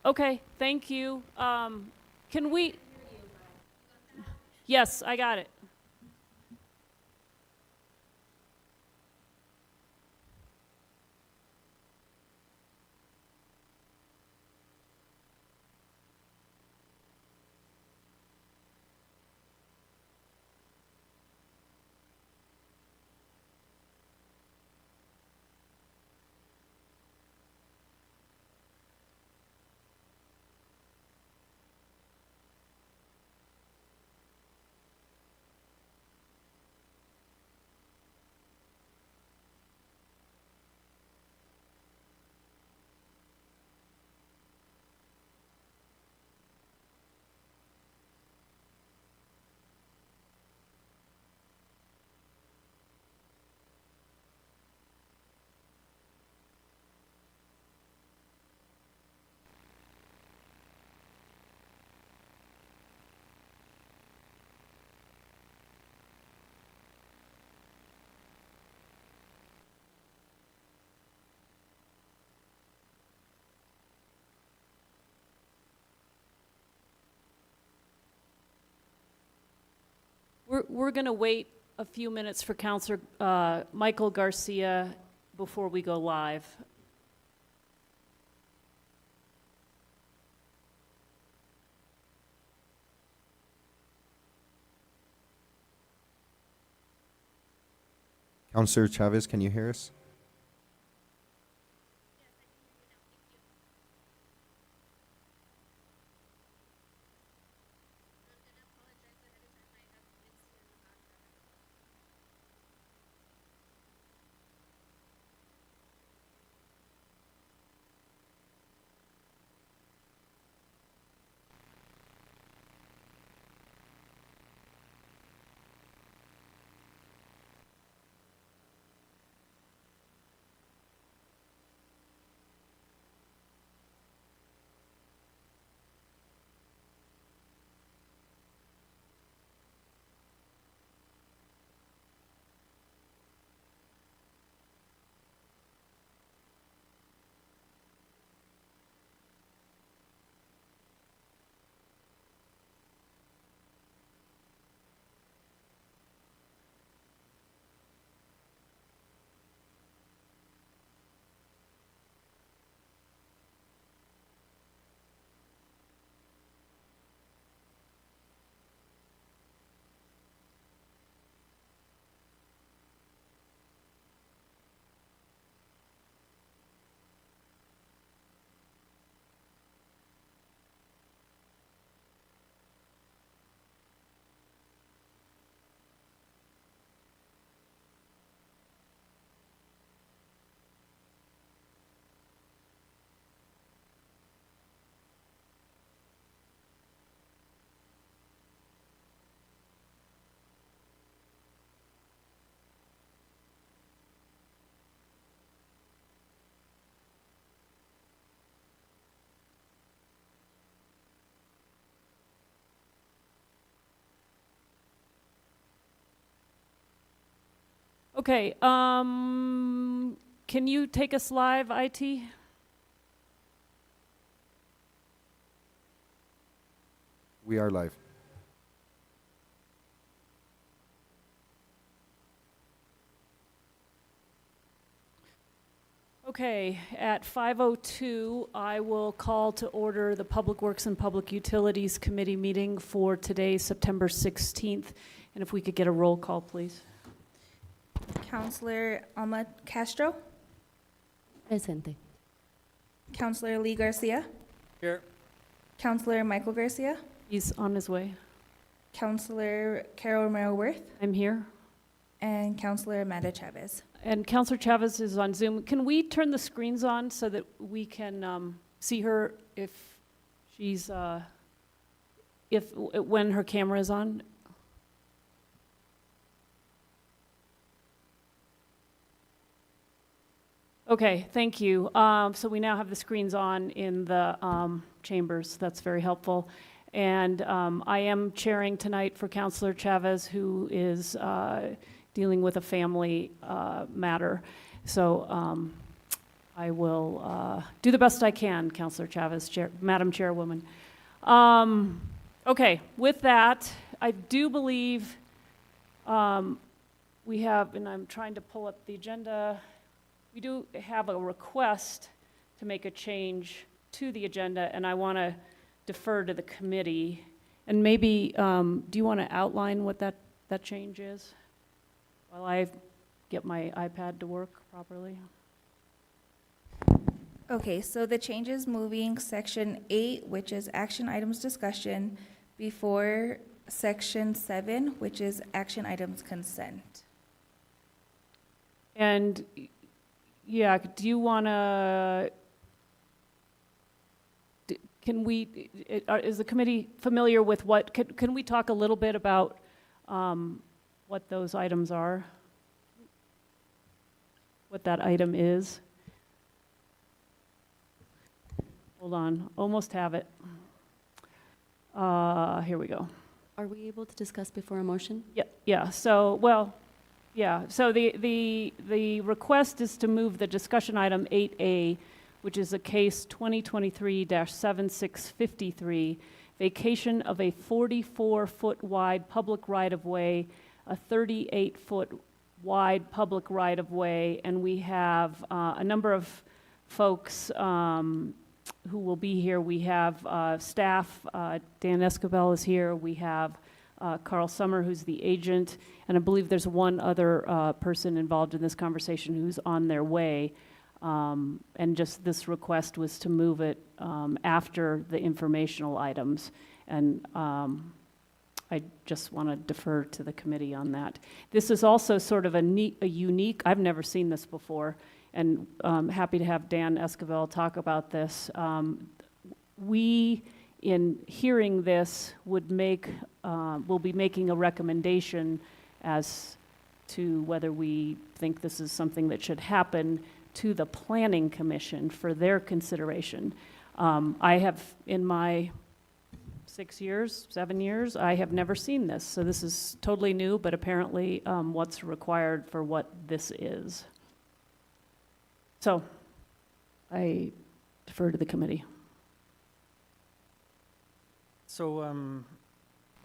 Okay, thank you. Can we? Yes, I got it. We're going to wait a few minutes for Counselor Michael Garcia before we go live. Councillor Chavez, can you hear us? Okay, can you take us live, IT? We are live. Okay, at 5:02, I will call to order the Public Works and Public Utilities Committee meeting for today, September 16th. And if we could get a roll call, please. Counselor Alma Castro, Presente. Counselor Lee Garcia, Here. Counselor Michael Garcia, He's on his way. Counselor Carol Romero Worth, I'm here. and Counselor Amanda Chavez. And Counselor Chavez is on Zoom. Can we turn the screens on so that we can see her if she's, when her camera is on? Okay, thank you. So we now have the screens on in the chambers. That's very helpful. And I am chairing tonight for Counselor Chavez, who is dealing with a family matter. So I will do the best I can, Counselor Chavez, Madam Chairwoman. Okay, with that, I do believe we have, and I'm trying to pull up the agenda, we do have a request to make a change to the agenda, and I want to defer to the committee. And maybe, do you want to outline what that change is while I get my iPad to work properly? Okay, so the change is moving section 8, which is action items discussion, before section 7, which is action items consent. And, yeah, do you want to, can we, is the committee familiar with what, can we talk a little bit about what those items are? What that item is? Hold on, almost have it. Here we go. Are we able to discuss before a motion? Yeah, so, well, yeah, so the request is to move the discussion item 8A, which is a case 2023-7653, vacation of a 44-foot wide public right-of-way, a 38-foot wide public right-of-way, and we have a number of folks who will be here. We have staff, Dan Escobar is here, we have Carl Summer, who's the agent, and I believe there's one other person involved in this conversation who's on their way. And just this request was to move it after the informational items. And I just want to defer to the committee on that. This is also sort of a unique, I've never seen this before, and I'm happy to have Dan Escobar talk about this. We, in hearing this, will be making a recommendation as to whether we think this is something that should happen to the Planning Commission for their consideration. I have, in my 7 years, I have never seen this. So this is totally new, but apparently what's required for what this is. So I defer to the committee. So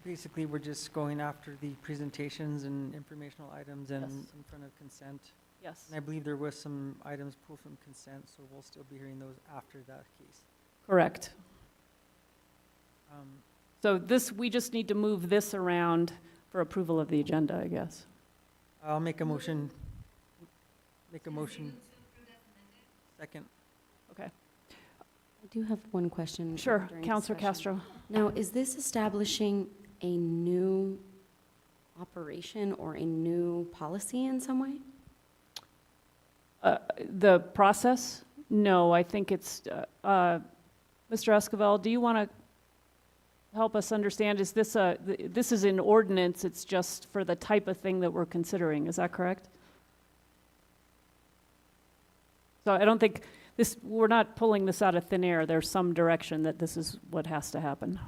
basically, we're just going after the presentations and informational items and Yes. in front of consent. Yes. And I believe there was some items pulled from consent, so we'll still be hearing those after that case. Correct. Um, So this, we just need to move this around for approval of the agenda, I guess. I'll make a motion. Second. Okay. I do have one question. Sure, during Counselor discussion. Castro. Now, is this establishing a new operation or a new policy in some way? The process? No, I think it's, Mr. Escobar, do you want to help us understand, is this this is an ordinance, it's just for the type of thing that we're considering, is that correct? So I don't think this, we're not pulling this out of thin air, there's some direction that this is what has to happen.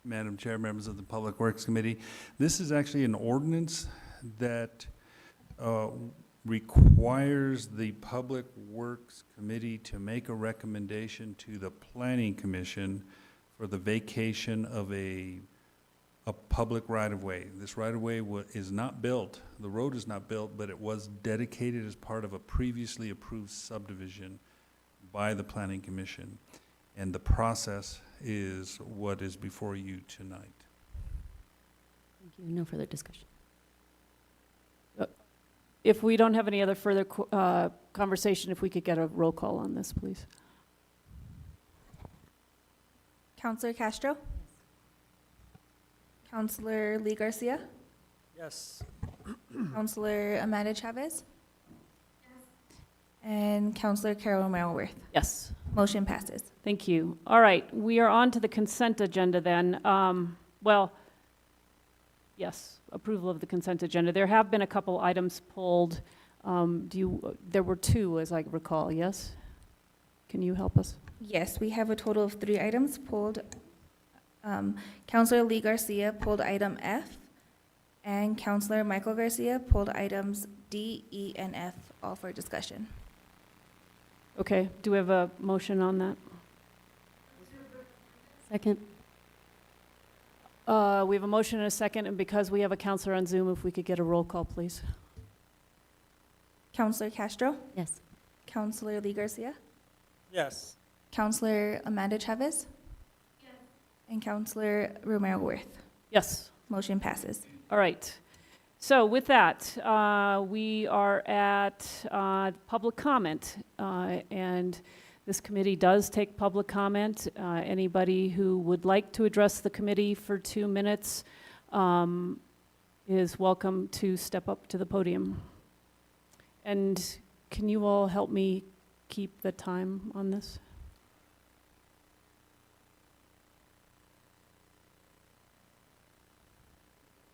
Madam Chair, members of the Public Works Committee, this is actually an ordinance that requires the Public Works Committee to make a recommendation to the Planning Commission for the vacation of a public right-of-way. This right-of-way is not built, the road is not built, but it was dedicated as part of a previously approved subdivision by the Planning Commission. And the process is what is before you tonight. Thank you. No further discussion. If we don't have any other further conversation, if we could get a roll call on this, please. Counselor Castro? Counselor Lee Garcia? Yes. Counselor Amanda Chavez? And Counselor Carol Romero Worth. Yes. Motion passes. Thank you. All right, we are on to the consent agenda then. Well, yes, approval of the consent agenda. There have been a couple items pulled. There were two, as I recall, yes? Can you help us? Yes, we have a total of 3 items pulled. Counselor Lee Garcia pulled item F, And Counselor Michael Garcia pulled items D, E, and F, all for discussion. Okay, do we have a motion on that? Second. We have a motion and a second, and because we have a counselor on Zoom, if we could get a roll call, please. Counselor Castro, Yes. Counselor Lee Garcia, Yes. Counselor Amanda Chavez, and Counselor Romero Worth. Yes. Motion passes. All right. So with that, we are at public comment, and this committee does take public comment. Anybody who would like to address the committee for 2 minutes is welcome to step up to the podium. And can you all help me keep the time on this?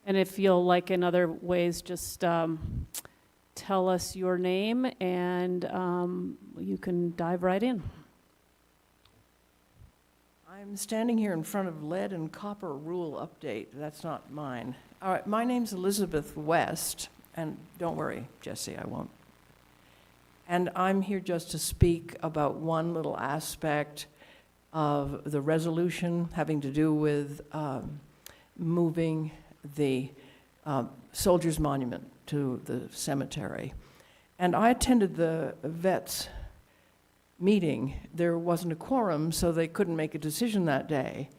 And if you'll, like in other ways, just tell us your name and you can dive right in. I'm standing here in front of lead and copper rule update. That's not mine. All right, my name's Elizabeth West, and don't worry, Jesse, I won't. And I'm here just to speak about one little aspect of the resolution having to do with moving the Soldiers Monument to the cemetery. And I attended the vets meeting. There wasn't a quorum, so they couldn't make a decision that day.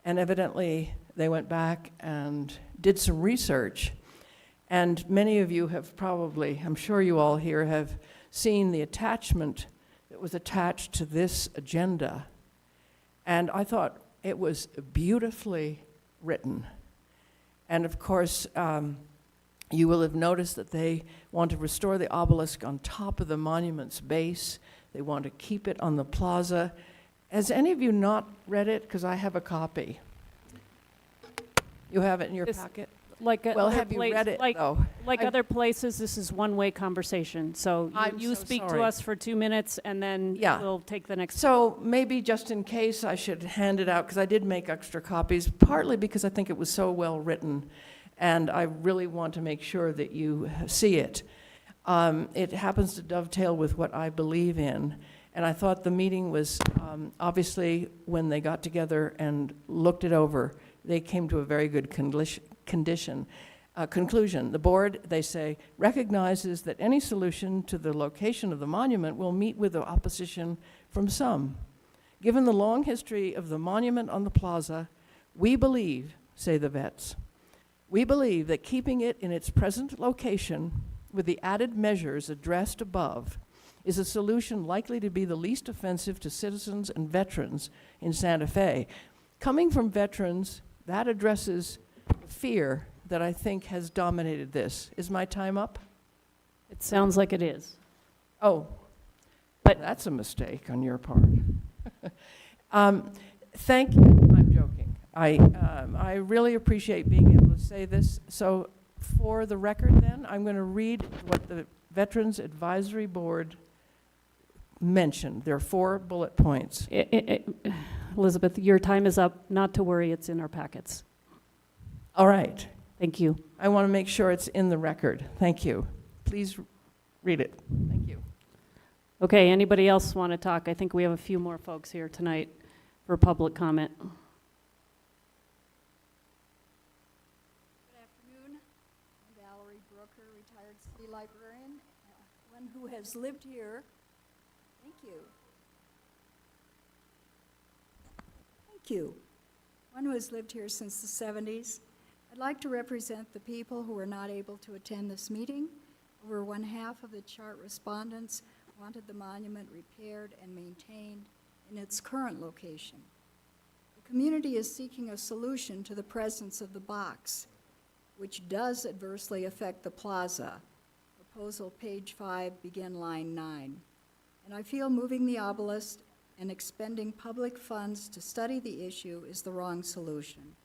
And evidently, they went back and did some research. And many of you have probably, I'm sure you all here have seen the attachment that was attached to this agenda. And I thought it was beautifully written. And of course, you will have noticed that they want to restore the obelisk on top of the monument's base. They want to keep it on the plaza. Has any of you not read it? Because I have a copy. You have it in your This- packet? Like Well, other have you read it, like though? I- other places, this is one-way conversation. So I'm you so speak to sorry. us for 2 minutes, and then Yeah. we'll take the next. So maybe just in case I should hand it out, because I did make extra copies, partly because I think it was so well written, and I really want to make sure that you see it. It happens to dovetail with what I believe in, and I thought the meeting was, obviously, when they got together and looked it over, they came to a very good conclusion. The board, they say, recognizes that any solution to the location of the monument will meet with the opposition from some. Given the long history of the monument on the plaza, we believe, say the vets, we believe that keeping it in its present location with the added measures addressed above is a solution likely to be the least offensive to citizens and veterans in Santa Fe. Coming from veterans, that addresses fear that I think has dominated this. Is my time up? It sounds like it is. Oh, But- that's a mistake on your part. Thank you. I'm joking. I really appreciate being able to say this. So for the record then, I'm going to read what the Veterans Advisory Board mentioned. There are 4 bullet points. Elizabeth, your time is up. Not to worry, it's in our packets. All right. Thank you. I want to make sure it's in the record. Thank you. Please read it. Thank you. Okay, anybody else want to talk? I think we have a few more folks here tonight for public comment. Good afternoon. I'm Valerie Brooker, retired city librarian, one who has lived here. Thank you. Thank you. One who has lived here since the 70s. I'd like to represent the people who were not able to attend this meeting. Over 1/2 of the chart respondents wanted the monument repaired and maintained in its current location. The community is seeking a solution to the presence of the box, which does adversely affect the plaza. Proposal page 5, begin line 9. And I feel moving the obelisk and expending public funds to study the issue is the wrong solution.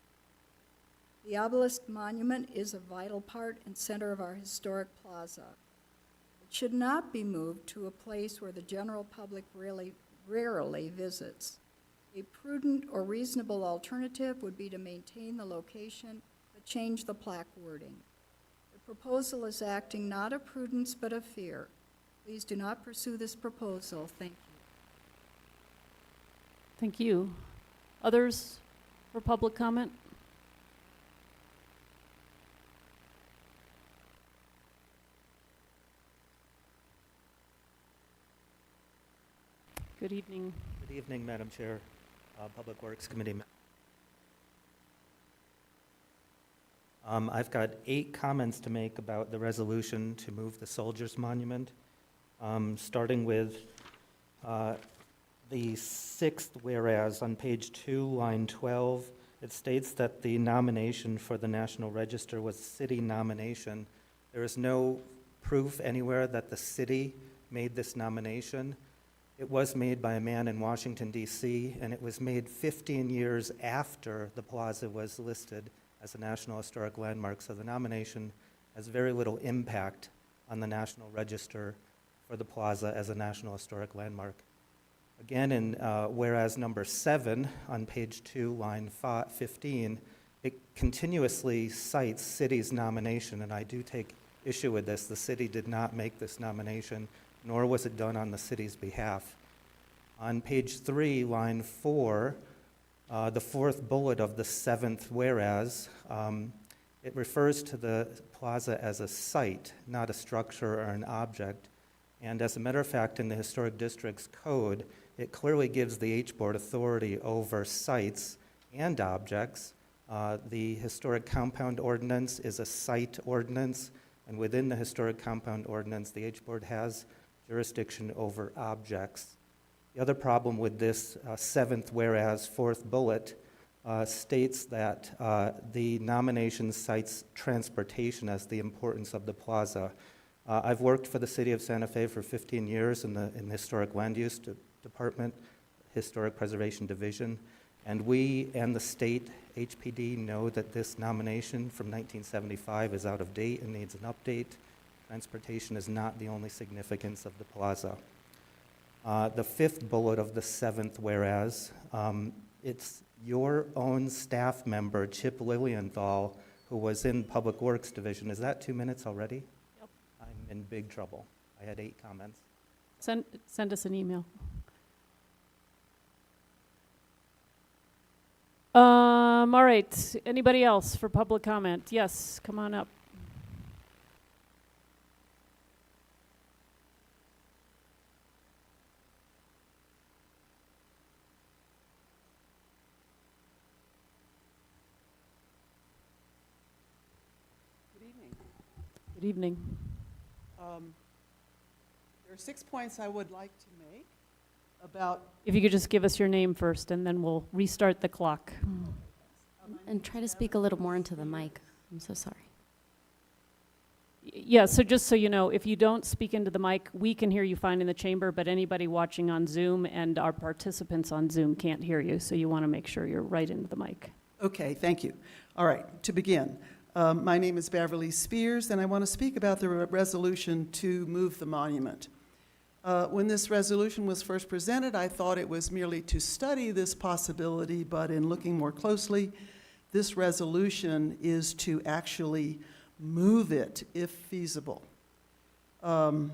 The obelisk monument is a vital part and center of our historic plaza. It should not be moved to a place where the general public rarely visits. A prudent or reasonable alternative would be to maintain the location but change the plaque wording. proposal is acting not of prudence but of fear. Please do not pursue this proposal. Thank you. Thank you. Others for public comment? Good evening. Good evening, Madam Chair, Public Works Committee. I've got 8 comments to make about the resolution to move the Soldiers Monument, starting with the 6th whereas on page 2, line 12. It states that the nomination for the National Register was city nomination. There is no proof anywhere that the city made this nomination. It was made by a man in Washington, D.C., and it was made 15 years after the plaza was listed as a National Historic Landmark, so the nomination has very little impact on the National Register for the plaza as a National Historic Landmark. Again, in whereas number 7 on page 2, line 15, it continuously cites city's nomination, and I do take issue with this. The city did not make this nomination, nor was it done on the city's behalf. On page 3, line 4, the 4th bullet of the 7th whereas, it refers to the plaza as a site, not a structure or an object. And as a matter of fact, in the Historic Districts Code, it clearly gives the H-Board authority over sites and objects. The Historic Compound Ordinance is a site ordinance, and within the Historic Compound Ordinance, the H-Board has jurisdiction over objects. The other problem with this 7th whereas 4th bullet states that the nomination cites transportation as the importance of the plaza. I've worked for the City of Santa Fe for 15 years in the Historic Land Use Department, Historic Preservation Division, and we and the state HPD know that this nomination from 1975 is out of date and needs an update. Transportation is not the only significance of the plaza. The 5th bullet of the 7th whereas, it's your own staff member, Chip Lilienthal, who was in Public Works Division. Is that 2 minutes already? Yep. I'm in big trouble. I had 8 comments. Send us an email. All right, anybody else for public comment? Yes, come on up. Good evening. There are 6 points I would like to make about. If you could just give us your name first, and then we'll restart the clock. And try to speak a little more into the mic. I'm so sorry. Yeah, so just so you know, if you don't speak into the mic, we can hear you fine in the chamber, but anybody watching on Zoom and our participants on Zoom can't hear you, so you want to make sure you're right into the mic. Okay, thank you. All right, to begin, my name is Beverly Spears, and I want to speak about the resolution to move the monument. When this resolution was first presented, I thought it was merely to study this possibility, but in looking more closely, this resolution is to actually move it if feasible. The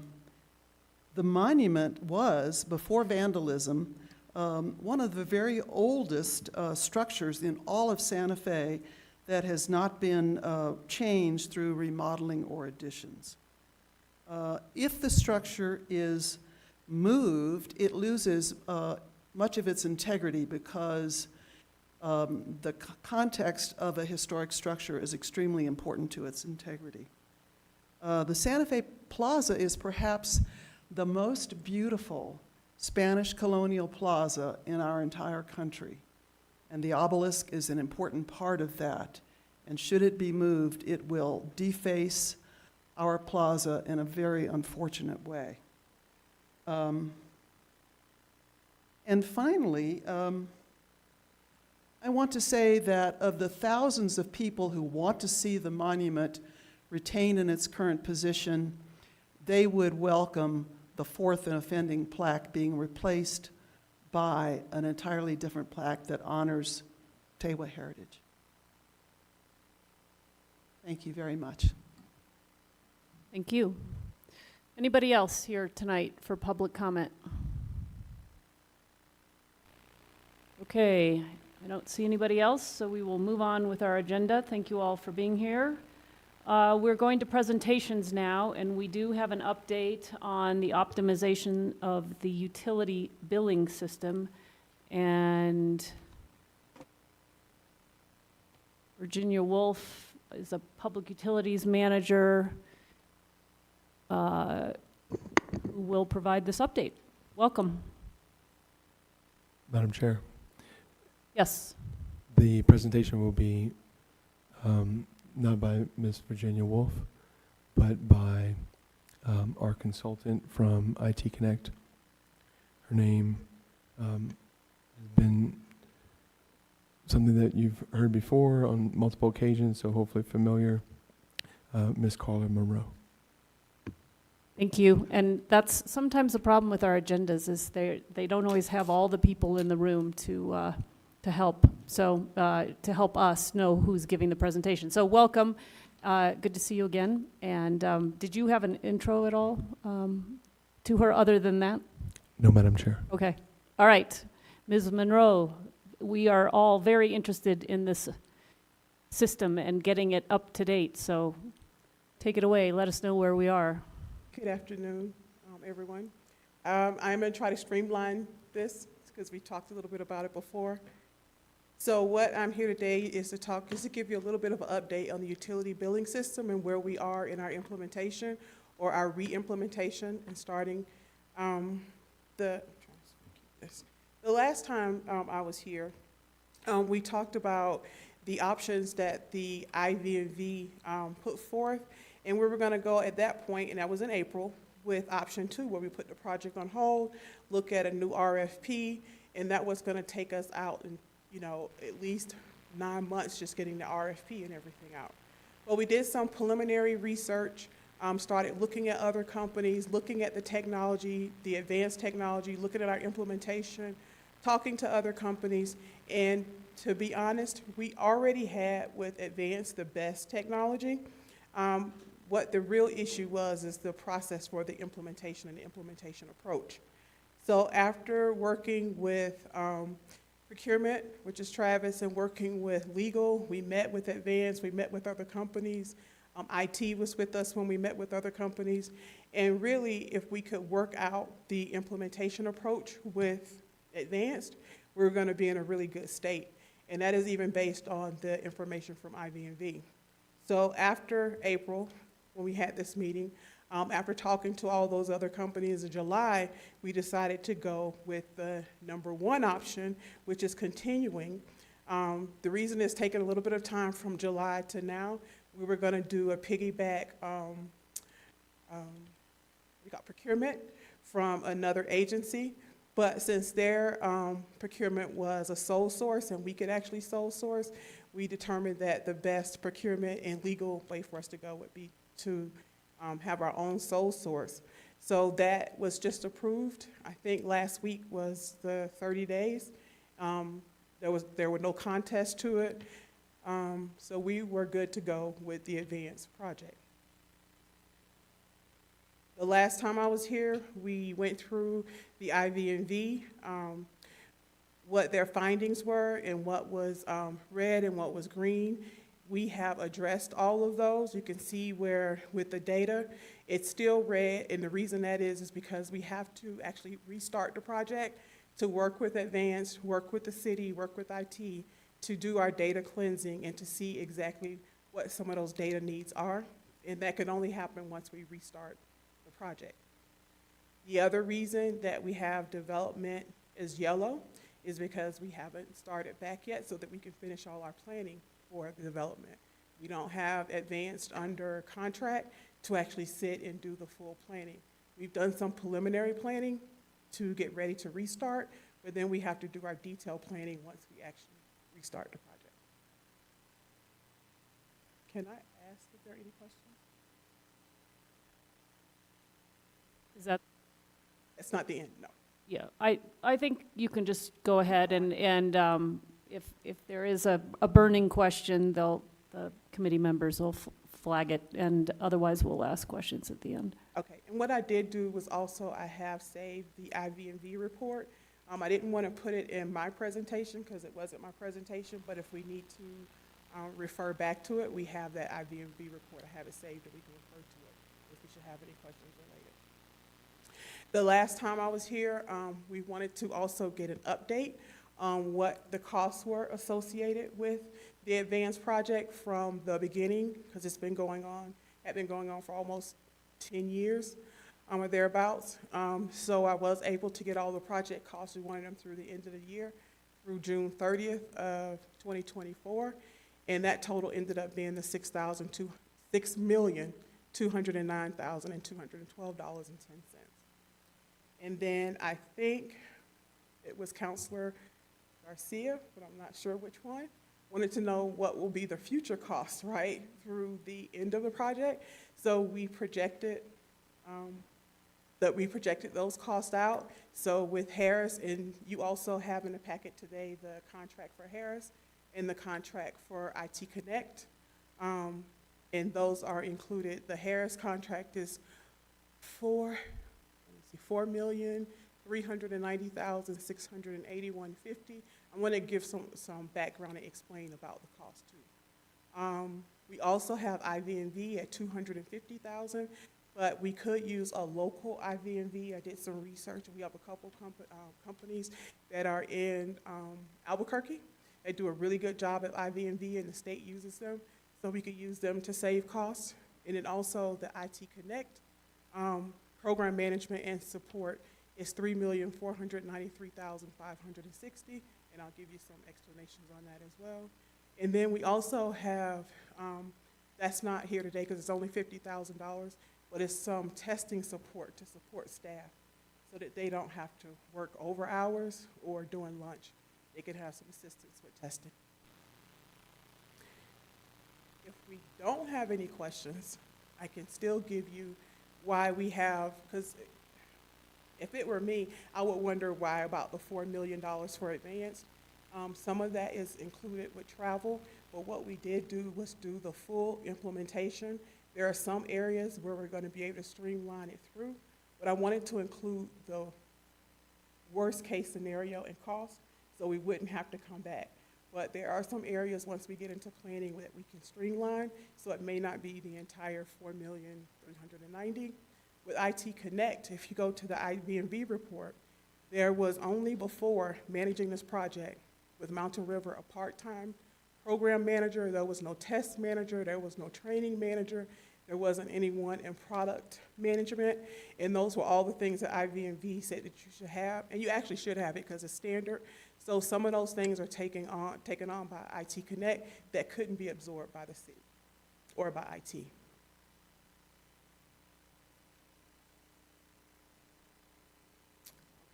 monument was, before vandalism, one of the very oldest structures in all of Santa Fe that has not been changed through remodeling or additions. If the structure is moved, it loses much of its integrity because the context of a historic structure is extremely important to its integrity. The Santa Fe Plaza is perhaps the most beautiful Spanish colonial plaza in our entire country, and the obelisk is an important part of that. And should it be moved, it will deface our plaza in a very unfortunate way. And finally, I want to say that of the thousands of people who want to see the monument retained in its current position, they would welcome the 4th and offending plaque being replaced by an entirely different plaque that honors Tewa heritage. Thank you very much. Thank you. Anybody else here tonight for public comment? Okay, I don't see anybody else, so we will move on with our agenda. Thank you all for being here. We're going to presentations now, and we do have an update on the optimization of the utility billing system. And Virginia Wolf is a public utilities manager who will provide this update. Welcome. Madam Chair, Yes. the presentation will be not by Ms. Virginia Wolf, but by our consultant from IT Connect. Her name has been something that you've heard before on multiple occasions, so hopefully familiar, Ms. Carla Monroe. Thank you. And that's sometimes the problem with our agendas is they don't always have all the people in the room to help. So to help us know who's giving the presentation. So welcome. Good to see you again. And did you have an intro at all to her other than that? No, Madam Chair. Okay. All right. Ms. Monroe, we are all very interested in this system and getting it up to date. So take it away. Let us know where we are. Good afternoon, everyone. I'm going to try to streamline this because we talked a little bit about it before. So what I'm here today is to give you a little bit of an update on the utility billing system and where we are in our implementation or our re-implementation and starting the last time I was here, we talked about the options that the IVNV put forth. And we were going to go at that point, and that was in April, with option 2, where we put the project on hold, look at a new RFP, and that was going to take us out in, at least 9 months just getting the RFP and everything out. Well, we did some preliminary research, started looking at other companies, looking at the technology, the advanced technology, looking at our implementation, talking to other companies, and to be honest, we already had with Advanced the best technology. What the real issue is the process for the implementation and the implementation approach. So after working with procurement, which is Travis, and working with legal, we met with Advanced, we met with other companies. IT was with us when we met with other companies. And really, if we could work out the implementation approach with Advanced, we're going to be in a really good state. And that is even based on the information from IVNV. So after April, when we had this meeting, after talking to all those other companies in July, we decided to go with the number 1 option, which is continuing. The reason it's taken a little bit of time from July to now, we were going to do a piggyback, we got procurement from another agency, but since their procurement was a sole source and we could actually sole source, we determined that the best procurement and legal way for us to go would be to have our own sole source. So that was just approved. I think last week was the 30 days. There were no contests to it. So we were good to go with the Advanced project. The last time I was here, we went through the IVNV, what their findings were and what was red and what was green. We have addressed all of those. You can see where with the data, it's still red, and the reason that is because we have to actually restart the project to work with Advanced, work with the city, work with IT to do our data cleansing and to see exactly what some of those data needs are. And that can only happen once we restart the project. The other reason that we have development is yellow is because we haven't started back yet so that we can finish all our planning for the development. We don't have Advanced under contract to actually sit and do the full planning. We've done some preliminary planning to get ready to restart, but then we have to do our detailed planning once we actually restart the project. Can I ask if there are any questions? Is that? It's not the end, no. Yeah, I think you can just go ahead and if there is a burning question, the committee members will flag it, and otherwise we'll ask questions at the end. Okay, and what I did do was also, I have saved the IVNV report. I didn't want to put it in my presentation because it wasn't my presentation, but if we need to refer back to it, we have that IVNV report. I have it saved and we can refer to it if we should have any questions related. The last time I was here, we wanted to also get an update on what the costs were associated with the advanced project from the beginning, because it's been going on, had been going on for almost 10 years or thereabouts. So I was able to get all the project costs. We wanted them through the end of the year, through June 30th of 2024. And that total ended up being the $6,209,212.10. And then I think it was Councilor Garcia, but I'm not sure which one, wanted to know what will be the future costs, right, through the end of the project. So we projected those costs out. So with Harris, and you also have in the packet today the contract for Harris and the contract for IT Connect. And those are included. The Harris contract is $4,390,681.50. I want to give some background and explain about the cost too. We also have IVNV at $250,000, but we could use a local IVNV. I did some research. We have a couple companies that are in Albuquerque. They do a really good job at IVNV, and the state uses them, so we could use them to save costs. And then also the IT Connect program management and support is $3,493,560, and I'll give you some explanations on that as well. And then we also have, that's not here today because it's only $50,000, but it's some testing support to support staff so that they don't have to work over hours or during lunch. They can have some assistance with testing. If we don't have any questions, I can still give you why we have, because if it were me, I would wonder why about the $4 million for advanced. Some of that is included with travel, but what we did do was do the full implementation. There are some areas where we're going to be able to streamline it through, but I wanted to include the worst case scenario and cost so we wouldn't have to come back. But there are some areas once we get into planning that we can streamline, so it may not be the entire $4,390,000. With IT Connect, if you go to the IVNV report, there was only before managing this project with Mountain River a part-time program manager. There was no test manager. There was no training manager. There wasn't anyone in product management. And those were all the things that IVNV said that you should have. And you actually should have it because it's standard. So some of those things are taken on by IT Connect that couldn't be absorbed by the city or by IT.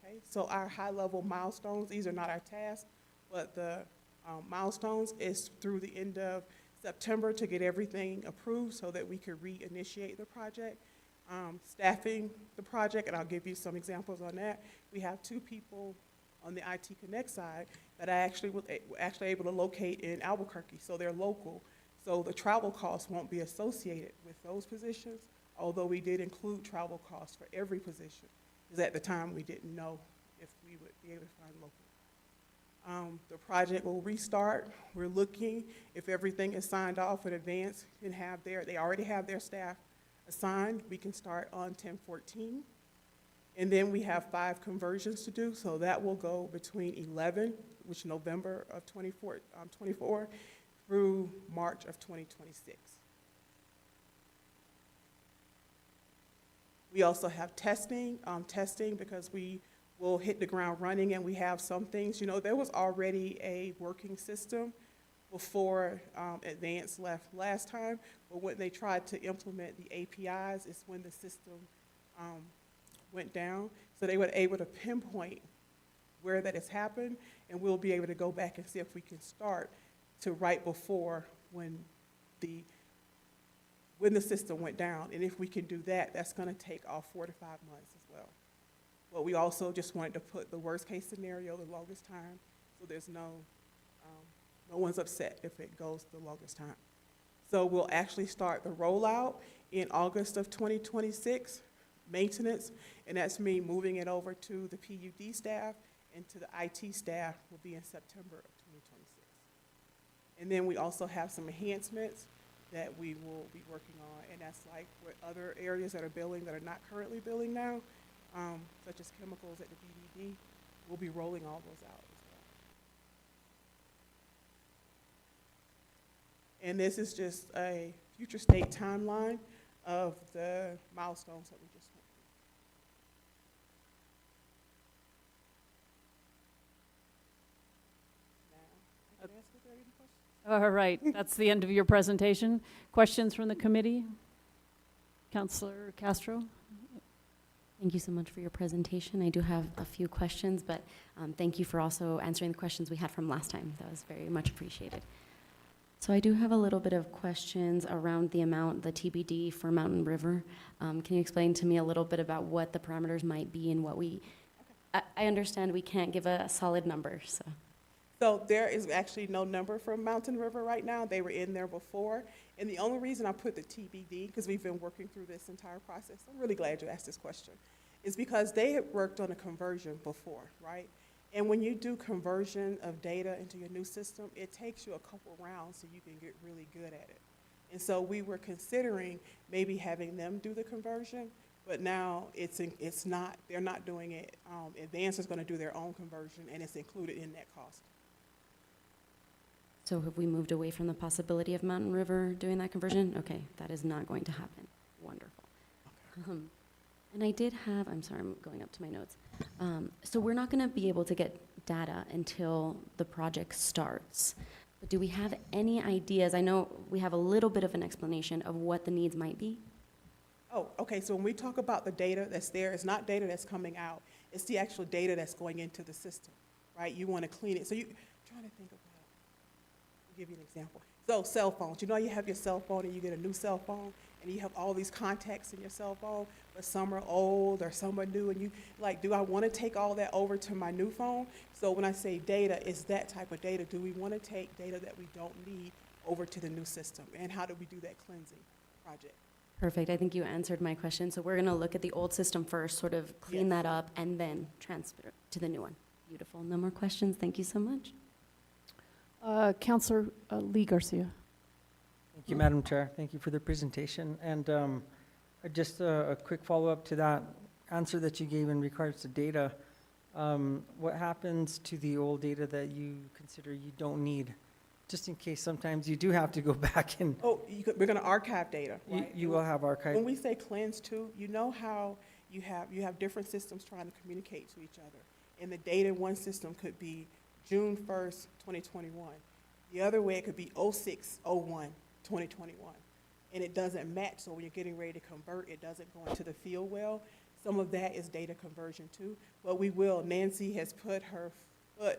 Okay, so our high-level milestones, these are not our tasks, but the milestones is through the end of September to get everything approved so that we could reinitiate the project. Staffing the project, and I'll give you some examples on that. We have 2 people on the IT Connect side that I actually was able to locate in Albuquerque, so they're local. So the travel costs won't be associated with those positions, although we did include travel costs for every position, because at the time we didn't know if we would be able to find local. The project will restart. We're looking, if everything is signed off in advance, they already have their staff assigned, we can start on 10/14. And then we have 5 conversions to do, so that will go between 11, which November of 24, through March of 2026. We also have testing because we will hit the ground running, and we have some things. You know, there was already a working system before Advanced left last time, but when they tried to implement the APIs is when the system went down. So they were able to pinpoint where that has happened, and we'll be able to go back and see if we can start to right before when the system went down. And if we can do that, that's going to take off 4 to 5 months as well. But we also just wanted to put the worst case scenario, the longest time, so there's no one's upset if it goes the longest time. So we'll actually start the rollout in August of 2026, maintenance, and that's me moving it over to the PUD staff, and to the IT staff will be in September of 2026. And then we also have some enhancements that we will be working on, and that's like with other areas that are billing that are not currently billing now, such as chemicals at the BDD, we'll be rolling all those out as well. And this is just a future state timeline of the milestones that we just went through. Now, I can ask if there are any questions. All right, that's the end of your presentation. Questions from the committee? Councillor Castro? Thank you so much for your presentation. I do have a few questions, but thank you for also answering the questions we had from last time. That was very much appreciated. So I do have a little bit of questions around the amount, the TBD for Mountain River. Can you explain to me a little bit about what the parameters might be and what we, I understand we can't give a solid number, so. So there is actually no number for Mountain River right now. They were in there before. And the only reason I put the TBD, because we've been working through this entire process, I'm really glad you asked this question, is because they had worked on a conversion before, right? And when you do conversion of data into your new system, it takes you a couple rounds so you can get really good at it. And so we were considering maybe having them do the conversion, but now it's not, they're not doing it. Advance is going to do their own conversion, and it's included in that cost. So have we moved away from the possibility of Mountain River doing that conversion? Okay, that is not going to happen. Wonderful. And I did have, I'm sorry, I'm going up to my notes. So we're not going to be able to get data until the project starts. But do we have any ideas? I know we have a little bit of an explanation of what the needs might be. Oh, okay, so when we talk about the data that's there, it's not data that's coming out. It's the actual data that's going into the system, right? You want to clean it. So I'm trying to think of give you an example. So cell phones, you know, you have your cell phone and you get a new cell phone and you have all these contacts in your cell phone, but some are old or some are new, and you like, do I want to take all that over to my new phone? So when I say data, it's that type of data. Do we want to take data that we don't need over to the new system? And how do we do that cleansing project? Perfect. I think you answered my question. So we're going to look at the old system first, sort of clean that up, and then transfer to the new one. Beautiful. No more questions. Thank you so much. Councillor Lee Garcia. Thank you, Madam Chair. Thank you for the presentation. And just a quick follow-up to that answer that you gave in regards to data. What happens to the old data that you consider you don't need? Just in case sometimes you do have to go back and... Oh, we're going to archive data, right? You will have archive. When we say cleanse too, you know how you have different systems trying to communicate to each other. And the data in one system could be June 1st, 2021. The other way, it could be 06/01, 2021. And it doesn't match, so when you're getting ready to convert, it doesn't go into the field well. Some of that is data conversion too. But we will, Nancy has put her foot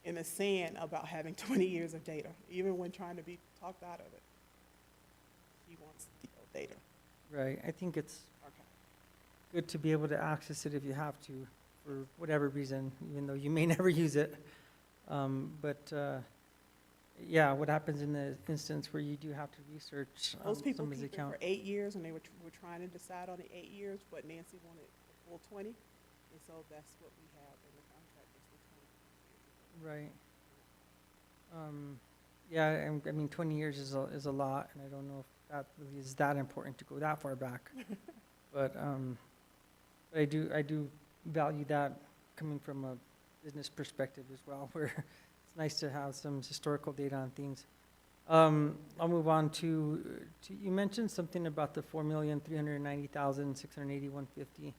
in the sand about having 20 years of data, even when trying to be talked out of it. She wants the old data. Right. I think it's good to be able to access it if you have to, for whatever reason, even though you may never use it. Yeah, what happens in the instance where you do have to research Most people somebody's keep it account? for 8 years, and they were trying to decide on the 8 years, but Nancy wanted the full 20, and so that's what we have in the contract, is the 20 years. Right. Yeah, I mean, 20 years is a lot, and I don't know if that really is that important to go that far back. But I do value that coming from a business perspective as well, where it's nice to have some historical data on things. I'll move on to you mentioned something about the 4,390,681.50,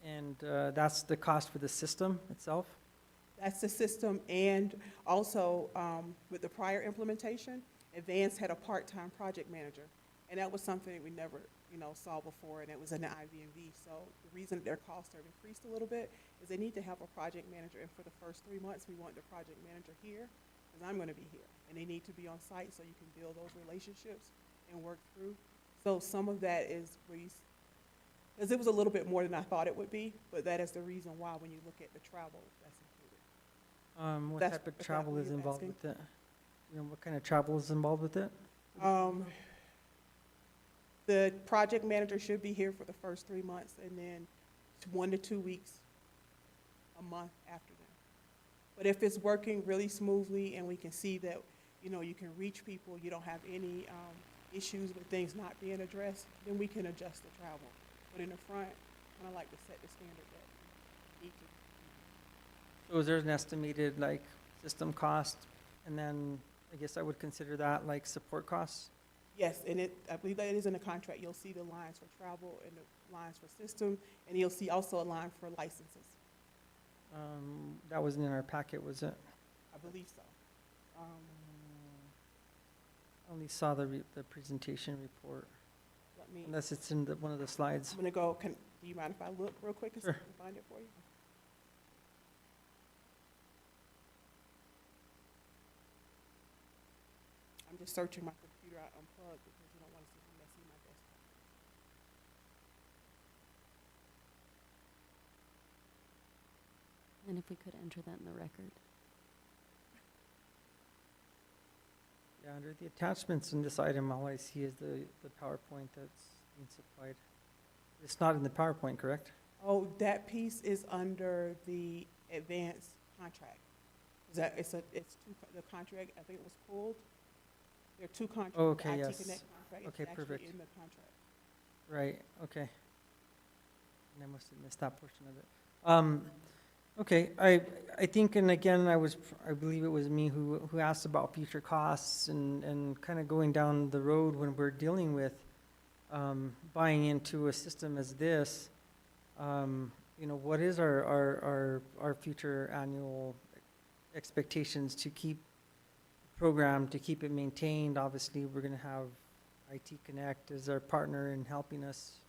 and that's the cost for the system itself. That's the system, and also with the prior implementation, Advance had a part-time project manager, and that was something that we never, saw before, and it was in the IVMV. So the reason their costs have increased a little bit is they need to have a project manager, and for the first 3 months, we want the project manager here, because I'm going to be here, and they need to be on site so you can build those relationships and work through. So some of that is because it was a little bit more than I thought it would be, but that is the reason why when you look at the travel, that's included. What That's- type of is that travel what is you're involved asking? with it? What kind of travel is involved with it? The project manager should be here for the first 3 months, and then 1 to 2 weeks, a month after that. But if it's working really smoothly and we can see that, you know, you can reach people, you don't have any issues with things not being addressed, then we can adjust the travel. But in the front, kind of like to set the standard that we need to. So is there an estimated, like, system cost? And then I guess I would consider that like support costs? Yes, and I believe that it is in the contract. You'll see the lines for travel and the lines for system, and you'll see also a line for licenses. That wasn't in our packet, was it? I believe so. I only saw the presentation report, Let me, unless it's in one of the slides. I'm gonna go, do you mind if I look real quick and see if Sure. I can find it for you? I'm just searching my computer out unplugged because you don't want to see me messing my desktop. And if we could enter that in the record. Yeah, under the attachments in this item, all I see is the PowerPoint that's being supplied. It's not in the PowerPoint, correct? Oh, that piece is under the advanced contract. Is that, it's two, the contract, I think it was pulled. There are two contracts. Oh, okay, The IT yes. Connect contract is Okay, actually perfect. in the contract. Right, okay. And I must have missed that portion of it. Okay, I think, and again, I believe it was me who asked about future costs and kind of going down the road when we're dealing with buying into a system as this. You know, what is our future annual expectations to keep the program, to keep it maintained? Obviously, we're going to have IT Connect as our partner in helping us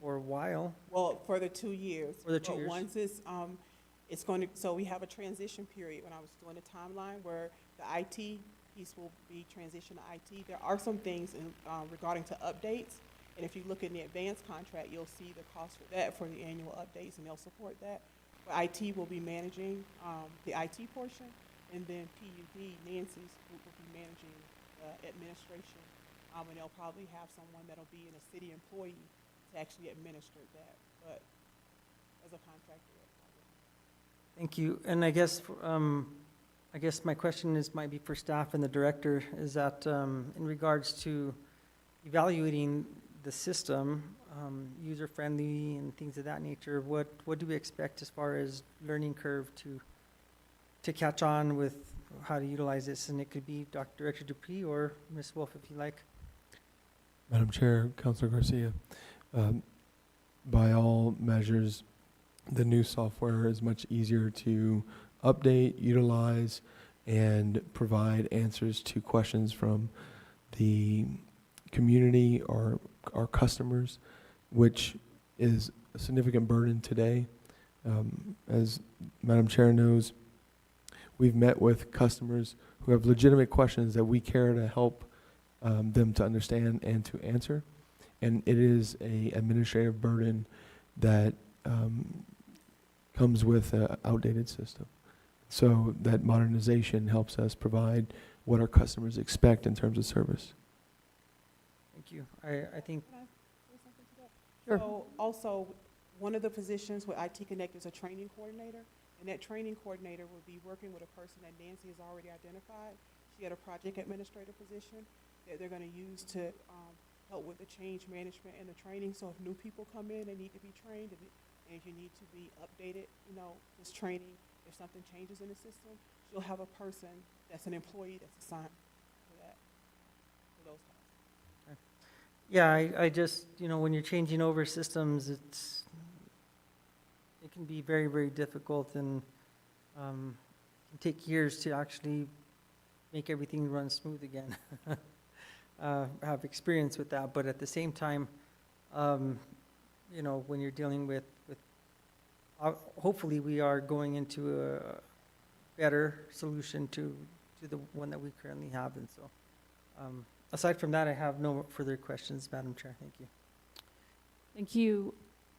for a while. Well, for the 2 years. For the 2 But years. once it's going to, so we have a transition period when I was doing the timeline where the IT piece will be transition to IT. There are some things in, regarding to updates. And if you look in the advanced contract, you'll see the cost for that for the annual updates, and they'll support that. But IT will be managing the IT portion, and then PUD, Nancy's group, will be managing the administration. And they'll probably have someone that'll be a city employee to actually administer that, but as a contractor. Thank you. And I guess my question might be for staff and the director, is that in regards to evaluating the system, user-friendly and things of that nature, what do we expect as far as learning curve to catch on with how to utilize this? And it could be Director Dupree or Ms. Wolf, if you like. Madam Chair, Councilor Garcia, by all measures, the new software is much easier to update, utilize, and provide answers to questions from the community or our customers, which is a significant burden today. As Madam Chair knows, we've met with customers who have legitimate questions that we care to help them to understand and to answer. And it is an administrative burden that comes with an outdated system. So that modernization helps us provide what our customers expect in terms of service. Thank you. I think, Can I say something to that? Sure. So also, one of the positions with IT Connect is a training coordinator, and that training coordinator will be working with a person that Nancy has already identified. She had a project administrator position that they're going to use to help with the change management and the training. So if new people come in, they need to be trained, and if you need to be updated, you know, this training, if something changes in the system, you'll have a person that's an employee that's assigned for that, for those tasks. yeah, I just, you know, when you're changing over systems, it can be very, very difficult and can take years to actually make everything run smooth again. Have experience with that, but at the same time, you know, when you're dealing with hopefully we are going into a better solution to the one that we currently have, and so aside from that, I have no further questions, Madam Chair. Thank you. Thank you.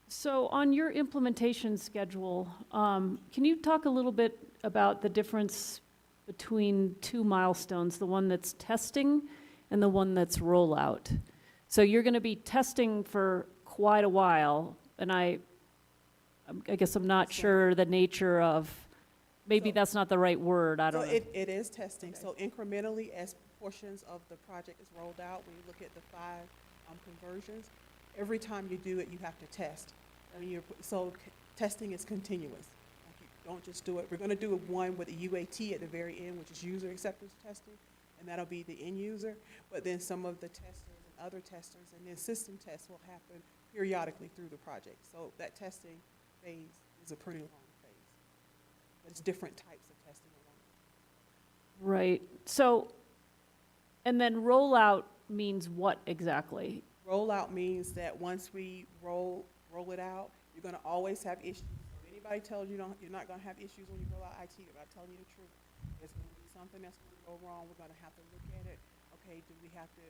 So on your implementation schedule, can you talk a little bit about the difference between two milestones, the one that's testing and the one that's rollout. So you're going to be testing for quite a while, and I guess I'm not sure the nature of, maybe So- that's not the right word, I So don't know. it is testing, so incrementally as portions of the project is rolled out, when you look at the 5 conversions, every time you do it, you have to test. Testing is continuous. Like, you don't just do it, we're gonna do one with a UAT at the very end, which is user acceptance testing, and that'll be the end user, but then some of the testers and other testers, and then system tests will happen periodically through the project. So that testing phase is a pretty long phase. But it's different types of testing along. Right, so, and then rollout means what exactly? Rollout means that once we roll it out, you're gonna always have issues. If anybody tells you you're not gonna have issues when you roll out IT, they're not telling you the truth. There's gonna be something that's gonna go wrong, we're gonna have to look at it. Okay, do we have to,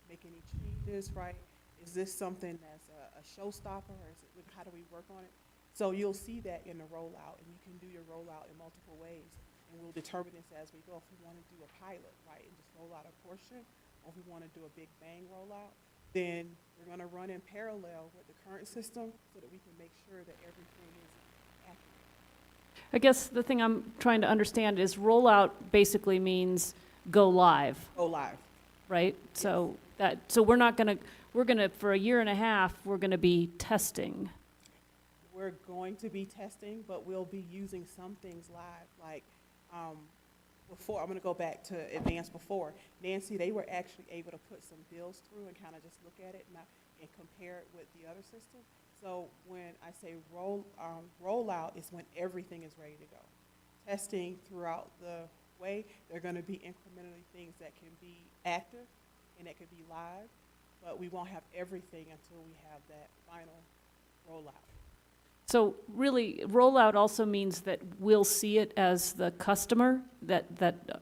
make any changes, right? Is this something that's a showstopper, or is it, how do we work on it? So you'll see that in the rollout, and you can do your rollout in multiple ways. And we'll determine this as we go, if we wanna do a pilot, right, and just roll out a portion, or if we wanna do a big bang rollout, then we're gonna run in parallel with the current system so that we can make sure that everything is accurate. I guess the thing I'm trying to understand is rollout basically means go live, Go live. right? So we're gonna, for a year and a half, we're gonna be testing. We're going to be testing, but we'll be using some things live, like, before, I'm gonna go back to advanced before. Nancy, they were actually able to put some bills through and kind of just look at it and compare it with the other system. So when I say rollout is when everything is ready to go. Testing throughout the way, there are gonna be incrementally things that can be active and that could be live, but we won't have everything until we have that final rollout. So really, rollout also means that we'll see it as the customer, that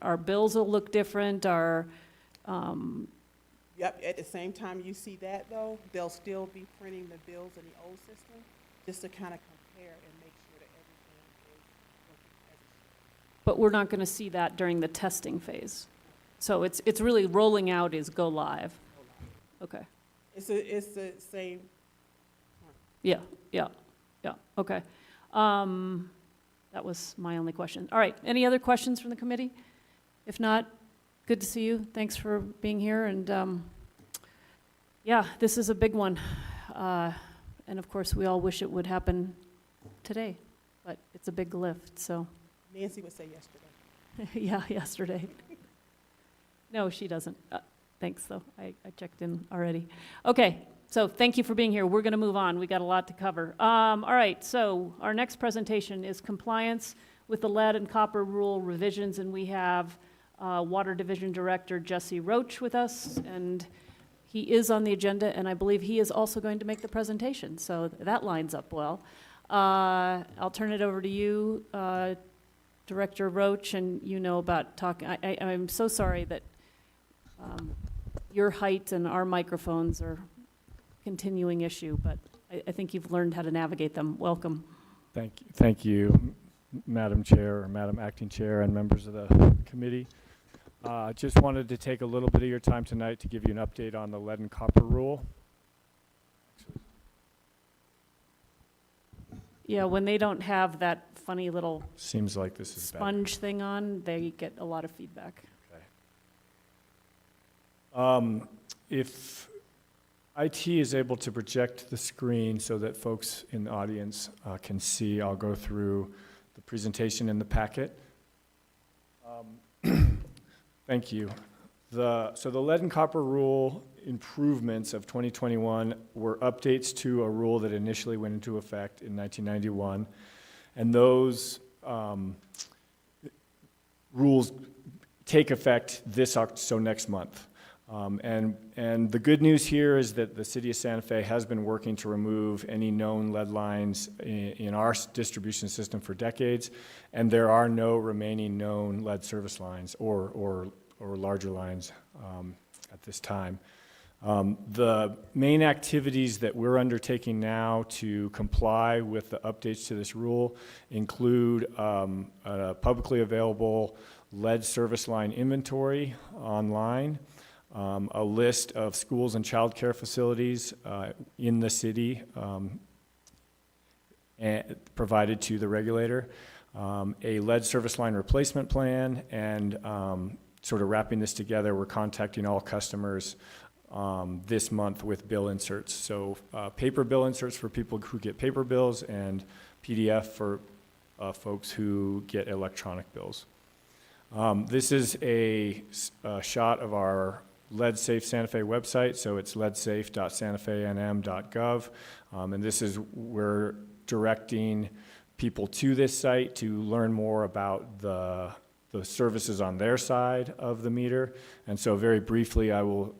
our bills will look different, our, Yep, at the same time you see that though, they'll still be printing the bills in the old system, just to kind of compare and make sure that everything is working as it should. but we're not gonna see that during the testing phase. So it's really rolling out is go live. Okay, It's the same, yeah, okay. That was my only question. All right, any other questions from the committee? If not, good to see you. Thanks for being here, and yeah, this is a big one. And of course, we all wish it would happen today, but it's a big lift, so, Nancy would say yesterday. yeah, yesterday. No, she doesn't. Thanks, though. I checked in already. Okay, so thank you for being here. We're going to move on. We got a lot to cover. All right, so our next presentation is compliance with the lead and copper rule revisions, and we have Water Division Director Jesse Roach with us, and he is on the agenda, and I believe he is also going to make the presentation, so that lines up well. I'll turn it over to you, Director Roach, and you know about talking. I'm so sorry that your height and our microphones are a continuing issue, but I think you've learned how to navigate them. Welcome. Thank you, Madam Chair, or Madam Acting Chair, and members of the committee. Just wanted to take a little bit of your time tonight to give you an update on the lead and copper rule. Yeah, when they don't have that funny little Seems like this is better. sponge thing on, they get a lot of feedback. If IT is able to project the screen so that folks in the audience can see, I'll go through the presentation in the packet. Thank you. So the lead and copper rule improvements of 2021 were updates to a rule that initially went into effect in 1991. And those rules take effect next month. And the good news here is that the city of Santa Fe has been working to remove any known lead lines in our distribution system for decades, and there are no remaining known lead service lines or larger lines at this time. The main activities that we're undertaking now to comply with the updates to this rule include a publicly available lead service line inventory online, a list of schools and childcare facilities in the city and provided to the regulator, a lead service line replacement plan, and sort of wrapping this together, we're contacting all customers this month with bill inserts. So paper bill inserts for people who get paper bills, and PDF for folks who get electronic bills. This is a shot of our Lead Safe Santa Fe website, so it's leadsafe.santafenm.gov, and this is, we're directing people to this site to learn more about the services on their side of the meter. And so very briefly, I will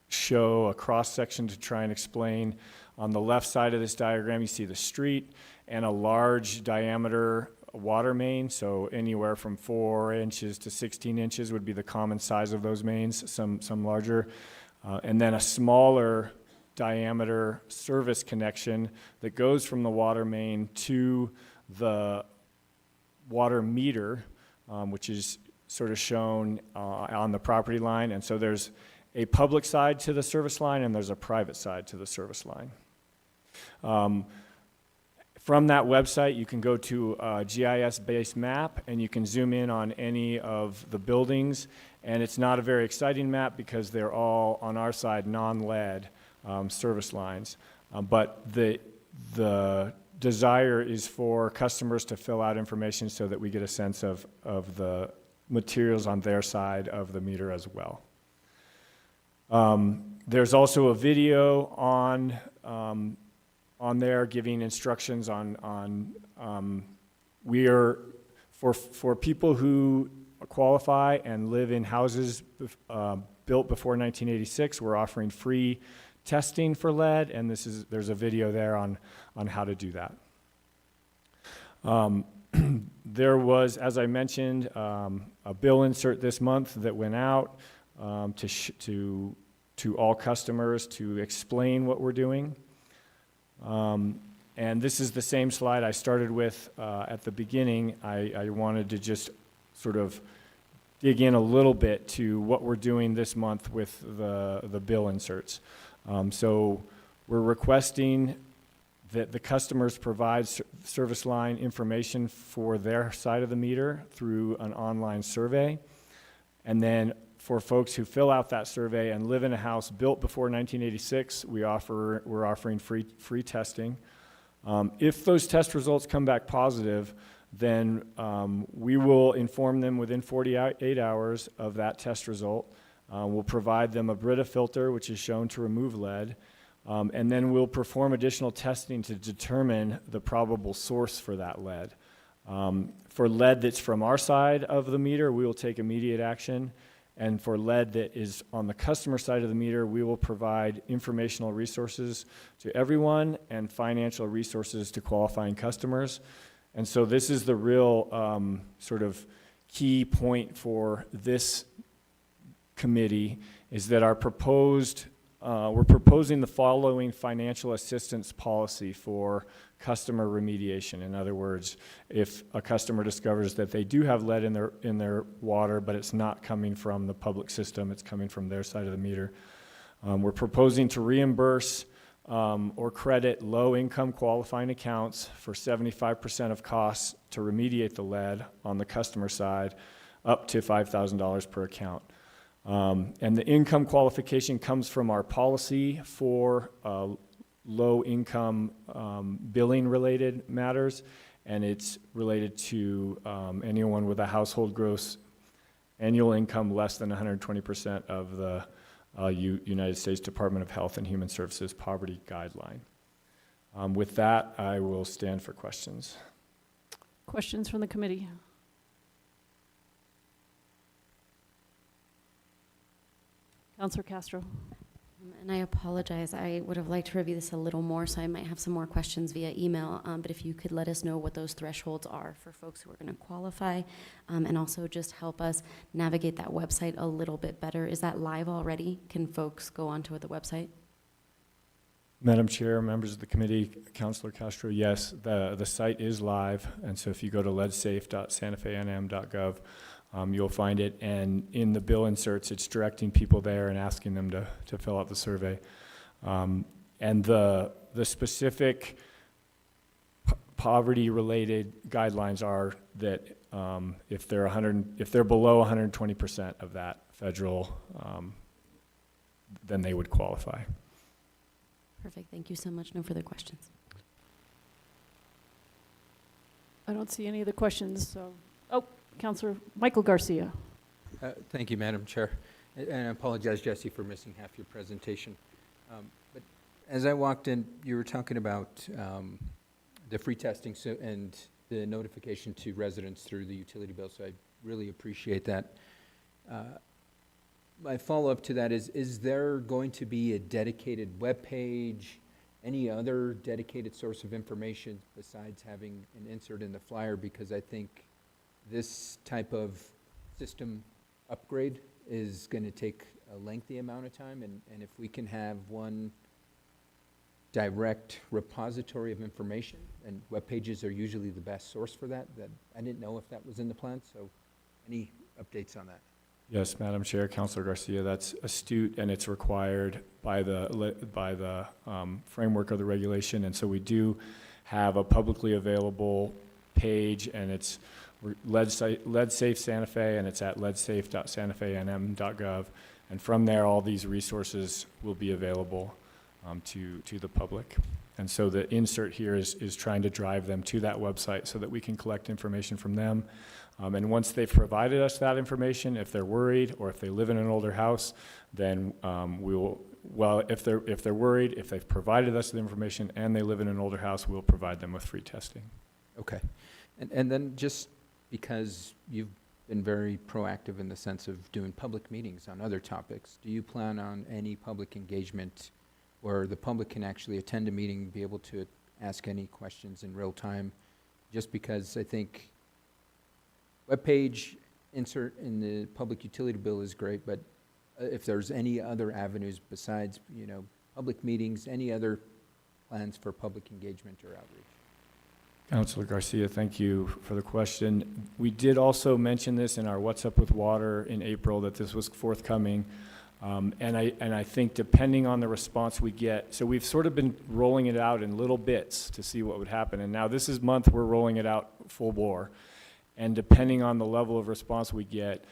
show a cross-section to try and explain. On the left side of this diagram, you see the street and a large diameter water main, so anywhere from 4 inches to 16 inches would be the common size of those mains, some larger. And then a smaller diameter service connection that goes from the water main to the water meter, which is sort of shown on the property line. And so there's a public side to the service line and there's a private side to the service line. From that website, you can go to a GIS-based map and you can zoom in on any of the buildings. And it's not a very exciting map because they're all, on our side, non-lead service lines. But the desire is for customers to fill out information so that we get a sense of the materials on their side of the meter as well. There's also a video on there giving instructions on we are, for people who qualify and live in houses built before 1986, we're offering free testing for lead, and there's a video there on how to do that. There was, as I mentioned, a bill insert this month that went out to all customers to explain what we're doing. And this is the same slide I started with at the beginning. I wanted to just sort of dig in a little bit to what we're doing this month with the bill inserts. So we're requesting that the customers provide service line information for their side of the meter through an online survey. And then for folks who fill out that survey and live in a house built before 1986, we're offering free testing. If those test results come back positive, then we will inform them within 48 hours of that test result. We'll provide them a Brita filter, which is shown to remove lead, and then we'll perform additional testing to determine the probable source for that lead. For lead that's from our side of the meter, we will take immediate action. And for lead that is on the customer side of the meter, we will provide informational resources to everyone and financial resources to qualifying customers. And so this is the real sort of key point for this committee, is that our we're proposing the following financial assistance policy for customer remediation. In other words, if a customer discovers that they do have lead in their water, but it's not coming from the public system, it's coming from their side of the meter, we're proposing to reimburse or credit low-income qualifying accounts for 75% of costs to remediate the lead on the customer side, up to $5,000 per account. And the income qualification comes from our policy for low-income billing-related matters, and it's related to anyone with a household gross annual income less than 120% of the United States Department of Health and Human Services poverty guideline. With that, I will stand for questions. Questions from the committee? Councilor Castro. And I apologize, I would have liked to review this a little more, so I might have some more questions via email, but if you could let us know what those thresholds are for folks who are going to qualify, and also just help us navigate that website a little bit better. Is that live already? Can folks go onto the website? Madam Chair, members of the committee, Councilor Castro, yes, the site is live, and so if you go to leadsafe.santafenm.gov, you'll find it. And in the bill inserts, it's directing people there and asking them to fill out the survey. And the specific poverty-related guidelines are that if they're below 120% of that federal, then they would qualify. Perfect. Thank you so much. No further questions. I don't see any other questions, so, oh, Counselor Michael Garcia. Thank you, Madam Chair. And I apologize, Jesse, for missing half your presentation. But as I walked in, you were talking about the free testing and the notification to residents through the utility bill, so I really appreciate that. My follow-up to that is there going to be a dedicated webpage, any other dedicated source of information besides having an insert in the flyer? Because I think this type of system upgrade is going to take a lengthy amount of time, and if we can have one direct repository of information, and web pages are usually the best source for that, I didn't know if that was in the plan, so any updates on that? Yes, Madam Chair, Councilor Garcia, that's astute, and it's required by the framework of the regulation. And so we do have a publicly available page, and it's LeadSafe Santa Fe, and it's at leadsafe.santafenm.gov. And from there, all these resources will be available to the public. And so the insert here is trying to drive them to that website so that we can collect information from them. And once they've provided us that information, if they're worried or if they live in an older house, then if they're worried, if they've provided us the information and they live in an older house, we'll provide them with free testing. Okay. And then just because you've been very proactive in the sense of doing public meetings on other topics, do you plan on any public engagement where the public can actually attend a meeting, be able to ask any questions in real time? Just because I think webpage insert in the public utility bill is great, but if there's any other avenues besides, public meetings, any other plans for public engagement or outreach? Councilor Garcia, thank you for the question. We did also mention this in our What's Up with Water in April, that this was forthcoming. And I think depending on the response we get, so we've sort of been rolling it out in little bits to see what would happen. And now this is month we're rolling it out full bore. And depending on the level of response we get,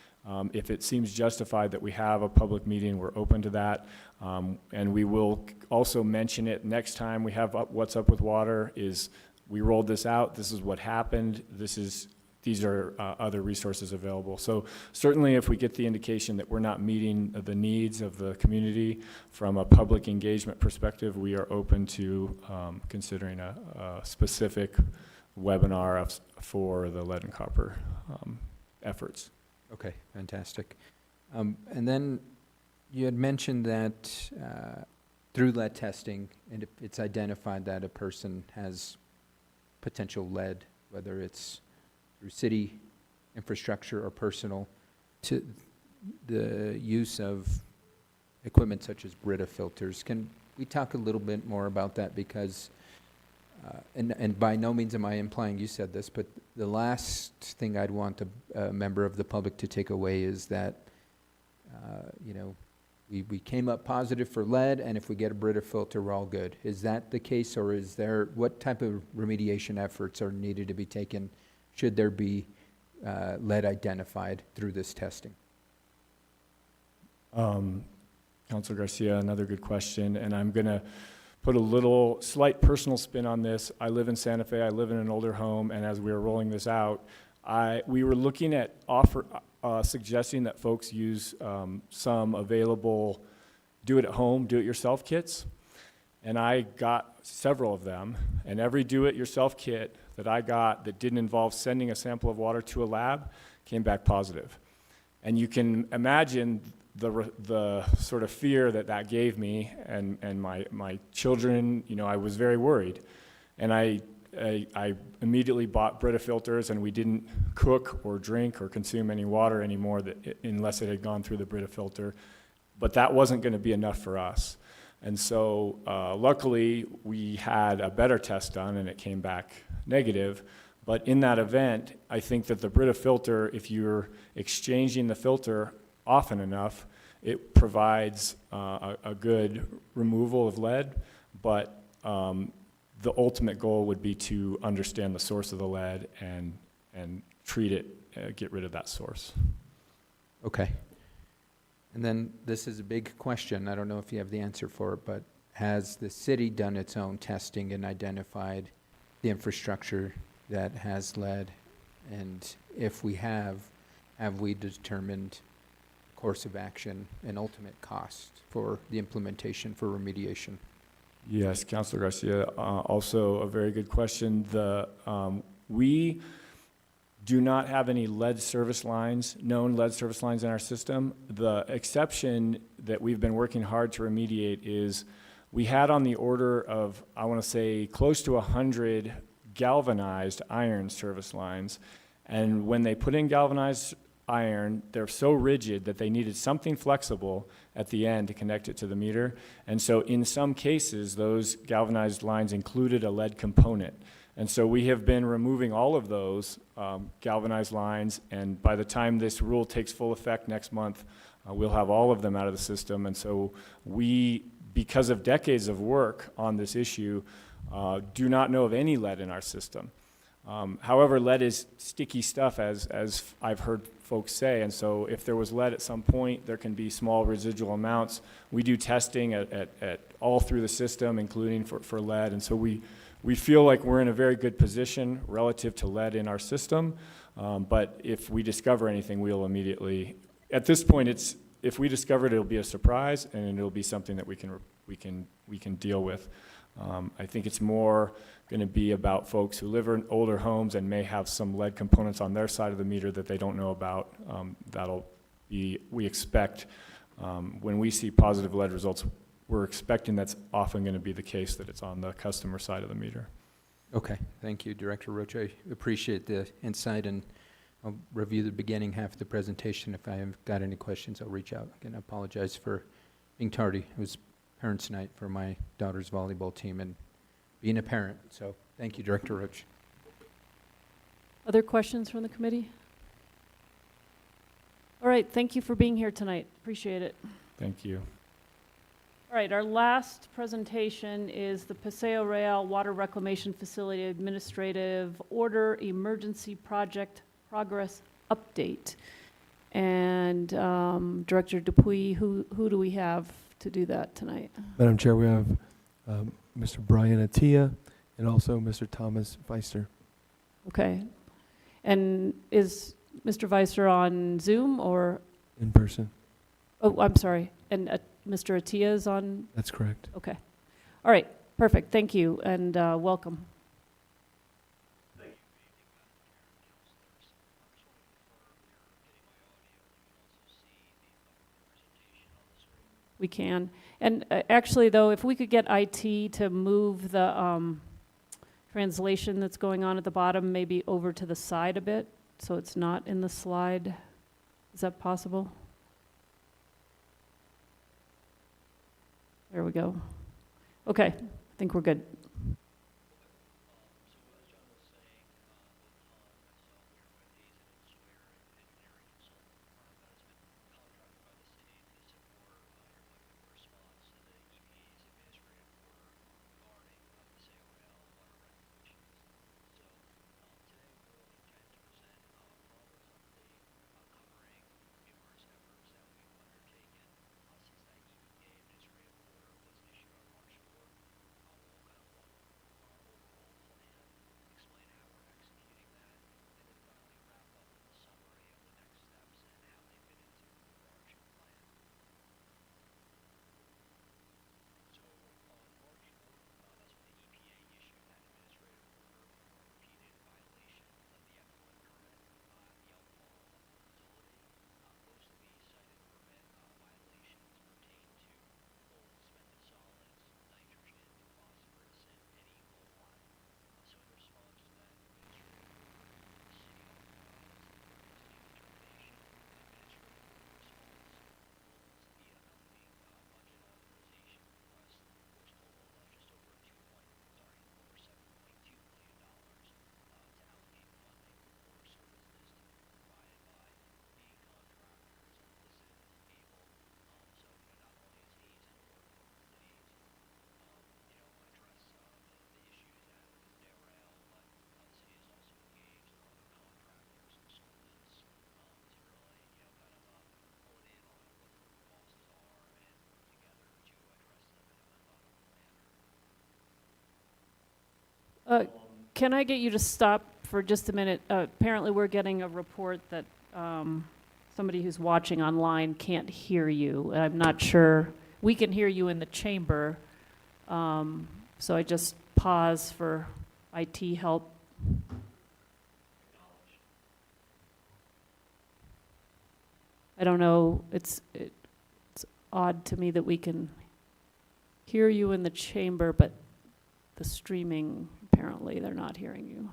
if it seems justified that we have a public meeting, we're open to that. And we will also mention it next time we have What's Up with Water is we rolled this out, this is what happened, these are other resources available. So certainly if we get the indication that we're not meeting the needs of the community from a public engagement perspective, we are open to considering a specific webinar for the lead and copper efforts. Okay, fantastic. And then you had mentioned that through lead testing, and if it's identified that a person has potential lead, whether it's through city infrastructure or personal, to the use of equipment such as Brita filters. Can we talk a little bit more about that? Because, and by no means am I implying you said this, but the last thing I'd want a member of the public to take away is that, we came up positive for lead, and if we get a Brita filter, we're all good. Is that the case, or is there, what type of remediation efforts are needed to be taken should there be lead identified through this testing? Councilor Garcia, another good question, and I'm going to put a slight personal spin on this. I live in Santa Fe, I live in an older home, and as we were rolling this out, we were looking at suggesting that folks use some available do-it-at-home, do-it-yourself kits, and I got several of them, and every do-it-yourself kit that I got that didn't involve sending a sample of water to a lab came back positive. And you can imagine the sort of fear that gave me and my children. I was very worried. And I immediately bought Brita filters, and we didn't cook or drink or consume any water anymore unless it had gone through the Brita filter. But that wasn't going to be enough for us. And so luckily we had a better test done and it came back negative, But in that event, I think that the Brita filter, if you're exchanging the filter often enough, it provides a good removal of lead, but the ultimate goal would be to understand the source of the lead and treat it, get rid of that source. Okay. And then this is a big question. I don't know if you have the answer for it, but has the city done its own testing and identified the infrastructure that has lead? And if we have we determined course of action and ultimate cost for the implementation for remediation? Yes, Councilor Garcia, also a very good question. We do not have any lead service lines, known lead service lines in our system. The exception that we've been working hard to remediate is we had on the order of, I want to say, close to 100 galvanized iron service lines. And when they put in galvanized iron, they're so rigid that they needed something flexible at the end to connect it to the meter. And so in some cases, those galvanized lines included a lead component. And so we have been removing all of those galvanized lines, and by the time this rule takes full effect next month, we'll have all of them out of the system. And so we, because of decades of work on this issue, do not know of any lead in our system. However, lead is sticky stuff, as I've heard folks say, and so if there was lead at some point, there can be small residual amounts. We do testing at all through the system, including for lead, and so we feel like we're in a very good position relative to lead in our system, but if we discover anything, we'll immediately, at this point, if we discover it, it'll be a surprise, and it'll be something that we can deal with. I think it's more going to be about folks who live in older homes and may have some lead components on their side of the meter that they don't know about. That'll be, we expect, when we see positive lead results, we're expecting that's often going to be the case, that it's on the customer side of the meter. Okay, thank you, Director Roach. I appreciate the insight, and I'll review the beginning half of the presentation. If I have got any questions, I'll reach out. Again, I apologize for being tardy. It was parents' night for my daughter's volleyball team and being a parent. So thank you, Director Roach. Other questions from the committee? All right, thank you for being here tonight. Appreciate it. Thank you. All right, our last presentation is the Paseo Real Water Reclamation Facility Administrative Order Emergency Project Progress Update. And Director Dupuy, who do we have to do that tonight? Madam Chair, we have Mr. Brian Attia and also Mr. Thomas Feister. Okay. And is Mr. Weiser on Zoom or? In person. Oh, I'm sorry. And Mr. Attia is on? That's correct. Okay. All right. Perfect. Thank you and welcome. We can. And actually, though, if we could get IT to move the translation that's going on at the bottom maybe over to the side a bit, so it's not in the slide. Is that possible? There we go. Okay, I think we're good. can I get you to stop for just a minute? Apparently, we're getting a report that somebody who's watching online can't hear you. And I'm not sure, we can hear you in the chamber. So I just pause for IT help. I don't know, it's odd to me that we can hear you in the chamber, but the streaming, apparently, they're not hearing you.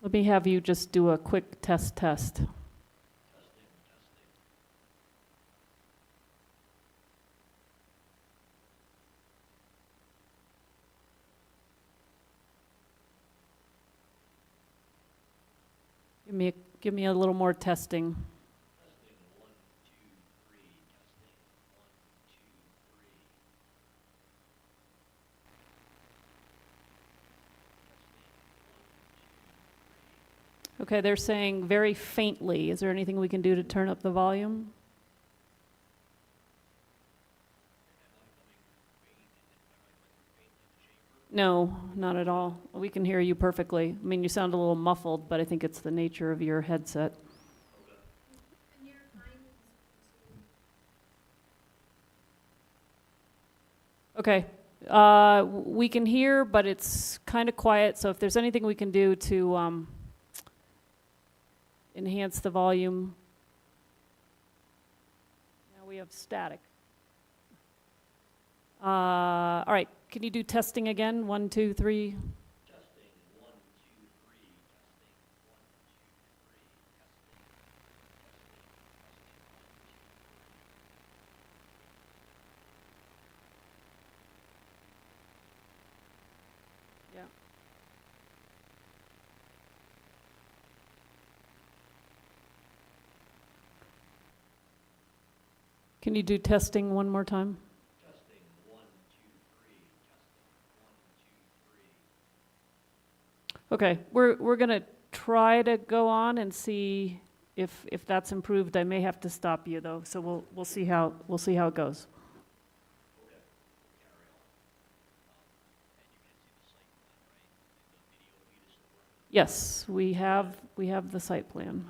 Let me have you just do a quick test. Give me a little more testing. Okay, they're saying very faintly. Is there anything we can do to turn up the volume? No, not at all. We can hear you perfectly. I mean, you sound a little muffled, but I think it's the nature of your headset. Okay. We can hear, but it's kind of quiet, so if there's anything we can do to enhance the volume. Now we have static. All right, can you do testing again? 1, 2, 3. Testing, 1, 2, 3. Testing, 1, 2, 3. Yeah. Can you do testing one more time? Okay, we're gonna try to go on and see if that's improved. I may have to stop you though, so we'll see how it goes. Yes, we have the site plan.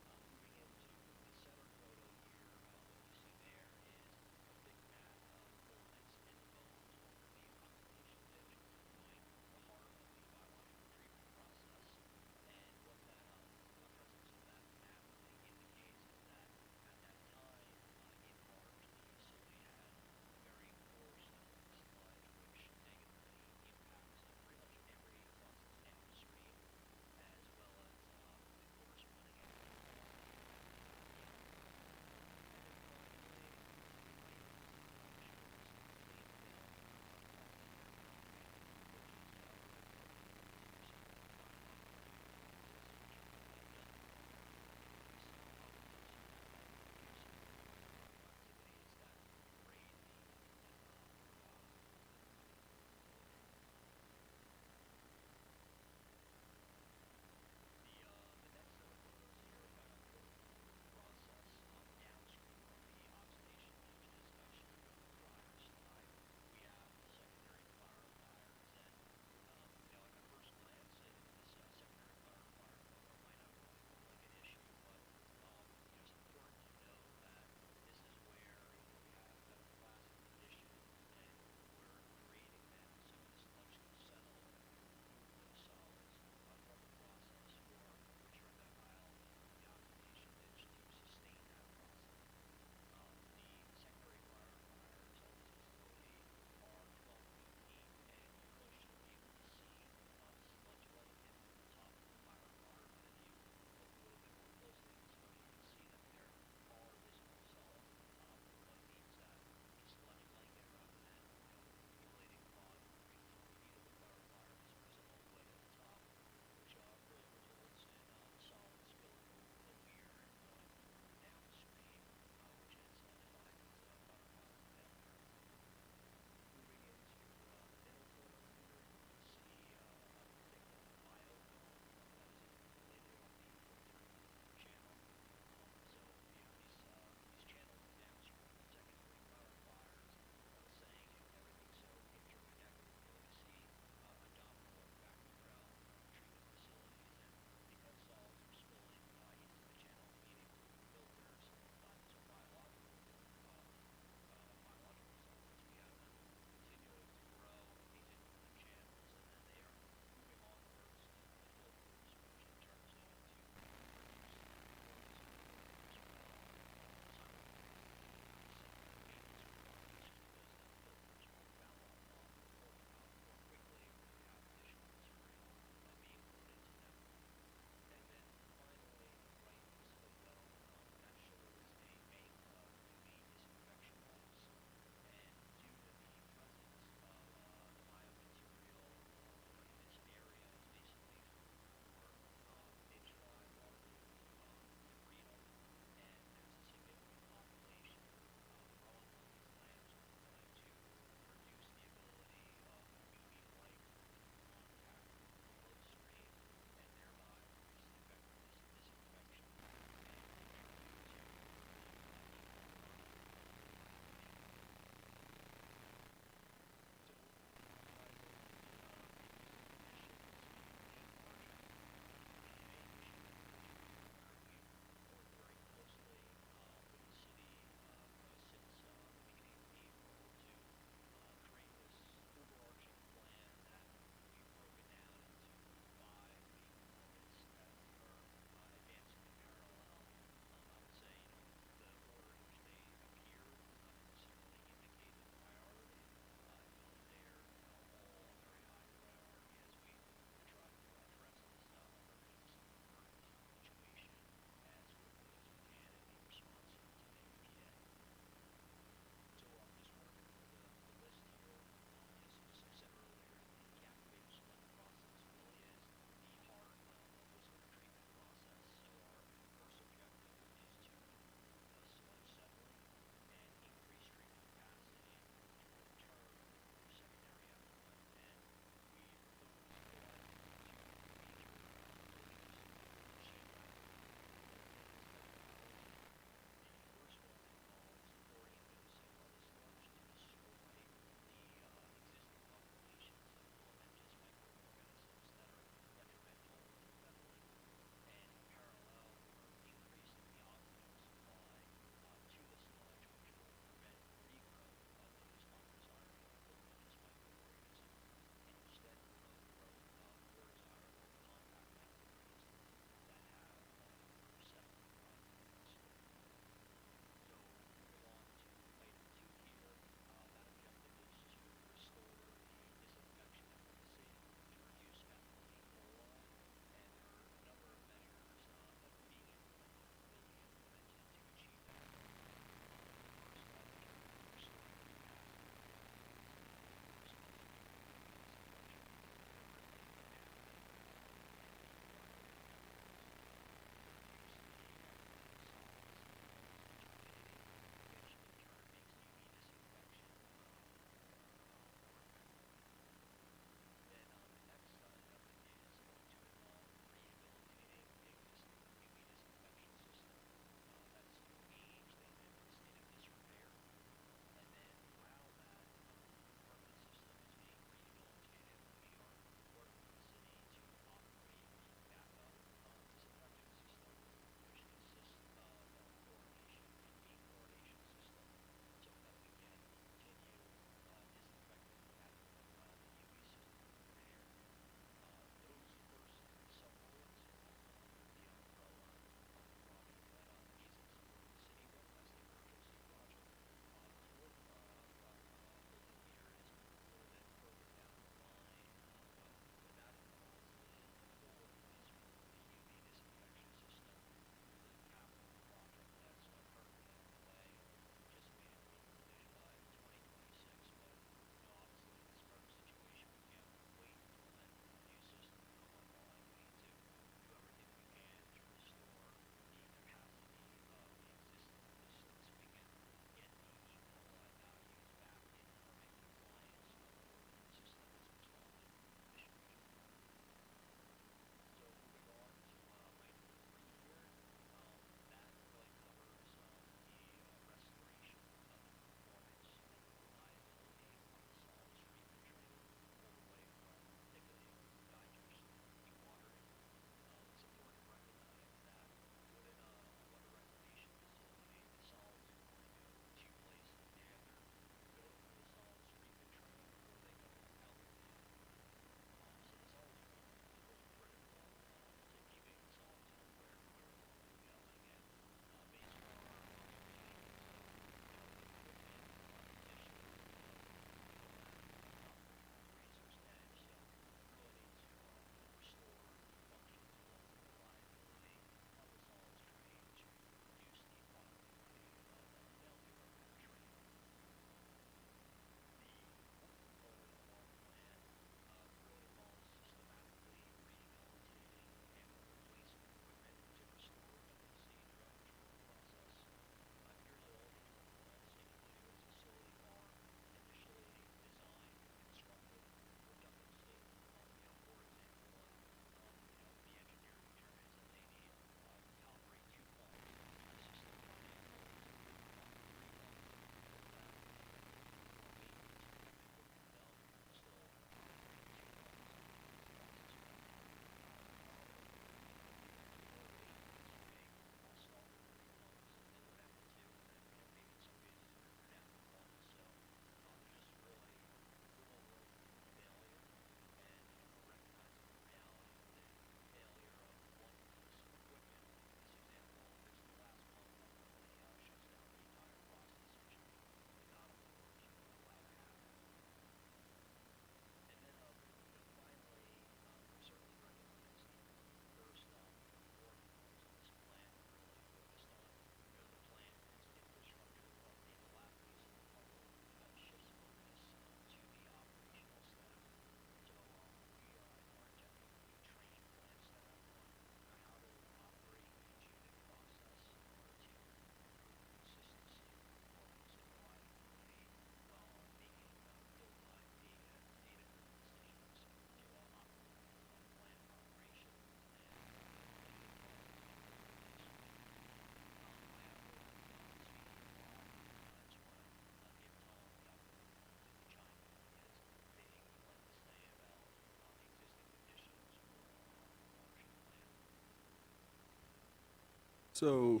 So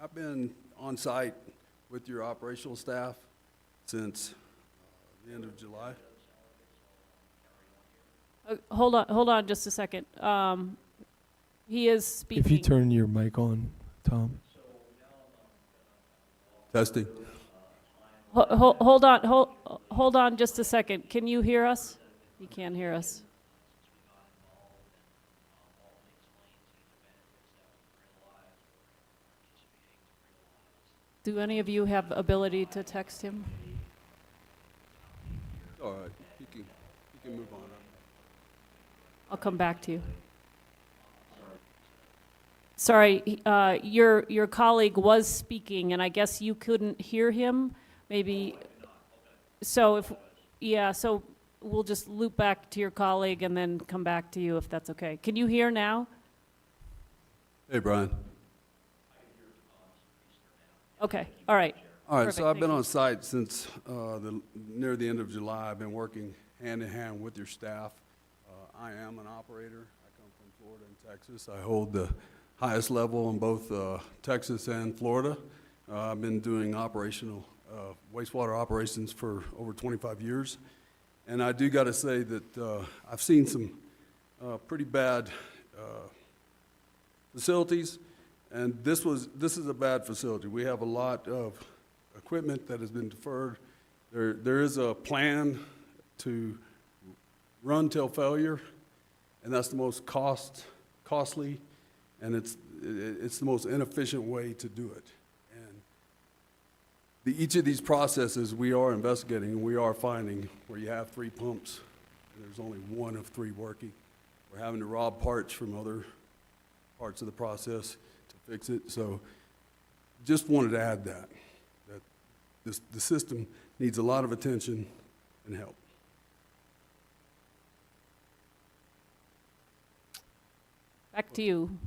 I've been on site with your operational staff since the end of July. Hold on just a second. He is speaking. If you turn your mic on, Tom. Testing. Hold on just a second. Can you hear us? He can't hear us. Do any of you have ability to text him? All right, you can move on. I'll come back to you. Sorry, your colleague was speaking, and I guess you couldn't hear him, maybe. So so we'll just loop back to your colleague and then come back to you if that's okay. Can you hear now? Hey, Brian. Okay, all right. All right, Perfect, so I've thank been you. on site since near the end of July. I've been working hand in hand with your staff. I am an operator. I come from Florida and Texas. I hold the highest level in both Texas and Florida. I've been doing operational wastewater operations for over 25 years. And I do got to say that I've seen some pretty bad facilities, and this is a bad facility. We have a lot of equipment that has been deferred. There is a plan to run till failure, and that's the most costly, and it's the most inefficient way to do it. And each of these processes we are investigating, and we are finding where you have 3 pumps, and there's only 1 of 3 working. We're having to rob parts from other parts of the process to fix it. So just wanted to add that the system needs a lot of attention and help. Back to you.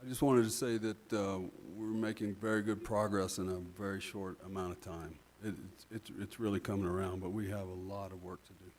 I just wanted to say that we're making very good progress in a very short amount of time. It's really coming around, but we have a lot of work to do.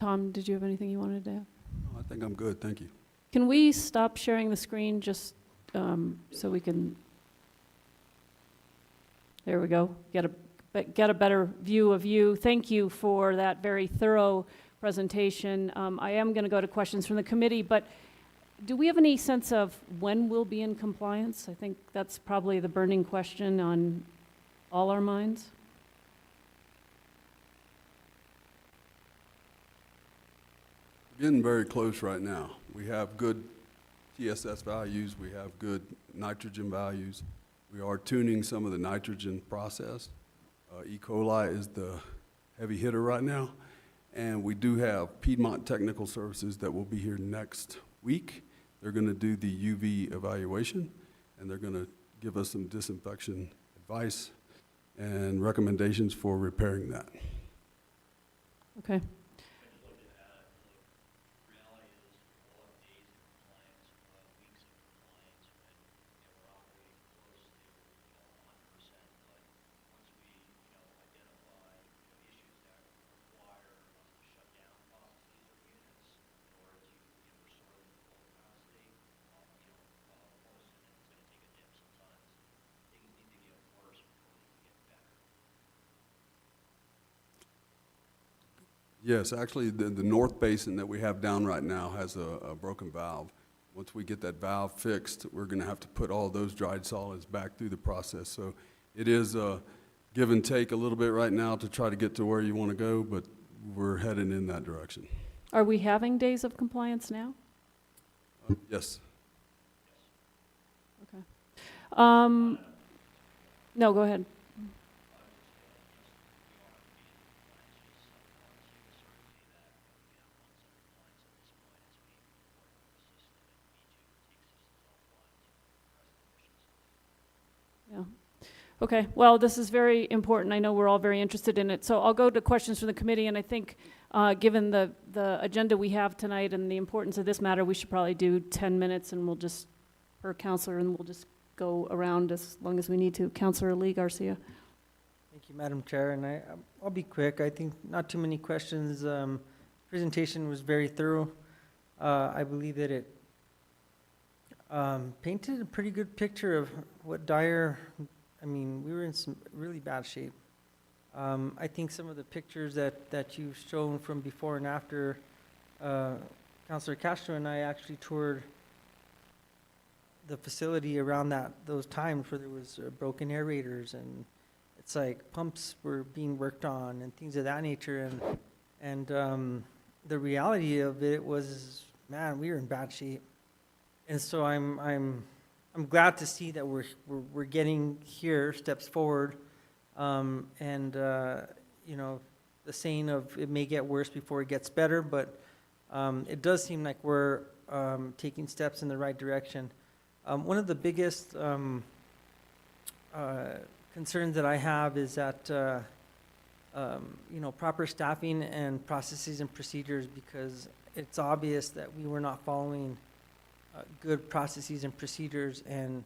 Tom, did you have anything you wanted to add? I think I'm good, thank you. Can we stop sharing the screen just so we can, there we go, get a better view of you. Thank you for that very thorough presentation. I am going to go to questions from the committee, but do we have any sense of when we'll be in compliance? I think that's probably the burning question on all our minds. Getting very close right now. We have good TSS values, we have good nitrogen values. We are tuning some of the nitrogen process. E. coli is the heavy hitter right now. And we do have Piedmont Technical Services that will be here next week. They're gonna do the UV evaluation, and they're gonna give us some disinfection advice and recommendations for repairing that. Okay. Yes, actually, the north basin that we have down right now has a broken valve. Once we get that valve fixed, we're gonna have to put all those dried solids back through the process. So it is a give and take a little bit right now to try to get to where you wanna go, but we're heading in that direction. Are we having days of compliance now? Yes. Okay. No, go ahead. Yeah. Okay, well, this is very important. I know we're all very interested in it. So I'll go to questions from the committee, and I think, given the agenda we have tonight and the importance of this matter, we should probably do 10 minutes, and we'll just, per counselor, and we'll just go around as long as we need to. Counselor Lee Garcia. Thank you, Madam Chair, and I'll be quick. I think not too many questions. Presentation was very thorough. I believe that it painted a pretty good picture of what dire, I mean, we were in some really bad shape. I think some of the pictures that you've shown from before and after, Councilor Castro and I actually toured the facility around those times where there was broken aerators, and it's like pumps were being worked on and things of that nature. And the reality of it was, man, we were in bad shape. And so I'm glad to see that we're getting here steps forward. You know, the saying of it may get worse before it gets better, but it does seem like we're taking steps in the right direction. One of the biggest concerns that I have is that you know, proper staffing and processes and procedures, because it's obvious that we were not following good processes and procedures, and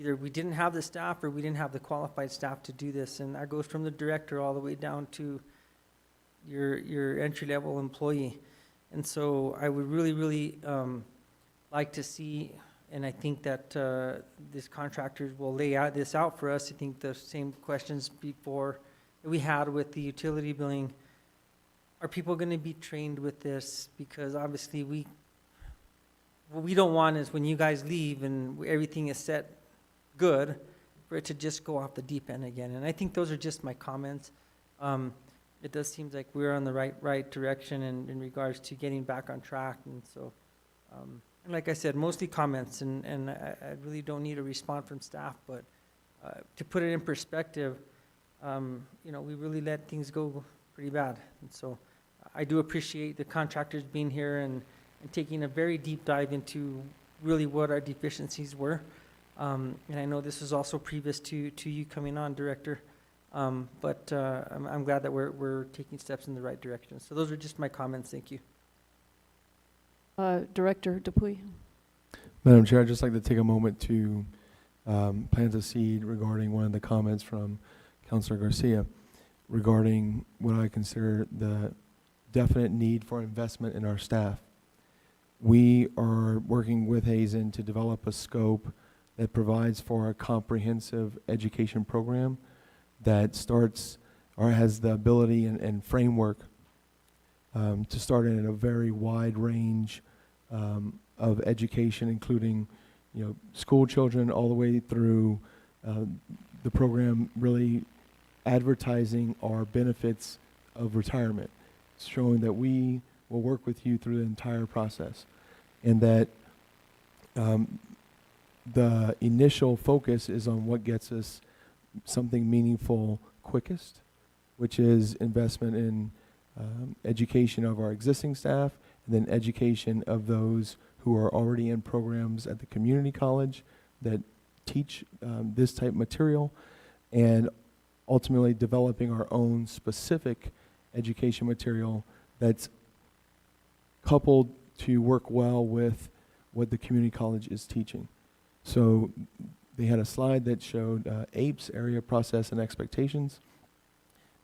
either we didn't have the staff or we didn't have the qualified staff to do this. And that goes from the director all the way down to your entry-level employee. And so I would really like to see, and I think that these contractors will lay this out for us. I think the same questions before that we had with the utility billing. Are people going to be trained with this? Because obviously what we don't want is when you guys leave and everything is set good, for it to just go off the deep end again. And I think those are just my comments. It does seem like we're on the right direction in regards to getting back on track. And so, and like I said, mostly comments, and I really don't need a response from staff, but to put it in perspective, you know, we really let things go pretty bad. And so I do appreciate the contractors being here and taking a very deep dive into really what our deficiencies were. And I know this was also previous to you coming on, Director. But I'm glad that we're taking steps in the right direction. So those are just my comments. Thank you. Director Dupuy. Madam Chair, I'd just like to take a moment to plant a seed regarding one of the comments from Councilor Garcia regarding what I consider the definite need for investment in our staff. We are working with Hazen to develop a scope that provides for a comprehensive education program that starts or has the ability and framework to start in a very wide range of education, including, school children all the way through the program really advertising our benefits of retirement, showing that we will work with you through the entire process, and that the initial focus is on what gets us something meaningful quickest, which is investment in education of our existing staff, and then education of those who are already in programs at the community college that teach this type material, and ultimately developing our own specific education material that's coupled to work well with what the community college is teaching. So they had a slide that showed APES, area, process, and expectations.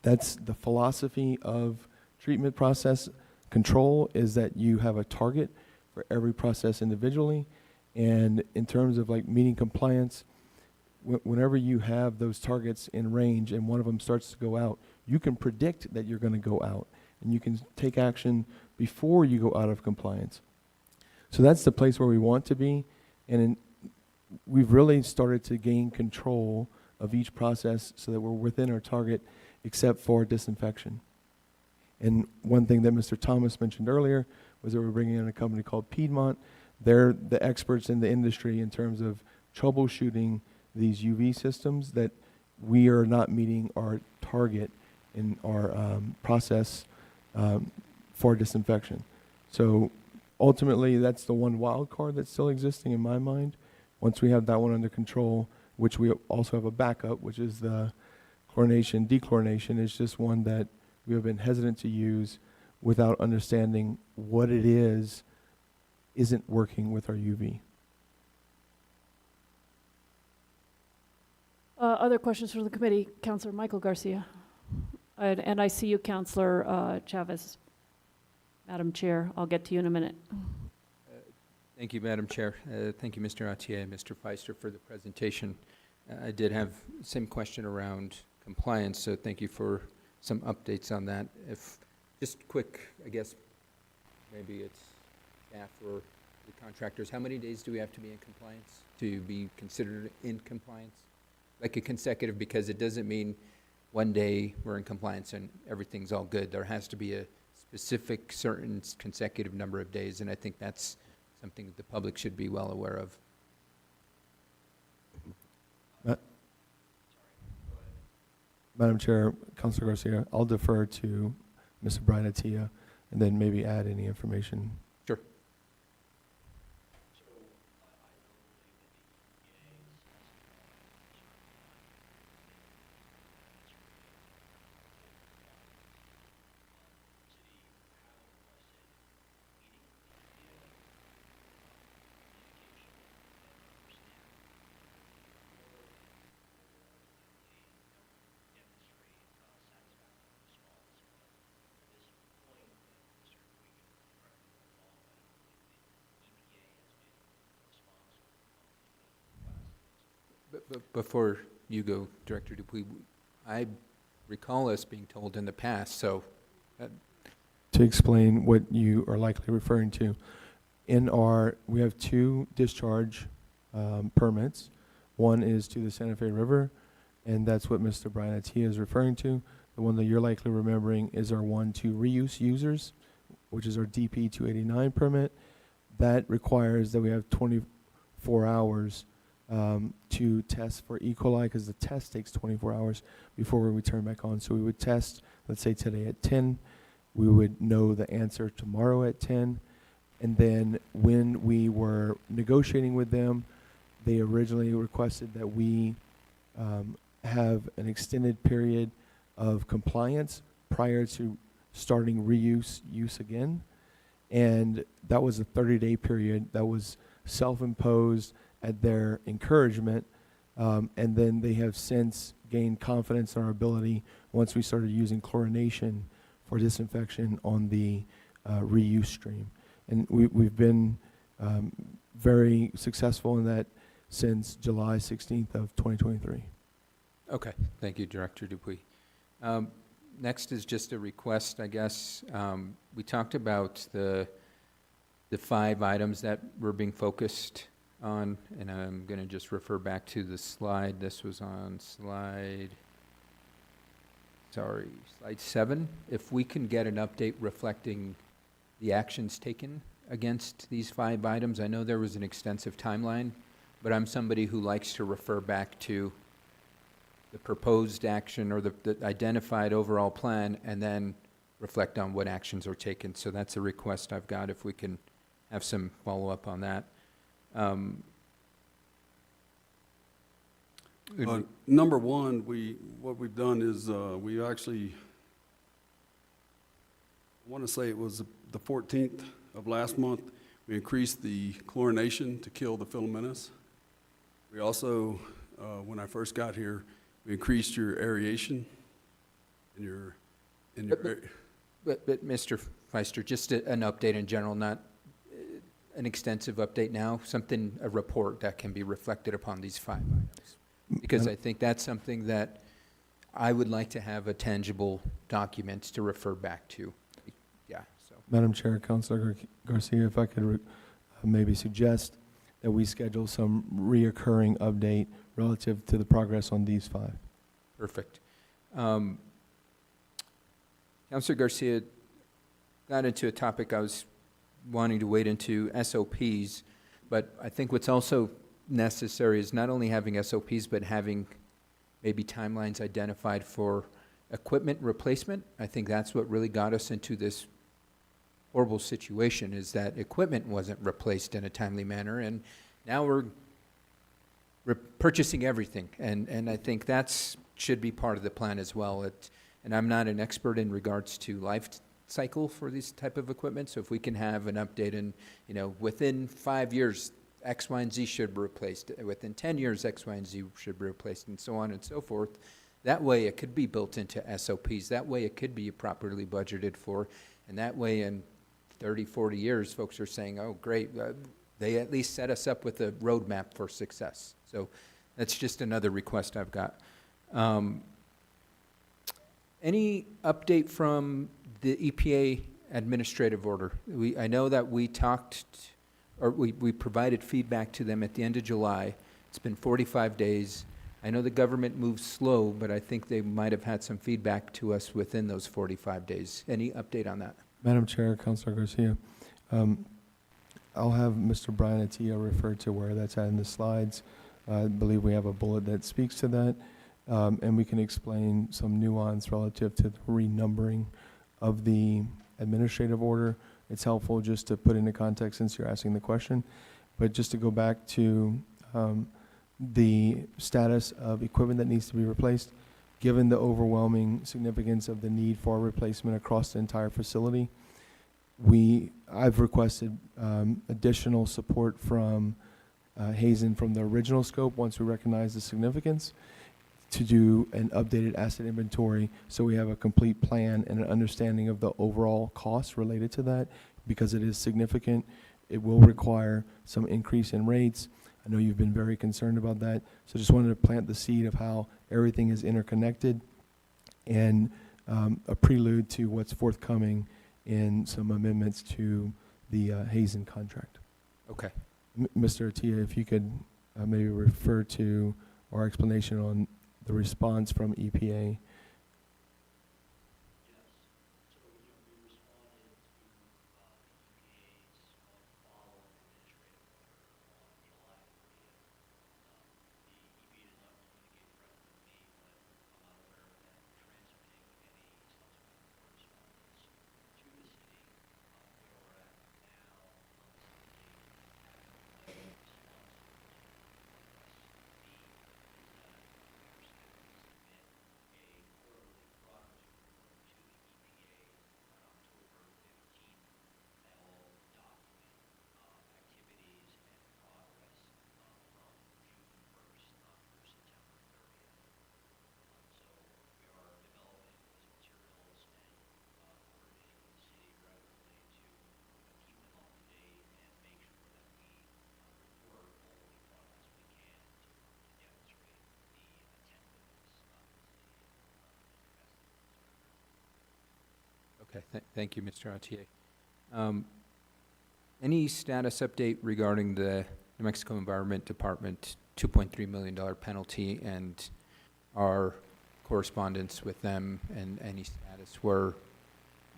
That's the philosophy of treatment process control, is that you have a target for every process individually. And in terms of like meeting compliance, whenever you have those targets in range and one of them starts to go out, you can predict that you're going to go out, and you can take action before you go out of compliance. So that's the place where we want to be, and we've really started to gain control of each process so that we're within our target, except for disinfection. And one thing that Mr. Thomas mentioned earlier was that we're bringing in a company called Piedmont. They're the experts in the industry in terms of troubleshooting these UV systems, that we are not meeting our target in our process for disinfection. So ultimately, that's the one wild card that's still existing in my mind. Once we have that one under control, which we also have a backup, which is the chlorination, dechlorination, is just one that we have been hesitant to use without understanding what it is isn't working with our UV. Other questions from the committee? Councilor Michael Garcia. And I see you, Councilor Chavez. Madam Chair, I'll get to you in a minute. Thank you, Madam Chair. Thank you, Mr. Atier and Mr. Feister, for the presentation. I did have the same question around compliance, so thank you for some updates on that. If just quick, I guess, maybe it's staff or the contractors, how many days do we have to be in compliance to be considered in compliance? Like a consecutive, because it doesn't mean one day we're in compliance and everything's all good. There has to be a specific, certain consecutive number of days, and I think that's something that the public should be well aware of. Madam Chair, Councilor Garcia, I'll defer to Mr. Brian Atia and then maybe add any information. Sure. But before you go, Director Dupuy, I recall us being told in the past, so. To explain what you are likely referring to, we have two discharge permits. One is to the Santa Fe River, and that's what Mr. Brian Atia is referring to. The one that you're likely remembering is our one to reuse users, which is our DP 289 permit. That requires that we have 24 hours to test for E. coli, because the test takes 24 hours before we return back on. So we would test, let's say today at 10, we would know the answer tomorrow at 10, and then when we were negotiating with them, they originally requested that we have an extended period of compliance prior to starting use again, and that was a 30-day period that was self-imposed at their encouragement, and then they have since gained confidence in our ability once we started using chlorination for disinfection on the reuse stream. And we've been very successful in that since July 16th of 2023. Okay, thank you, Director Dupuy. Next is just a request, I guess. We talked about the 5 items that were being focused on, and I'm going to just refer back to the slide. This was on slide 7. If we can get an update reflecting the actions taken against these 5 items. I know there was an extensive timeline, but I'm somebody who likes to refer back to the proposed action or the identified overall plan and then reflect on what actions are taken. So that's a request I've got, if we can have some follow-up on that. Number one, what we've done is we actually, I want to say it was the 14th of last month, we increased the chlorination to kill the filamentous. We also, when I first got here, we increased your aeration in your But Mr. Feister, just an update in general, not an extensive update now, a report that can be reflected upon these 5 items. Because I think that's something that I would like to have a tangible document to refer back to. Yeah, so. Madam Chair, Councilor Garcia, if I could maybe suggest that we schedule some reoccurring update relative to the progress on these 5. Perfect. Councilor Garcia got into a topic I was wanting to wade into, SOPs, but I think what's also necessary is not only having SOPs, but having maybe timelines identified for equipment replacement. I think that's what really got us into this horrible situation, is that equipment wasn't replaced in a timely manner, and now we're purchasing everything, and I think that's should be part of the plan as well. And I'm not an expert in regards to life cycle for this type of equipment, so if we can have an update and, within 5 years, X, Y, and Z should be replaced. Within 10 years, X, Y, and Z should be replaced, and so on and so forth. That way, it could be built into SOPs. That way, it could be properly budgeted for, and that way, in 30, 40 years, folks are saying, oh, great, they at least set us up with a roadmap for success. So that's just another request I've got. Any update from the EPA administrative order? I know that we talked, or we provided feedback to them at the end of July. It's been 45 days. I know the government moves slow, but I think they might have had some feedback to us within those 45 days. Any update on that? Madam Chair, Councilor Garcia, I'll have Mr. Brian Attia refer to where that's at in the slides. I believe we have a bullet that speaks to that, and we can explain some nuance relative to the renumbering of the administrative order. It's helpful just to put into context since you're asking the question, but just to go back to the status of equipment that needs to be replaced, given the overwhelming significance of the need for replacement across the entire facility, I've requested additional support from Hazen from the original scope, once we recognize the significance, to do an updated asset inventory so we have a complete plan and an understanding of the overall costs related to that, because it is significant. It will require some increase in rates. I know you've been very concerned about that, so just wanted to plant the seed of how everything is interconnected and a prelude to what's forthcoming in some amendments to the Hazen contract. Okay. Mr. Attia, if you could maybe refer to our explanation on the response from EPA. Okay, thank you, Mr. Autier. Any status update regarding the New Mexico Environment Department $2.3 million penalty and our correspondence with them, and any status where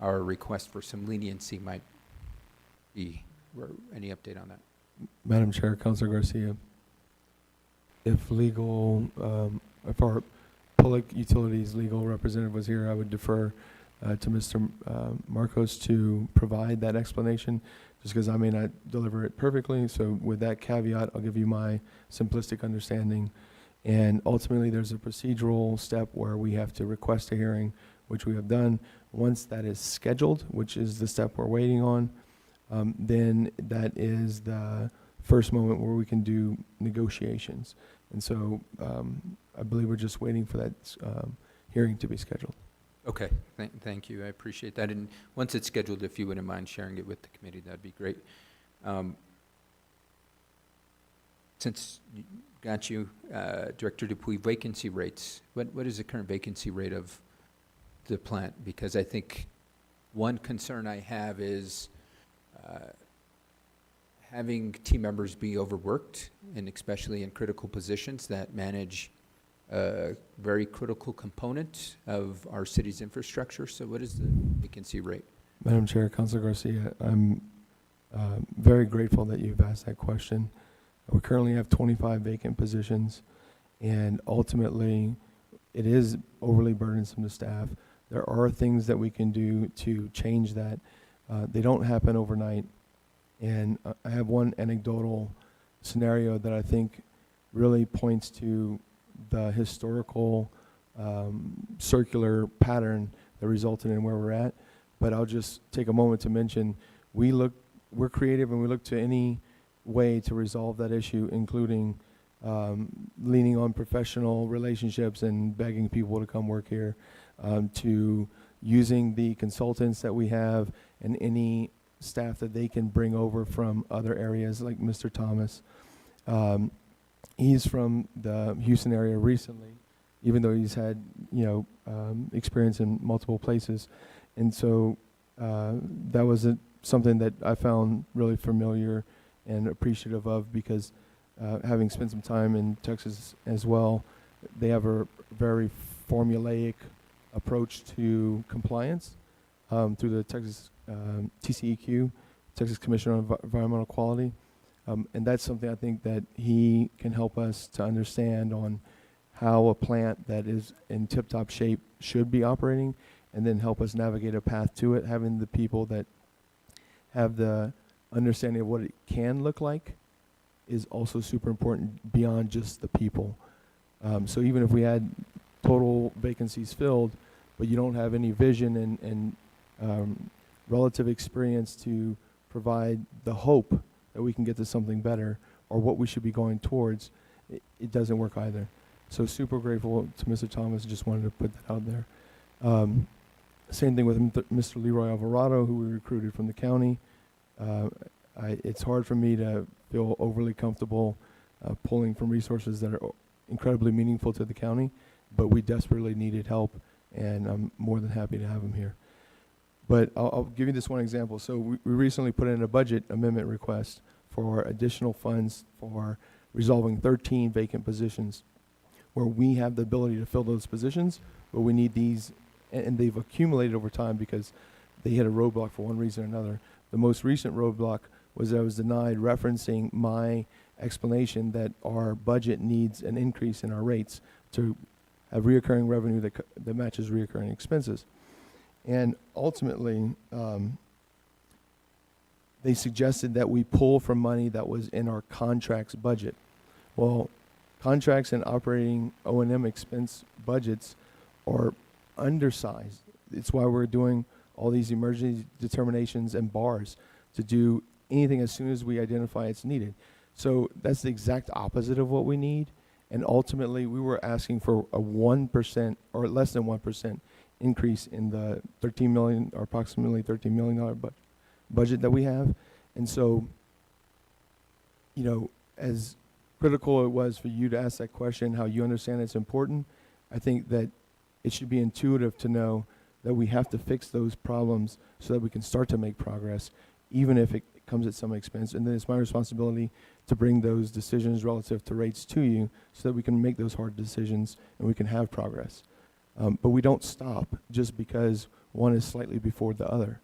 our request for some leniency might be? Any update on that? Madam Chair, Councilor Garcia, if if our public utilities legal representative was here, I would defer to Mr. Marcos to provide that explanation, just because I may not deliver it perfectly. So with that caveat, I'll give you my simplistic understanding. And ultimately, there's a procedural step where we have to request a hearing, which we have done. Once that is scheduled, which is the step we're waiting on, then that is the first moment where we can do negotiations. And so I believe we're just waiting for that hearing to be scheduled. Okay, thank you. I appreciate that. And once it's scheduled, if you wouldn't mind sharing it with the committee, that'd be great. Since got you, Director Dupuy, vacancy rates. What is the current vacancy rate of the plant? Because I think one concern I have is having team members be overworked, and especially in critical positions that manage a very critical component of our city's infrastructure. So what is the vacancy rate? Madam Chair, Councilor Garcia, I'm very grateful that you've asked that question. We currently have 25 vacant positions, and ultimately, it is overly burdensome to staff. There are things that we can do to change that. They don't happen overnight. And I have one anecdotal scenario that I think really points to the historical circular pattern that resulted in where we're at. But I'll just take a moment to mention, we're creative and we look to any way to resolve that issue, including leaning on professional relationships and begging people to come work here, to using the consultants that we have and any staff that they can bring over from other areas, like Mr. Thomas. He's from the Houston area recently, even though he's had experience in multiple places. And so that was something that I found really familiar and appreciative of, because having spent some time in Texas as well, they have a very formulaic approach to compliance through the Texas TCEQ, Texas Commission on Environmental Quality. And that's something I think that he can help us to understand on how a plant that is in tip-top shape should be operating, and then help us navigate a path to it. Having the people that have the understanding of what it can look like is also super important beyond just the people. So even if we had total vacancies filled, but you don't have any vision and relative experience to provide the hope that we can get to something better or what we should be going towards, it doesn't work either. So super grateful to Mr. Thomas. Just wanted to put that out there. Same thing with Mr. Leroy Alvarado, who we recruited from the county. It's hard for me to feel overly comfortable pulling from resources that are incredibly meaningful to the county, but we desperately needed help, and I'm more than happy to have him here. But I'll give you this one example. So we recently put in a budget amendment request for additional funds for resolving 13 vacant positions, where we have the ability to fill those positions, but we need these, and they've accumulated over time because they hit a roadblock for one reason or another. The most recent roadblock was that I was denied referencing my explanation that our budget needs an increase in our rates to have reoccurring revenue that matches reoccurring expenses. And ultimately, they suggested that we pull from money that was in our contracts budget. Well, contracts and operating O&M expense budgets are undersized. It's why we're doing all these emergency determinations and bars to do anything as soon as we identify it's needed. So that's the exact opposite of what we need. And ultimately, we were asking for a 1% or less than 1% increase in the $13 million or approximately $13 million budget that we have. And so, as critical it was for you to ask that question, how you understand it's important, I think that it should be intuitive to know that we have to fix those problems so that we can start to make progress, even if it comes at some expense. And then it's my responsibility to bring those decisions relative to rates to you so that we can make those hard decisions and we can have progress. But we don't stop just because one is slightly before the other,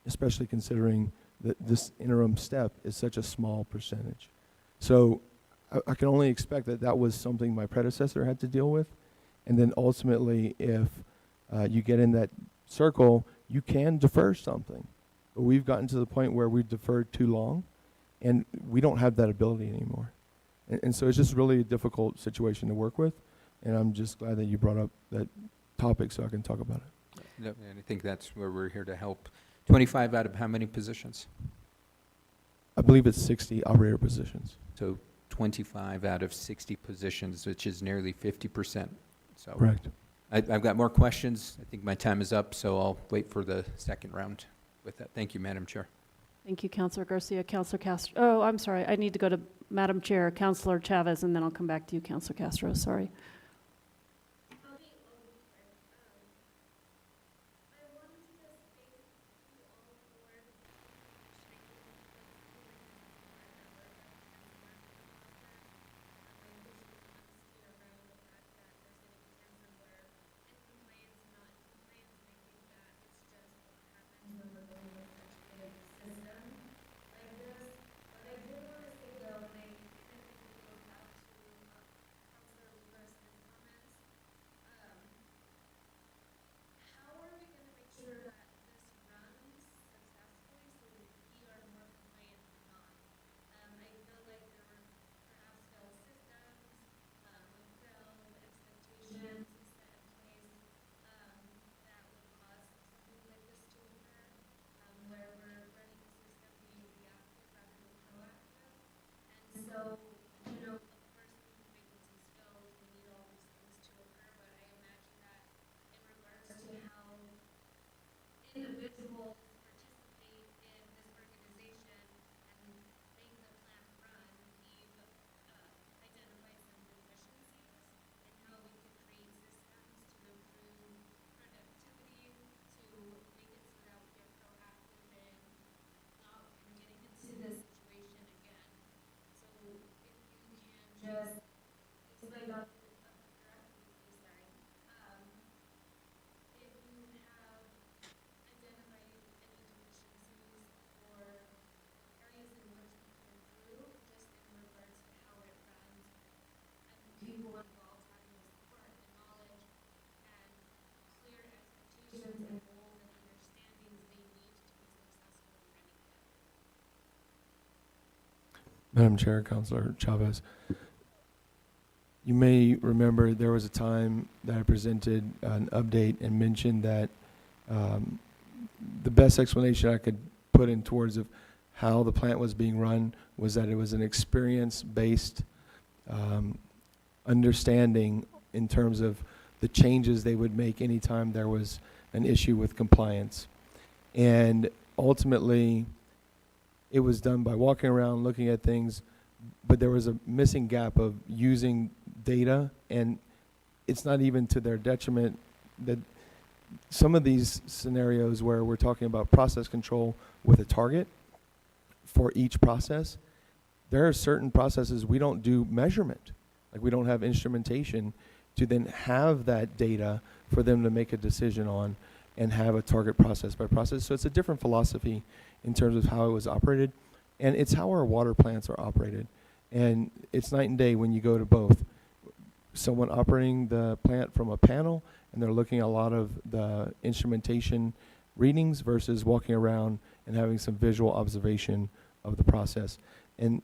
especially considering that this interim step is such a small percentage. So I can only expect that that was something my predecessor had to deal with. And then ultimately, if you get in that circle, you can defer something. But we've gotten to the point where we've deferred too long, and we don't have that ability anymore. And so it's just really a difficult situation to work with, and I'm just glad that you brought up that topic so I can talk about it. No, and I think that's where we're here to help. 25 out of how many positions? I believe it's 60 operator positions. So 25 out of 60 positions, which is nearly 50%. So Correct. I've got more questions. I think my time is up, so I'll wait for the second round with that. Thank you, Madam Chair. Thank you, Councilor Garcia. Councilor Castro, oh, I'm sorry, I need to go to Madam Chair, Councilor Chavez, and then I'll come back to you, Councilor Castro, sorry. Madam Chair, Councilor Chavez, you may remember there was a time that I presented an update and mentioned that the best explanation I could put in towards of how the plant was being run was that it was an experience-based understanding in terms of the changes they would make anytime there was an issue with compliance. And ultimately, it was done by walking around, looking at things, but there was a missing gap of using data, and it's not even to their detriment that some of these scenarios where we're talking about process control with a target for each process, there are certain processes we don't do measurement. Like we don't have instrumentation to then have that data for them to make a decision on and have a target process by process. So it's a different philosophy in terms of how it was operated, and it's how our water plants are operated. And it's night and day when you go to both. Someone operating the plant from a panel, and they're looking at a lot of the instrumentation readings versus walking around and having some visual observation of the process. And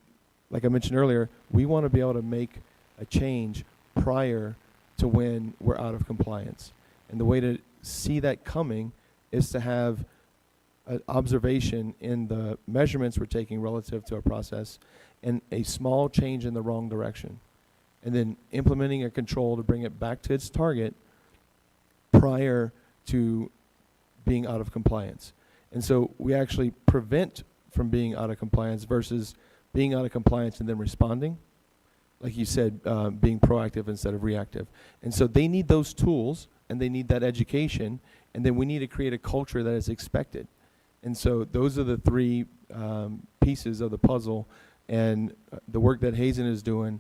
like I mentioned earlier, we want to be able to make a change prior to when we're out of compliance. And the way to see that coming is to have an observation in the measurements we're taking relative to a process and a small change in the wrong direction. And then implementing a control to bring it back to its target prior to being out of compliance. And so we actually prevent from being out of compliance versus being out of compliance and then responding. Like you said, being proactive instead of reactive. And so they need those tools and they need that education, and then we need to create a culture that is expected. And so those are the three pieces of the puzzle, and the work that Hazen is doing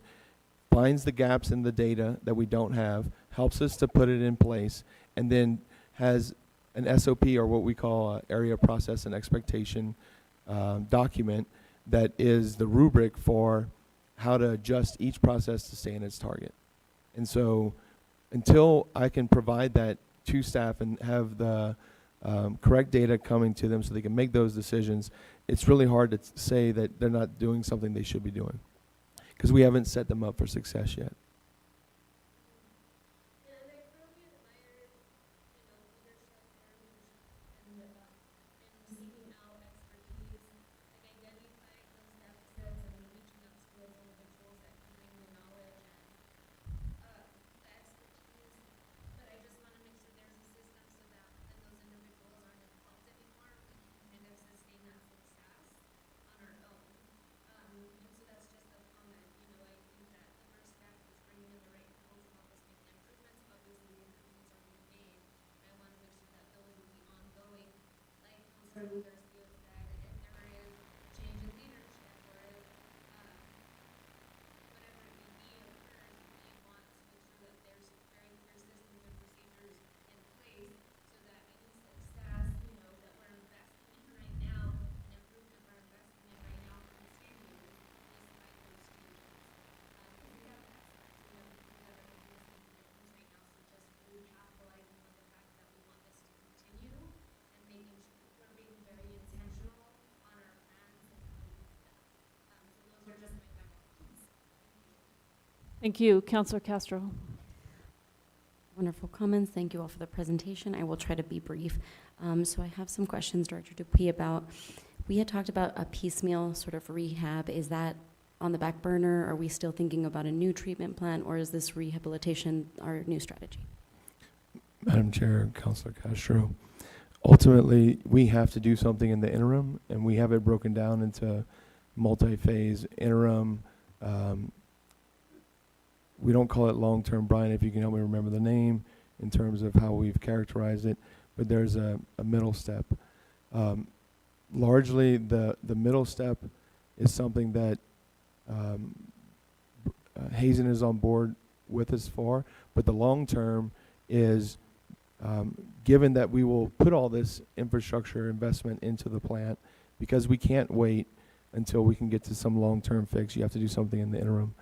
finds the gaps in the data that we don't have, helps us to put it in place, and then has an SOP, or what we call a area process and expectation document that is the rubric for how to adjust each process to stay in its target. And so until I can provide that to staff and have the correct data coming to them so they can make those decisions, it's really hard to say that they're not doing something they should be doing, because we haven't set them up for success yet. Thank you. Councilor Castro. Wonderful comments. Thank you all for the presentation. I will try to be brief. So I have some questions, Director Dupuy, about, we had talked about a piecemeal sort of rehab. Is that on the back burner? Are we still thinking about a new treatment plan, or is this rehabilitation our new strategy? Madam Chair, Councilor Castro, ultimately, we have to do something in the interim, and we have it broken down into multi-phase interim. We don't call it long-term, Brian, if you can help me remember the name in terms of how we've characterized it, but there's a middle step. Largely, the middle step is something that Hazen is on board with us for, but the long-term is, given that we will put all this infrastructure investment into the plant, because we can't wait until we can get to some long-term fix, you have to do something in the interim.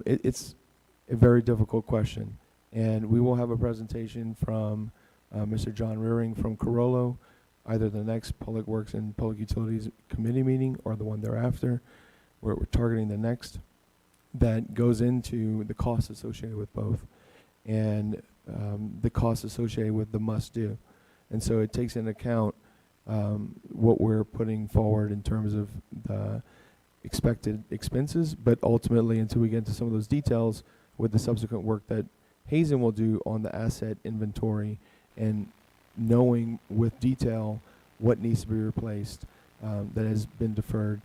It's a very difficult question, and we will have a presentation from Mr. John Rearing from Carollo, either the next Public Works and Public Utilities Committee meeting or the one thereafter, where we're targeting the next, that goes into the costs associated with both, and the costs associated with the must-do. And so it takes into account what we're putting forward in terms of the expected expenses, but ultimately, until we get into some of those details, with the subsequent work that Hazen will do on the asset inventory and knowing with detail what needs to be replaced that has been deferred,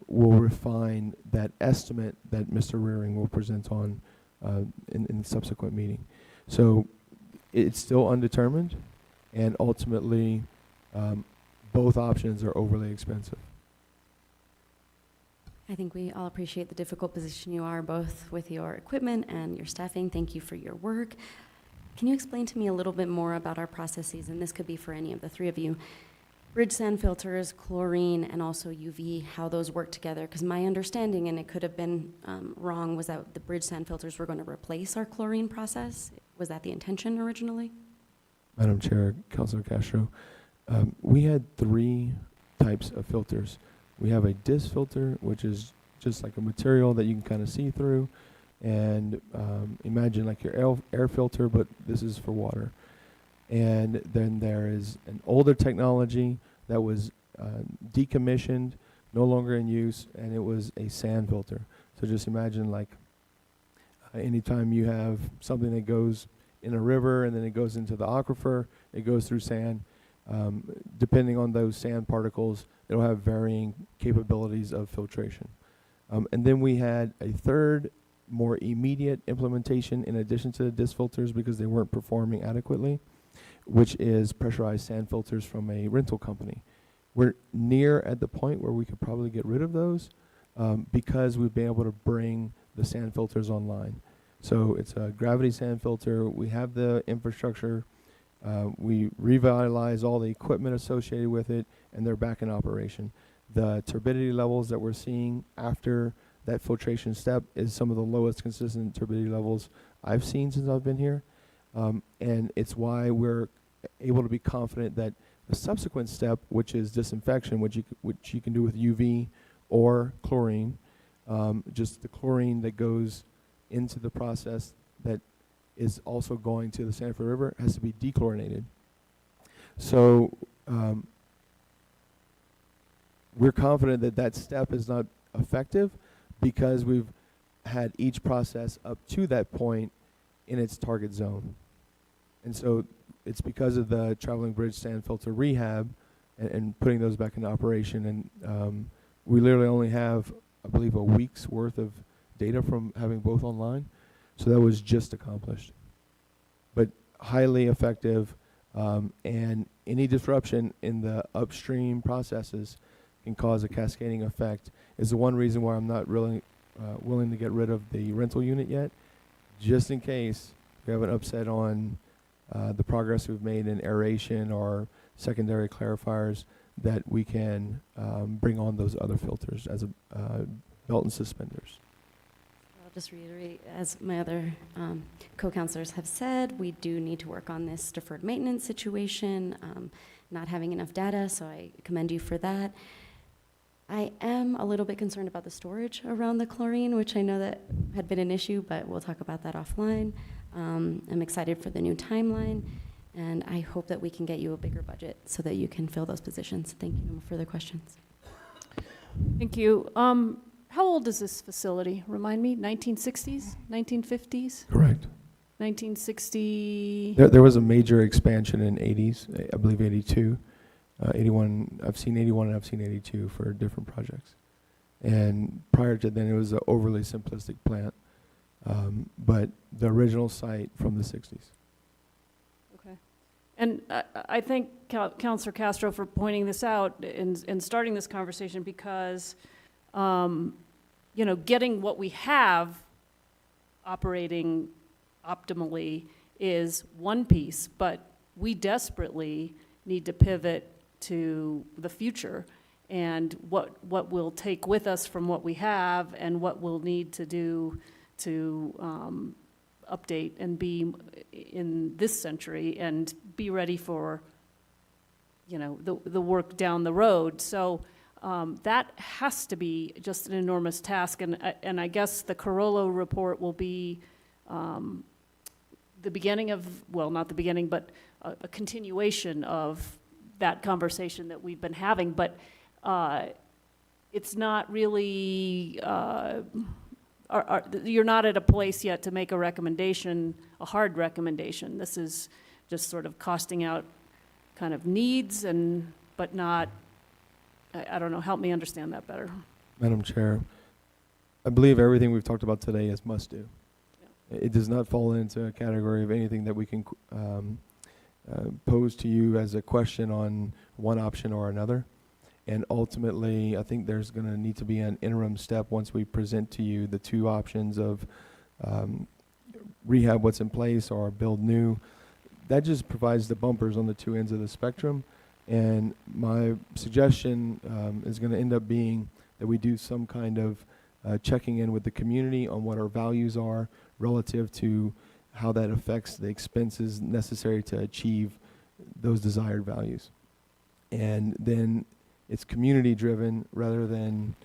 will refine that estimate that Mr. Rearing will present on in the subsequent meeting. So it's still undetermined, and ultimately both options are overly expensive. I think we all appreciate the difficult position you are, both with your equipment and your staffing. Thank you for your work. Can you explain to me a little bit more about our processes, and this could be for any of the three of you, bridge sand filters, chlorine, and also UV, how those work together? Because my understanding, and it could have been wrong, was that the bridge sand filters were going to replace our chlorine process. Was that the intention originally? Madam Chair, Councilor Castro, we had three types of filters. We have a disc filter, which is just like a material that you can kind of see through, and imagine like your air filter, but this is for water. And then there is an older technology that was decommissioned, no longer in use, and it was a sand filter. So just imagine like anytime you have something that goes in a river and then it goes into the aquifer, it goes through sand. Depending on those sand particles, it'll have varying capabilities of filtration. And then we had a third more immediate implementation in addition to the disc filters because they weren't performing adequately, which is pressurized sand filters from a rental company. We're near at the point where we could probably get rid of those because we've been able to bring the sand filters online. So it's a gravity sand filter. We have the infrastructure. We revitalize all the equipment associated with it, and they're back in operation. The turbidity levels that we're seeing after that filtration step is some of the lowest consistent turbidity levels I've seen since I've been here. And it's why we're able to be confident that the subsequent step, which is disinfection, which you can do with UV or chlorine, just the chlorine that goes into the process that is also going to the Santa Fe River has to be dechlorinated. So we're confident that that step is not effective because we've had each process up to that point in its target zone. And so it's because of the traveling bridge sand filter rehab and putting those back into operation. And we literally only have, I believe, a week's worth of data from having both online. So that was just accomplished. But highly effective, and any disruption in the upstream processes can cause a cascading effect. Is the one reason why I'm not really willing to get rid of the rental unit yet, just in case we have an upset on the progress we've made in aeration or secondary clarifiers, that we can bring on those other filters as a belt and suspenders. I'll just reiterate, as my other co-counselors have said, we do need to work on this deferred maintenance situation, not having enough data, so I commend you for that. I am a little bit concerned about the storage around the chlorine, which I know that had been an issue, but we'll talk about that offline. I'm excited for the new timeline, and I hope that we can get you a bigger budget so that you can fill those positions. Thank you. No further questions. Thank you. How old is this facility? Remind me, 1960s, 1950s? Correct. 1960? There was a major expansion in 80s, I believe 82. 81, I've seen 81 and I've seen 82 for different projects. And prior to then, it was an overly simplistic plant, but the original site from the 60s. Okay. And I thank Councilor Castro for pointing this out and starting this conversation because, you know, getting what we have operating optimally is one piece, but we desperately need to pivot to the future and what we'll take with us from what we have and what we'll need to do to update and be in this century and be ready for, you know, the work down the road. So that has to be just an enormous task, and I guess the Carollo report will be the beginning of, well, not the beginning, but a continuation of that conversation that we've been having, but it's not really, you're not at a place yet to make a recommendation, a hard recommendation. This is just sort of costing out kind of needs but not, I don't know, help me understand that better. Madam Chair, I believe everything we've talked about today is must do. Yeah. It does not fall into a category of anything that we can pose to you as a question on one option or another. And ultimately, I think there's going to need to be an interim step once we present to you the two options of rehab what's in place or build new. That just provides the bumpers on the two ends of the spectrum. And my suggestion is going to end up being that we do some kind of checking in with the community on what our values are relative to how that affects the expenses necessary to achieve those desired values. And then it's community driven rather than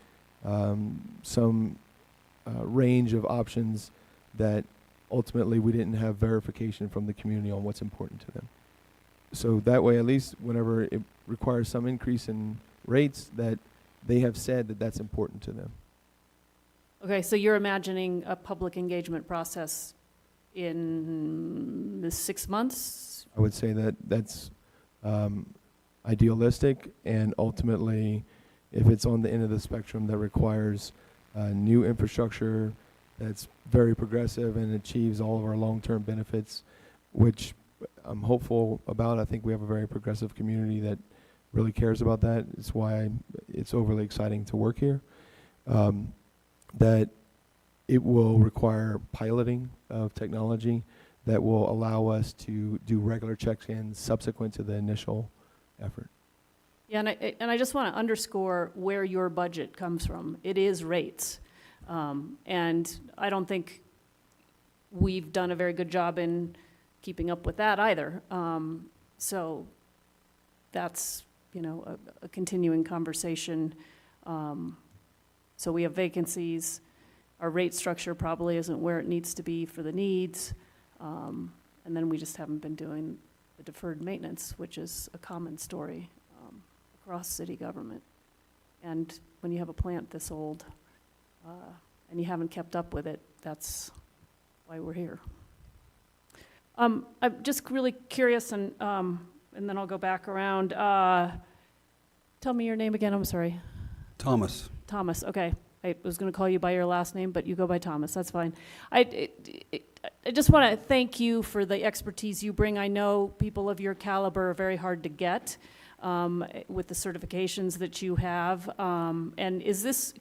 some range of options that ultimately we didn't have verification from the community on what's important to them. So that way, at least whenever it requires some increase in rates, that they have said that that's important to them. Okay, so you're imagining a public engagement process in the 6 months? I would say that that's idealistic, and ultimately, if it's on the end of the spectrum that requires new infrastructure, that's very progressive and achieves all of our long-term benefits, which I'm hopeful about. I think we have a very progressive community that really cares about that. It's why it's overly exciting to work here. That it will require piloting of technology that will allow us to do regular check-ins subsequent to the initial effort. Yeah, and I just want to underscore where your budget comes from. It is rates. And I don't think we've done a very good job in keeping up with that either. So that's, you know, a continuing conversation. So we have vacancies. Our rate structure probably isn't where it needs to be for the needs. And then we just haven't been doing the deferred maintenance, which is a common story across city government. And when you have a plant this old, and you haven't kept up with it, that's why we're here. I'm just really curious, and then I'll go back around. Tell me your name again, I'm sorry. Thomas. Thomas, okay. I was going to call you by your last name, but you go by Thomas, that's fine. I just want to thank you for the expertise you bring. I know people of your caliber are very hard to get with the certifications that you have. And is this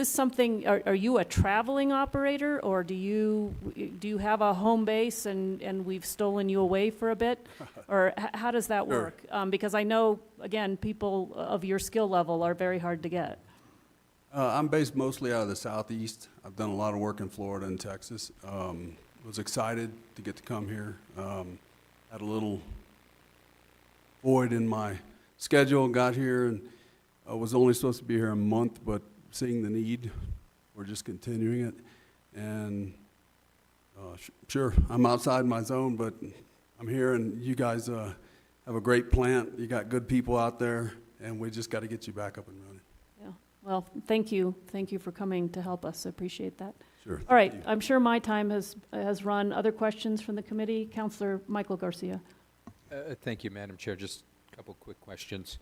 something, are you a traveling operator, or do you have a home base and we've stolen you away for a bit? Or how does that work? Because I know, again, people of your skill level are very hard to get. I'm based mostly out of the Southeast. I've done a lot of work in Florida and Texas. Was excited to get to come here. Had a little void in my schedule, got here, and I was only supposed to be here a month, but seeing the need, we're just continuing it. And sure, I'm outside my zone, but I'm here, and you guys have a great plant. You got good people out there, and we just got to get you back up and running. Yeah. Well, thank you. Thank you for coming to help us. I appreciate that. Sure. All right. I'm sure my time has run. Other questions from the committee? Councilor Michael Garcia. Thank you, Madam Chair. Just a couple quick questions.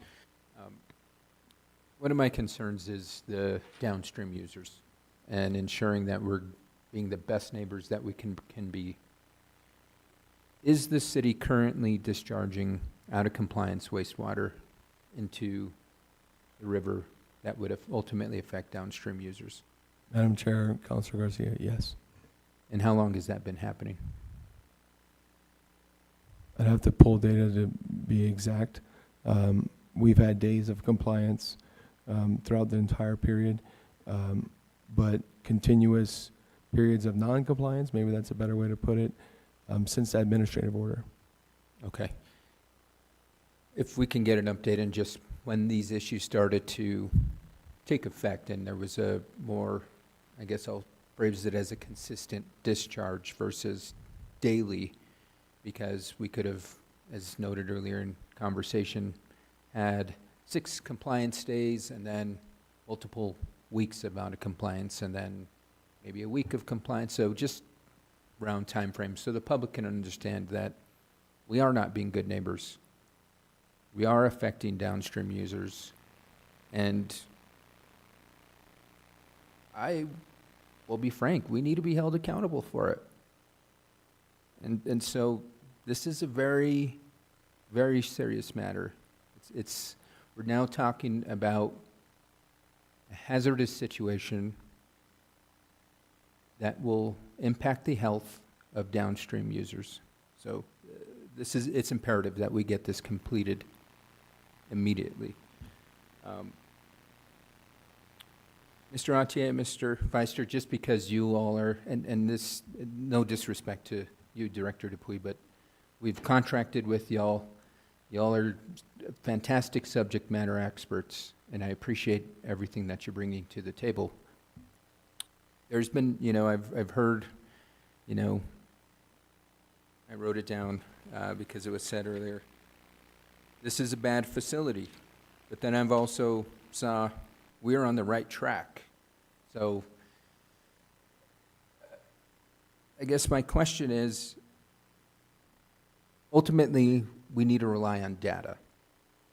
One of my concerns is the downstream users and ensuring that we're being the best neighbors that we can be. Is the city currently discharging out of compliance wastewater into the river that would ultimately affect downstream users? Madam Chair, Councilor Garcia, yes. And how long has that been happening? I'd have to pull data to be exact. We've had days of compliance throughout the entire period, but continuous periods of non-compliance, maybe that's a better way to put it, since the administrative order. Okay. If we can get an update on just when these issues started to take effect and there was a more, I guess I'll phrase it as a consistent discharge versus daily, because we could have, as noted earlier in conversation, had 6 compliance days and then multiple weeks of out of compliance and then maybe a week of compliance. So just round time frames so the public can understand that we are not being good neighbors. We are affecting downstream users, and I will be frank, we need to be held accountable for it. And so this is a very, very serious matter. We're now talking about a hazardous situation that will impact the health of downstream users. So it's imperative that we get this completed immediately. Mr. Atier, Mr. Feister, just because you all are, and this, no disrespect to you, Director Dupuy, but we've contracted with y'all. Y'all are fantastic subject matter experts, and I appreciate everything that you're bringing to the table. There's been, I've heard, I wrote it down because it was said earlier, this is a bad facility. But then I've also saw we're on the right track. So I guess my question is, ultimately, we need to rely on data.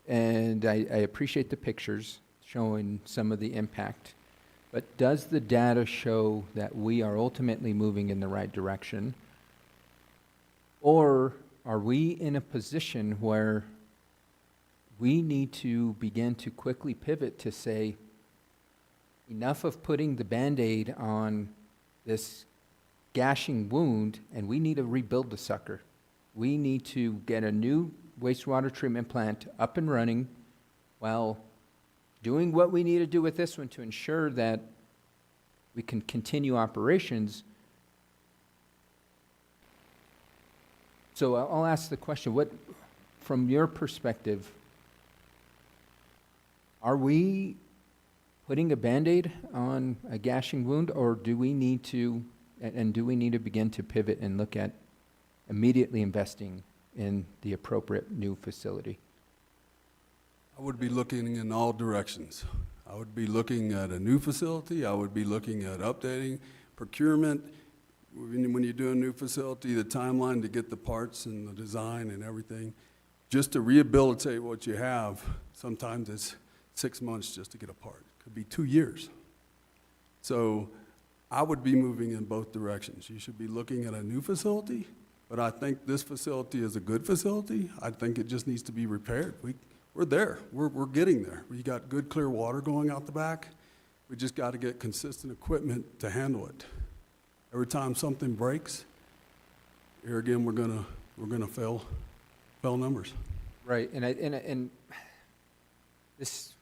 And I appreciate the pictures showing some of the impact. but does the data show that we are ultimately moving in the right direction? Or are we in a position where we need to begin to quickly pivot to say, enough of putting the Band-Aid on this gashing wound, and we need to rebuild the sucker. We need to get a new wastewater treatment plant up and running while doing what we need to do with this one to ensure that we can continue operations. So I'll ask the question, what, from your perspective, are we putting a Band-Aid on a gashing wound, or do we need to, and do we need to begin to pivot and look at immediately investing in the appropriate new facility? I would be looking in all directions. I would be looking at a new facility. I would be looking at updating, procurement. When you do a new facility, the timeline to get the parts and the design and everything, just to rehabilitate what you have, sometimes it's 6 months just to get a part. It could be 2 years. So I would be moving in both directions. You should be looking at a new facility, but I think this facility is a good facility. I think it just needs to be repaired. We're there. We're getting there. We got good, clear water going out the back. We just got to get consistent equipment to handle it. Every time something breaks, here again, we're gonna fail numbers. Right, and this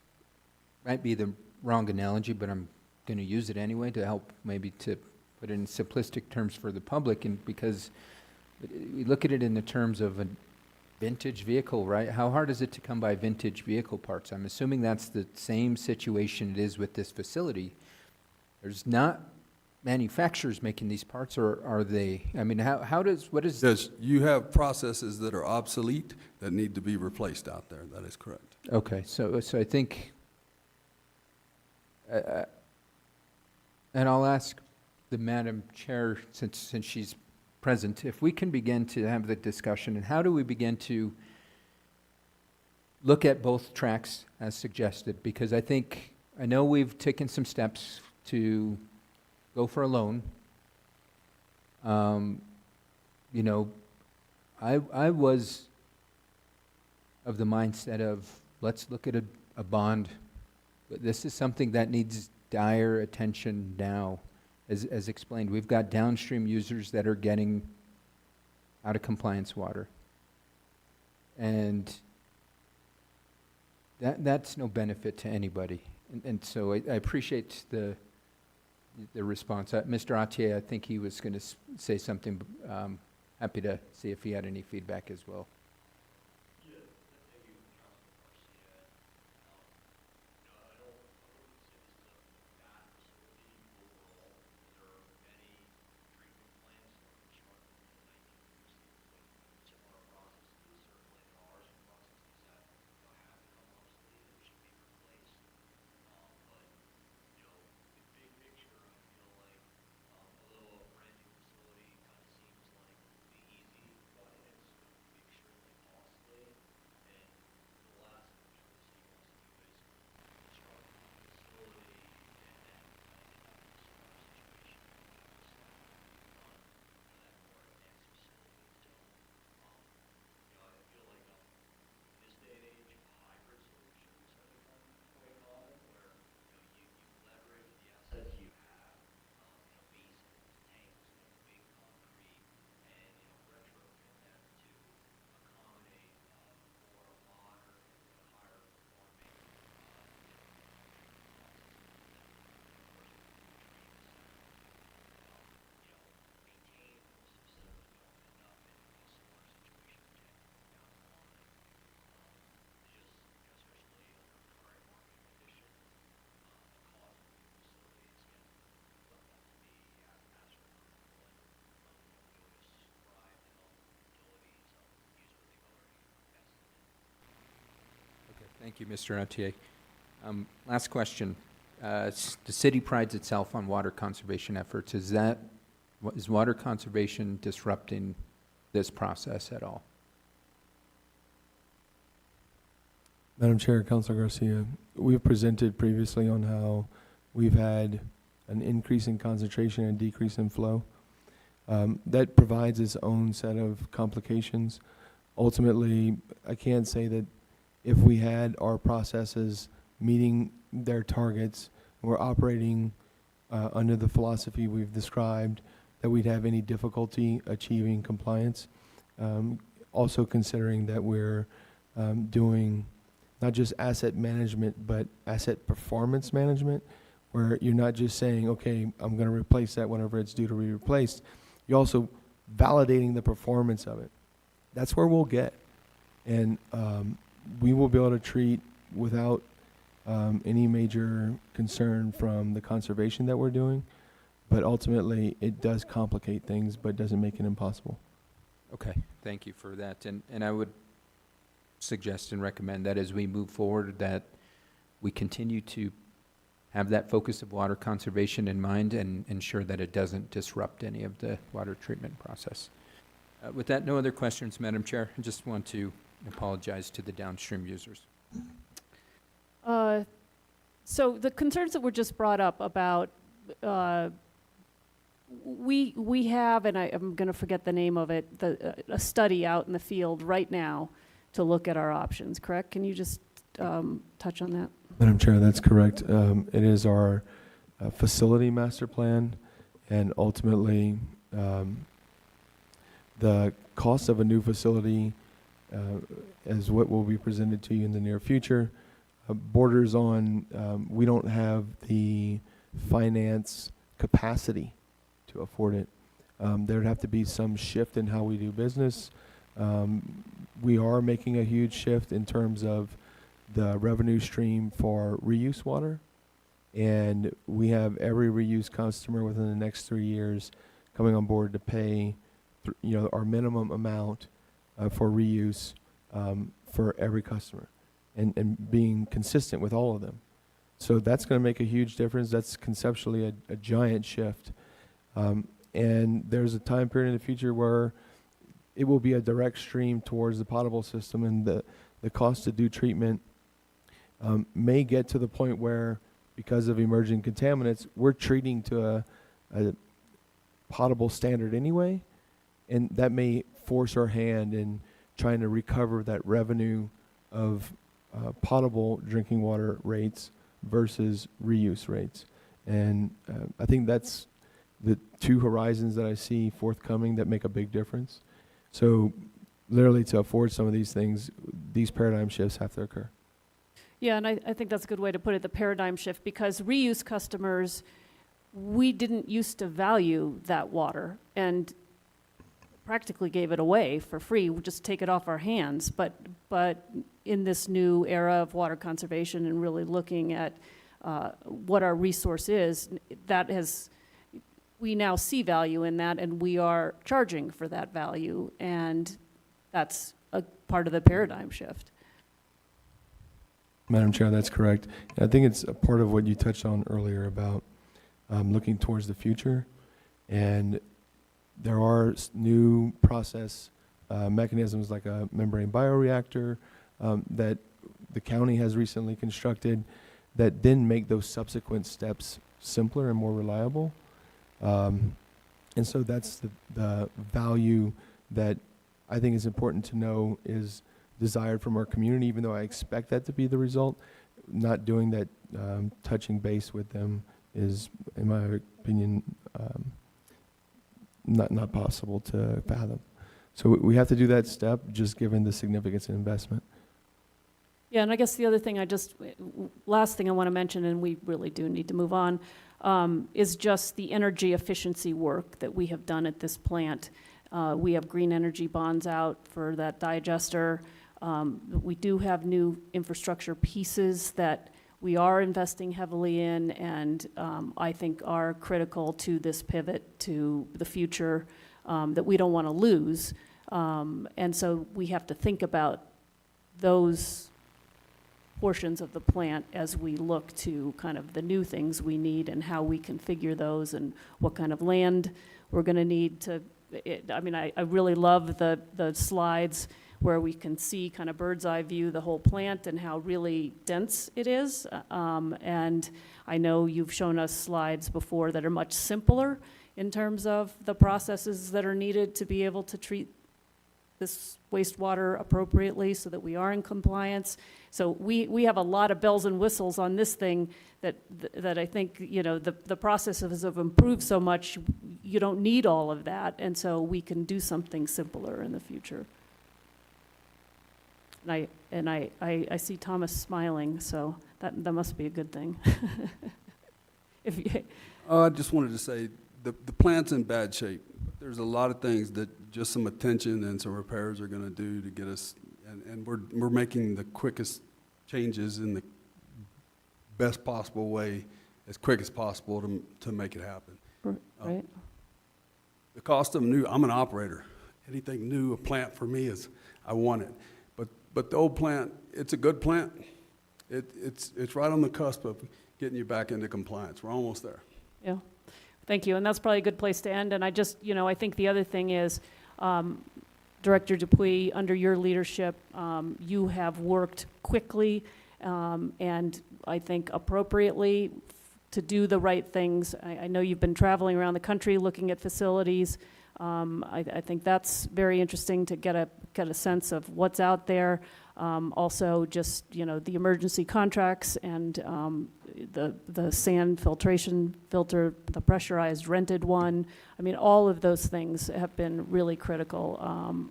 might be the wrong analogy, but I'm going to use it anyway to help maybe to put it in simplistic terms for the public, and because we look at it in the terms of a vintage vehicle, right? How hard is it to come by vintage vehicle parts? I'm assuming that's the same situation it is with this facility. There's not manufacturers making these parts, or are they? I mean, what is? Yes, you have processes that are obsolete that need to be replaced out there. That is correct. Okay, so I think, and I'll ask the Madam Chair, since she's present, if we can begin to have the discussion, and how do we begin to look at both tracks as suggested? Because I know we've taken some steps to go for a loan. You know, I was of the mindset of, let's look at a bond. But this is something that needs dire attention now. As explained, we've got downstream users that are getting out of compliance water. And that's no benefit to anybody. And so I appreciate the response. Mr. Atier, I think he was going to say something. Happy to see if he had any feedback as well. Thank you, Mr. Atier. Last question. The city prides itself on water conservation efforts. Is water conservation disrupting this process at all? Madam Chair, Councilor Garcia, we've presented previously on how we've had an increase in concentration and decrease in flow. That provides its own set of complications. Ultimately, I can't say that if we had our processes meeting their targets, we're operating under the philosophy we've described, that we'd have any difficulty achieving compliance. Also considering that we're doing not just asset management, but asset performance management, where you're not just saying, okay, I'm going to replace that whenever it's due to be replaced. You're also validating the performance of it. That's where we'll get. And we will be able to treat without any major concern from the conservation that we're doing. But ultimately, it does complicate things, but doesn't make it impossible. Okay, thank you for that. And I would suggest and recommend that as we move forward, that we continue to have that focus of water conservation in mind and ensure that it doesn't disrupt any of the water treatment process. With that, no other questions, Madam Chair. I just want to apologize to the downstream users. So the concerns that were just brought up about, we have, and I'm going to forget the name of it, a study out in the field right now to look at our options, correct? Can you just touch on that? Madam Chair, that's correct. It is our facility master plan, and ultimately, the cost of a new facility is what will be presented to you in the near future. Borders on, we don't have the finance capacity to afford it. There'd have to be some shift in how we do business. We are making a huge shift in terms of the revenue stream for reuse water, and we have every reuse customer within the next 3 years coming on board to pay our minimum amount for reuse for every customer, and being consistent with all of them. So that's going to make a huge difference. That's conceptually a giant shift. And there's a time period in the future where it will be a direct stream towards the potable system, and the cost to do treatment may get to the point where, because of emerging contaminants, we're treating to a potable standard anyway, and that may force our hand in trying to recover that revenue of potable drinking water rates versus reuse rates. And I think that's the two horizons that I see forthcoming that make a big difference. So literally, to afford some of these things, these paradigm shifts have to occur. Yeah, and I think that's a good way to put it, the paradigm shift, because reuse customers, we didn't used to value that water and practically gave it away for free. We just take it off our hands. But in this new era of water conservation and really looking at what our resource is, we now see value in that, and we are charging for that value, and that's a part of the paradigm shift. Madam Chair, that's correct. And I think it's a part of what you touched on earlier about looking towards the future. And there are new process mechanisms like a membrane bioreactor that the county has recently constructed that then make those subsequent steps simpler and more reliable. And so that's the value that I think is important to know is desired from our community, even though I expect that to be the result. Not doing that, touching base with them is, in my opinion, not possible to fathom. So we have to do that step, just given the significance of investment. Yeah, and I guess the other thing last thing I want to mention, and we really do need to move on, is just the energy efficiency work that we have done at this plant. We have green energy bonds out for that digester. We do have new infrastructure pieces that we are investing heavily in, and I think are critical to this pivot to the future that we don't want to lose. And so we have to think about those portions of the plant as we look to kind of the new things we need and how we configure those and what kind of land we're going to need to. I really love the slides where we can see kind of bird's eye view the whole plant and how really dense it is. And I know you've shown us slides before that are much simpler in terms of the processes that are needed to be able to treat this wastewater appropriately so that we are in compliance. So we have a lot of bells and whistles on this thing that I think, you know, the processes have improved so much, you don't need all of that, and so we can do something simpler in the future. And I see Thomas smiling, so that must be a good thing. If you, I just wanted to say, the plant's in bad shape. There's a lot of things that just some attention and some repairs are gonna do to get us, and we're making the quickest changes in the best possible way, as quick as possible to make it happen. right? The cost of new, I'm an operator. Anything new, a plant for me is, I want it. But the old plant, it's a good plant. It's right on the cusp of getting you back into compliance. We're almost there. Yeah, thank you, and that's probably a good place to end. And I just, you know, I think the other thing is, Director Dupuy, under your leadership, you have worked quickly and I think appropriately to do the right things. I know you've been traveling around the country looking at facilities. I think that's very interesting to get a sense of what's out there. Also, just, you know, the emergency contracts and the sand filtration filter, the pressurized rented one. I mean, all of those things have been really critical.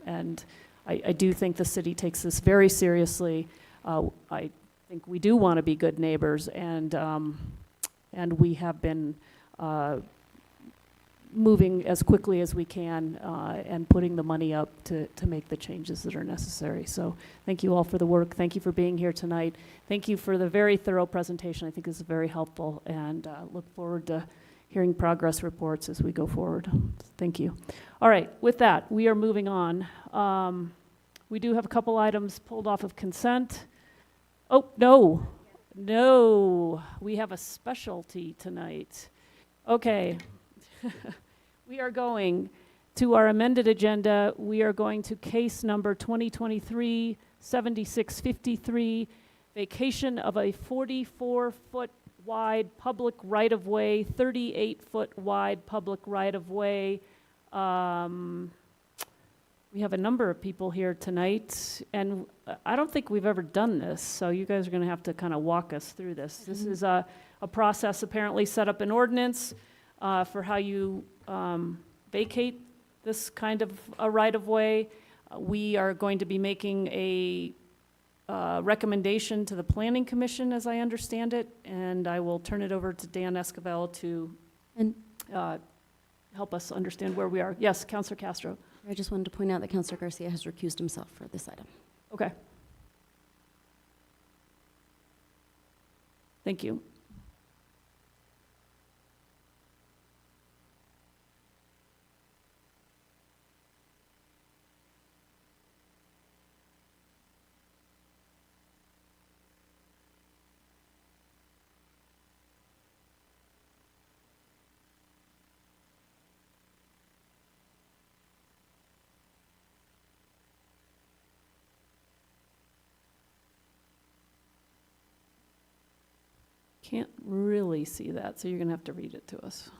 And I do think the city takes this very seriously. I think we do want to be good neighbors, and we have been moving as quickly as we can and putting the money up to make the changes that are necessary. So thank you all for the work. Thank you for being here tonight. Thank you for the very thorough presentation. I think this is very helpful, and look forward to hearing progress reports as we go forward. Thank you. All right, with that, we are moving on. We do have a couple items pulled off of consent. Oh, no, we have a specialty tonight. Okay. We are going to our amended agenda. We are going to case number 2023-7653, vacation of a 44-foot wide public right-of-way, 38-foot wide public right-of-way. We have a number of people here tonight, and I don't think we've ever done this, so you guys are going to have to kind of walk us through this. This is a process apparently set up in ordinance for how you vacate this kind of a right-of-way. We are going to be making a recommendation to the Planning Commission, as I understand it, and I will turn it over to Dan Esquivel to help us understand where we are. Yes, Councilor Castro. I just wanted to point out that Councilor Garcia has recused himself for this item. Okay. Thank you. Can't really see that, so you're going to have to read it to us.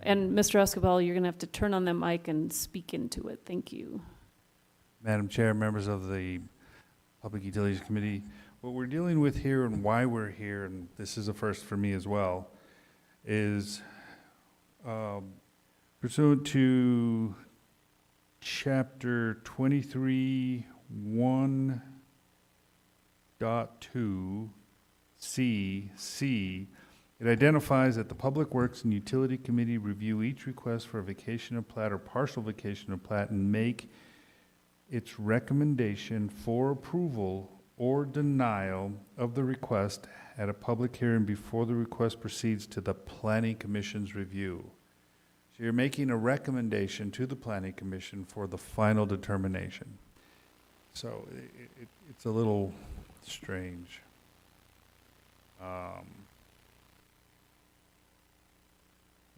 And Mr. Esquivel, you're going to have to turn on the mic and speak into it. Thank you. Madam Chair, members of the Public Utilities Committee, what we're dealing with here and why we're here, and this is a first for me as well, is pursuant to Chapter 23.1.2C, it identifies that the Public Works and Utility Committee review each request for a vacation of plat or partial vacation of plat and make its recommendation for approval or denial of the request at a public hearing before the request proceeds to the Planning Commission's review. So you're making a recommendation to the Planning Commission for the final determination. So it's a little strange.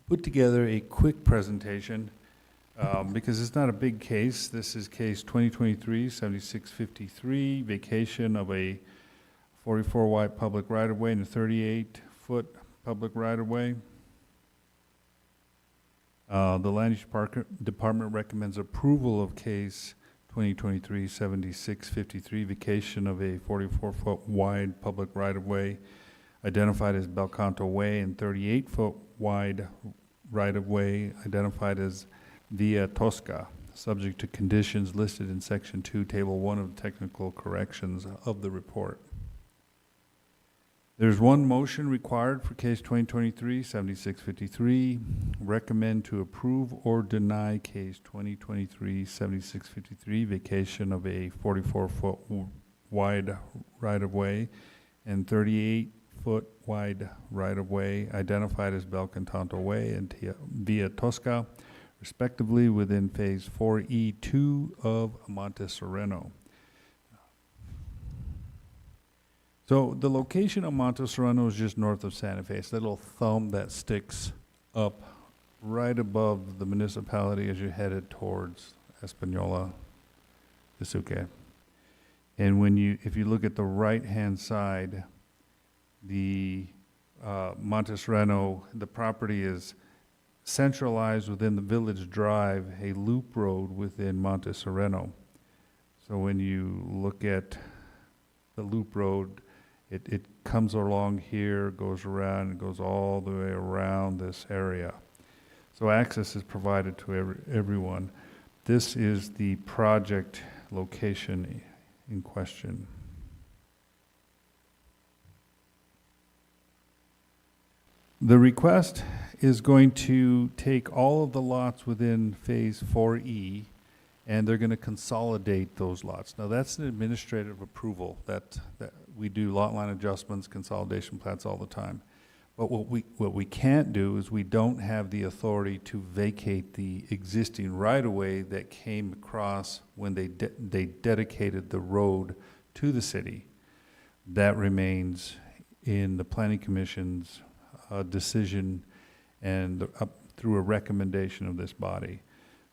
Put together a quick presentation. because it's not a big case. This is case 2023-7653, vacation of a 44 wide public right-of-way and a 38-foot public right-of-way. The Land Use Department recommends approval of case 2023-7653, vacation of a 44-foot wide public right-of-way identified as Belcanto Way and 38-foot wide right-of-way identified as Via Tosca, subject to conditions listed in Section 2, Table 1 of the technical corrections of the report. There's one motion required for case 2023-7653. Recommend to approve or deny case 2023-7653, vacation of a 44-foot wide right-of-way and 38-foot wide right-of-way identified as Belcanto Way and Via Tosca, respectively, within Phase 4E2 of Monte Sereno. So the location of Monte Sereno is just north of Santa Fe. It's that little thumb that sticks up right above the municipality as you're headed towards Espanola, Isuque. And if you look at the right-hand side, the Monte Sereno, the property is centralized within the Village Drive, a loop road within Monte Sereno. So when you look at the loop road, it comes along here, goes around, and goes all the way around this area. So access is provided to everyone. This is the project location in question. The request is going to take all of the lots within Phase 4E, and they're going to consolidate those lots. Now, that's an administrative approval that we do lot line adjustments, consolidation plats all the time. But what we can't do is we don't have the authority to vacate the existing right-of-way that came across when they dedicated the road to the city. That remains in the Planning Commission's decision and through a recommendation of this body.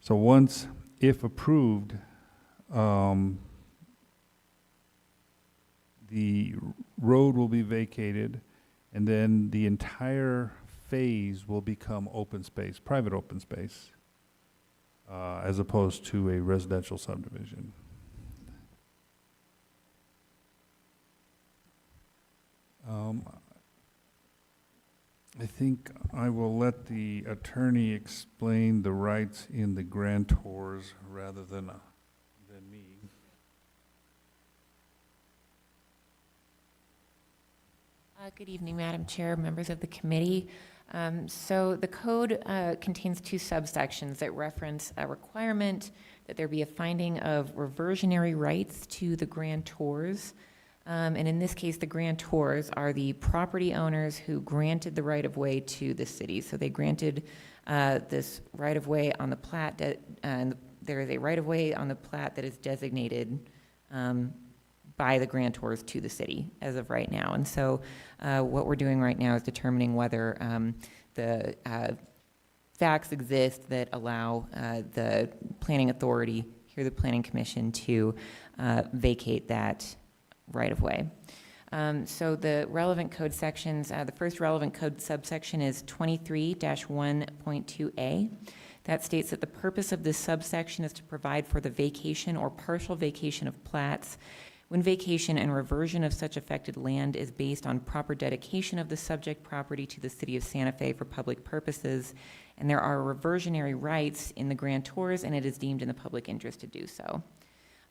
So once, if approved, the road will be vacated, and then the entire phase will become open space, private open space, as opposed to a residential subdivision. I think I will let the attorney explain the rights in the grantors rather than me. Good evening, Madam Chair, members of the committee. So the code contains two subsections that reference a requirement that there be a finding of reversionary rights to the grantors. And in this case, the grantors are the property owners who granted the right-of-way to the city. So they granted this right-of-way on the plat, and there is a right-of-way on the plat that is designated by the grantors to the city as of right now. And so what we're doing right now is determining whether the facts exist that allow the planning authority, here the Planning Commission, to vacate that right-of-way. So the relevant code sections, the first relevant code subsection is 23-1.2a. That states that the purpose of this subsection is to provide for the vacation or partial vacation of plats when vacation and reversion of such affected land is based on proper dedication of the subject property to the city of Santa Fe for public purposes, and there are reversionary rights in the grantors, and it is deemed in the public interest to do so.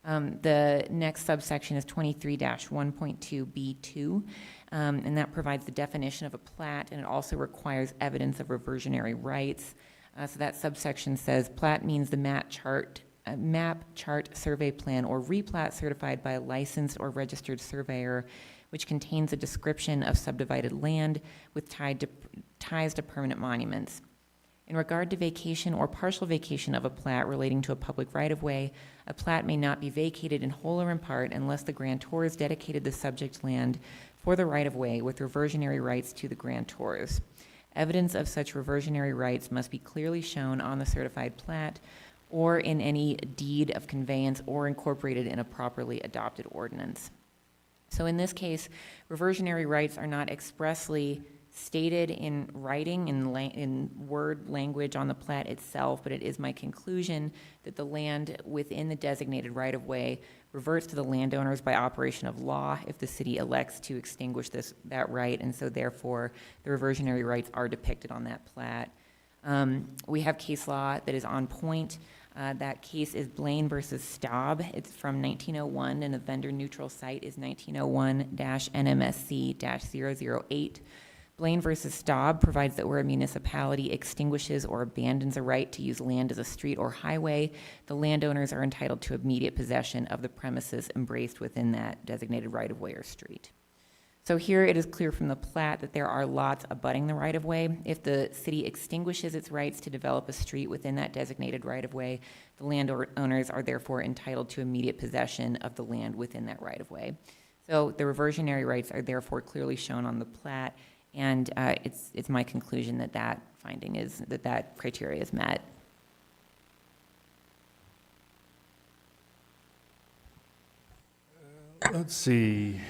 The next subsection is 23-1.2b2, and that provides the definition of a plat, and it also requires evidence of reversionary rights. So that subsection says plat means the map, chart, survey plan, or replat certified by a licensed or registered surveyor, which contains a description of subdivided land with ties to permanent monuments. In regard to vacation or partial vacation of a plat relating to a public right-of-way, a plat may not be vacated in whole or in part unless the grantors dedicated the subject land for the right-of-way with reversionary rights to the grantors. Evidence of such reversionary rights must be clearly shown on the certified plat or in any deed of conveyance or incorporated in a properly adopted ordinance. So in this case, reversionary rights are not expressly stated in writing, in word language on the plat itself, but it is my conclusion that the land within the designated right-of-way reverts to the landowners by operation of law if the city elects to extinguish that right, and so therefore the reversionary rights are depicted on that plat. We have case law that is on point. That case is Blaine versus Staub. It's from 1901, and the vendor-neutral site is 1901-NMSC-008. Blaine versus Staub provides that where a municipality extinguishes or abandons a right to use land as a street or highway, the landowners are entitled to immediate possession of the premises embraced within that designated right-of-way or street. So here it is clear from the plat that there are lots abutting the right-of-way. If the city extinguishes its rights to develop a street within that designated right-of-way, the landowners are therefore entitled to immediate possession of the land within that right-of-way. So the reversionary rights are therefore clearly shown on the plat, and it's my conclusion that that finding is, that criteria is met. Let's see.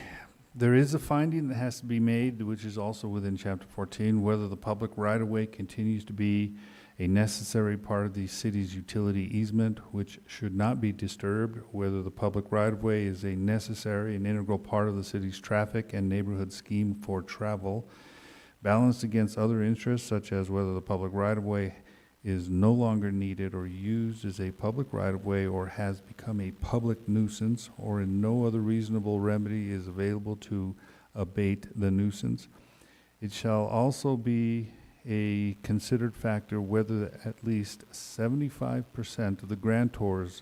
There is a finding that has to be made, which is also within Chapter 14, whether the public right-of-way continues to be a necessary part of the city's utility easement, which should not be disturbed, whether the public right-of-way is a necessary and integral part of the city's traffic and neighborhood scheme for travel, balanced against other interests, such as whether the public right-of-way is no longer needed or used as a public right-of-way or has become a public nuisance, or in no other reasonable remedy is available to abate the nuisance. It shall also be a considered factor whether at least 75% of the grantors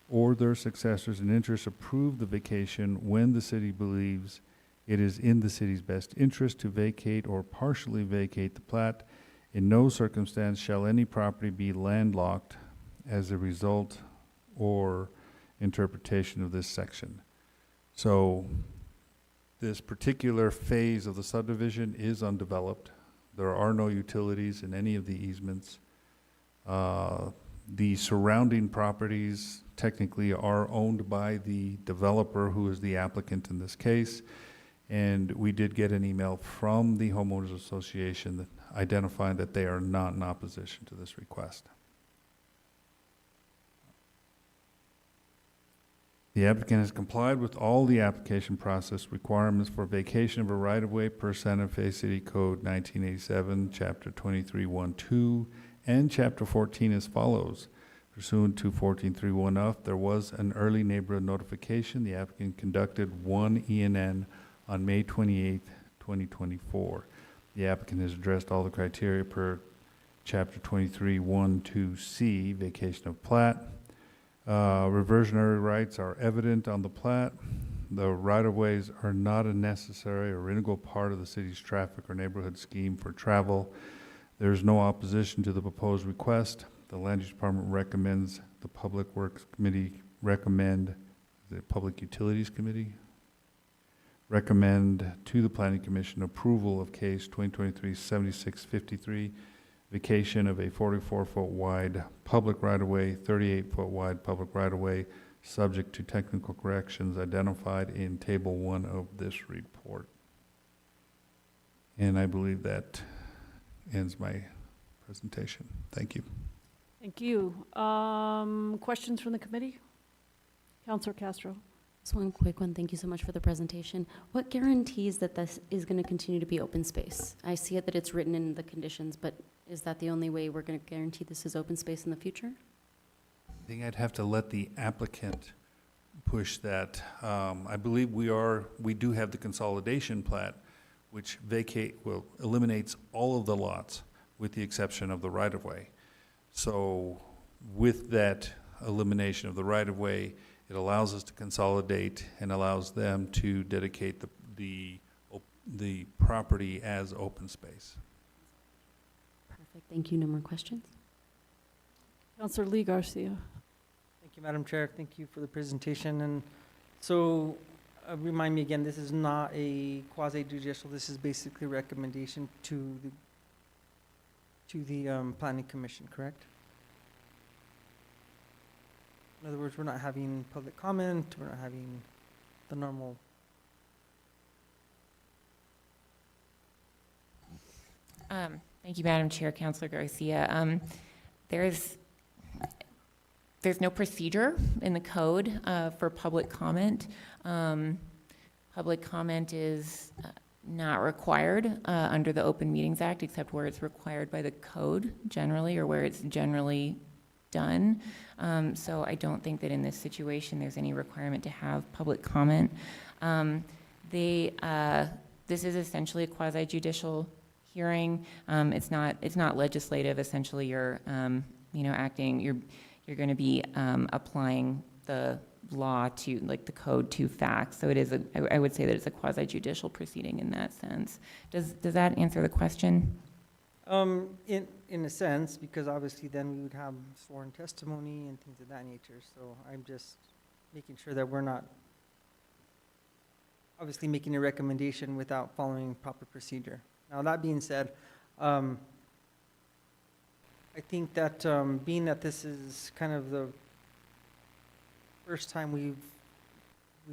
or their successors in interest approve the vacation when the city believes it is in the city's best interest to vacate or partially vacate the plat. In no circumstance shall any property be landlocked as a result or interpretation of this section. So this particular phase of the subdivision is undeveloped. There are no utilities in any of the easements. The surrounding properties technically are owned by the developer, who is the applicant in this case. And we did get an email from the homeowners association that identifying that they are not in opposition to this request. The applicant has complied with all the application process requirements for vacation of a right-of-way per Santa Fe City Code 1987, Chapter 23.1.2, and Chapter 14 as follows. Pursuant to 14.3.1F, there was an early neighborhood notification. The applicant conducted one ENN on May 28, 2024. The applicant has addressed all the criteria per Chapter 23.1.2C, vacation of plat. Reversionary rights are evident on the plat. The right-of-ways are not a necessary or integral part of the city's traffic or neighborhood scheme for travel. There is no opposition to the proposed request. The Land Use Department recommends, the Public Works Committee recommend, the Public Utilities Committee recommend to the Planning Commission approval of case 2023-7653, vacation of a 44-foot wide public right-of-way, 38-foot wide public right-of-way, subject to technical corrections identified in Table 1 of this report. And I believe that ends my presentation. Thank you. Thank you. Questions from the committee? Councilor Castro. Just one quick one. Thank you so much for the presentation. What guarantees that this is going to continue to be open space? I see it that it's written in the conditions, but is that the only way we're going to guarantee this is open space in the future? I think I'd have to let the applicant push that. I believe we do have the consolidation plat, which eliminates all of the lots with the exception of the right-of-way. So with that elimination of the right-of-way, it allows us to consolidate and allows them to dedicate the property as open space. Perfect. Thank you. No more questions? Councilor Lee Garcia. Thank you, Madam Chair. Thank you for the presentation. And so, remind me again, this is not a quasi-judicial, this is basically a recommendation to to the planning commission, correct? In other words, we're not having public comment, we're not having the normal. Thank you, Madam Chair, Councilor Garcia. There's no procedure in the code for public comment. Public comment is not required under the Open Meetings Act, except where it's required by the code generally, or where it's generally done. So I don't think that in this situation there's any requirement to have public comment. This is essentially a quasi-judicial hearing. It's not legislative. Essentially, you're acting. You're going to be applying the law to, like, the code to facts. So it is I would say that it's a quasi-judicial proceeding in that sense. Does that answer the question? In a sense, because obviously then we would have sworn testimony and things of that nature. So I'm just making sure that we're not obviously making a recommendation without following proper procedure. Now, that being said, I think that being that this is kind of the first time we've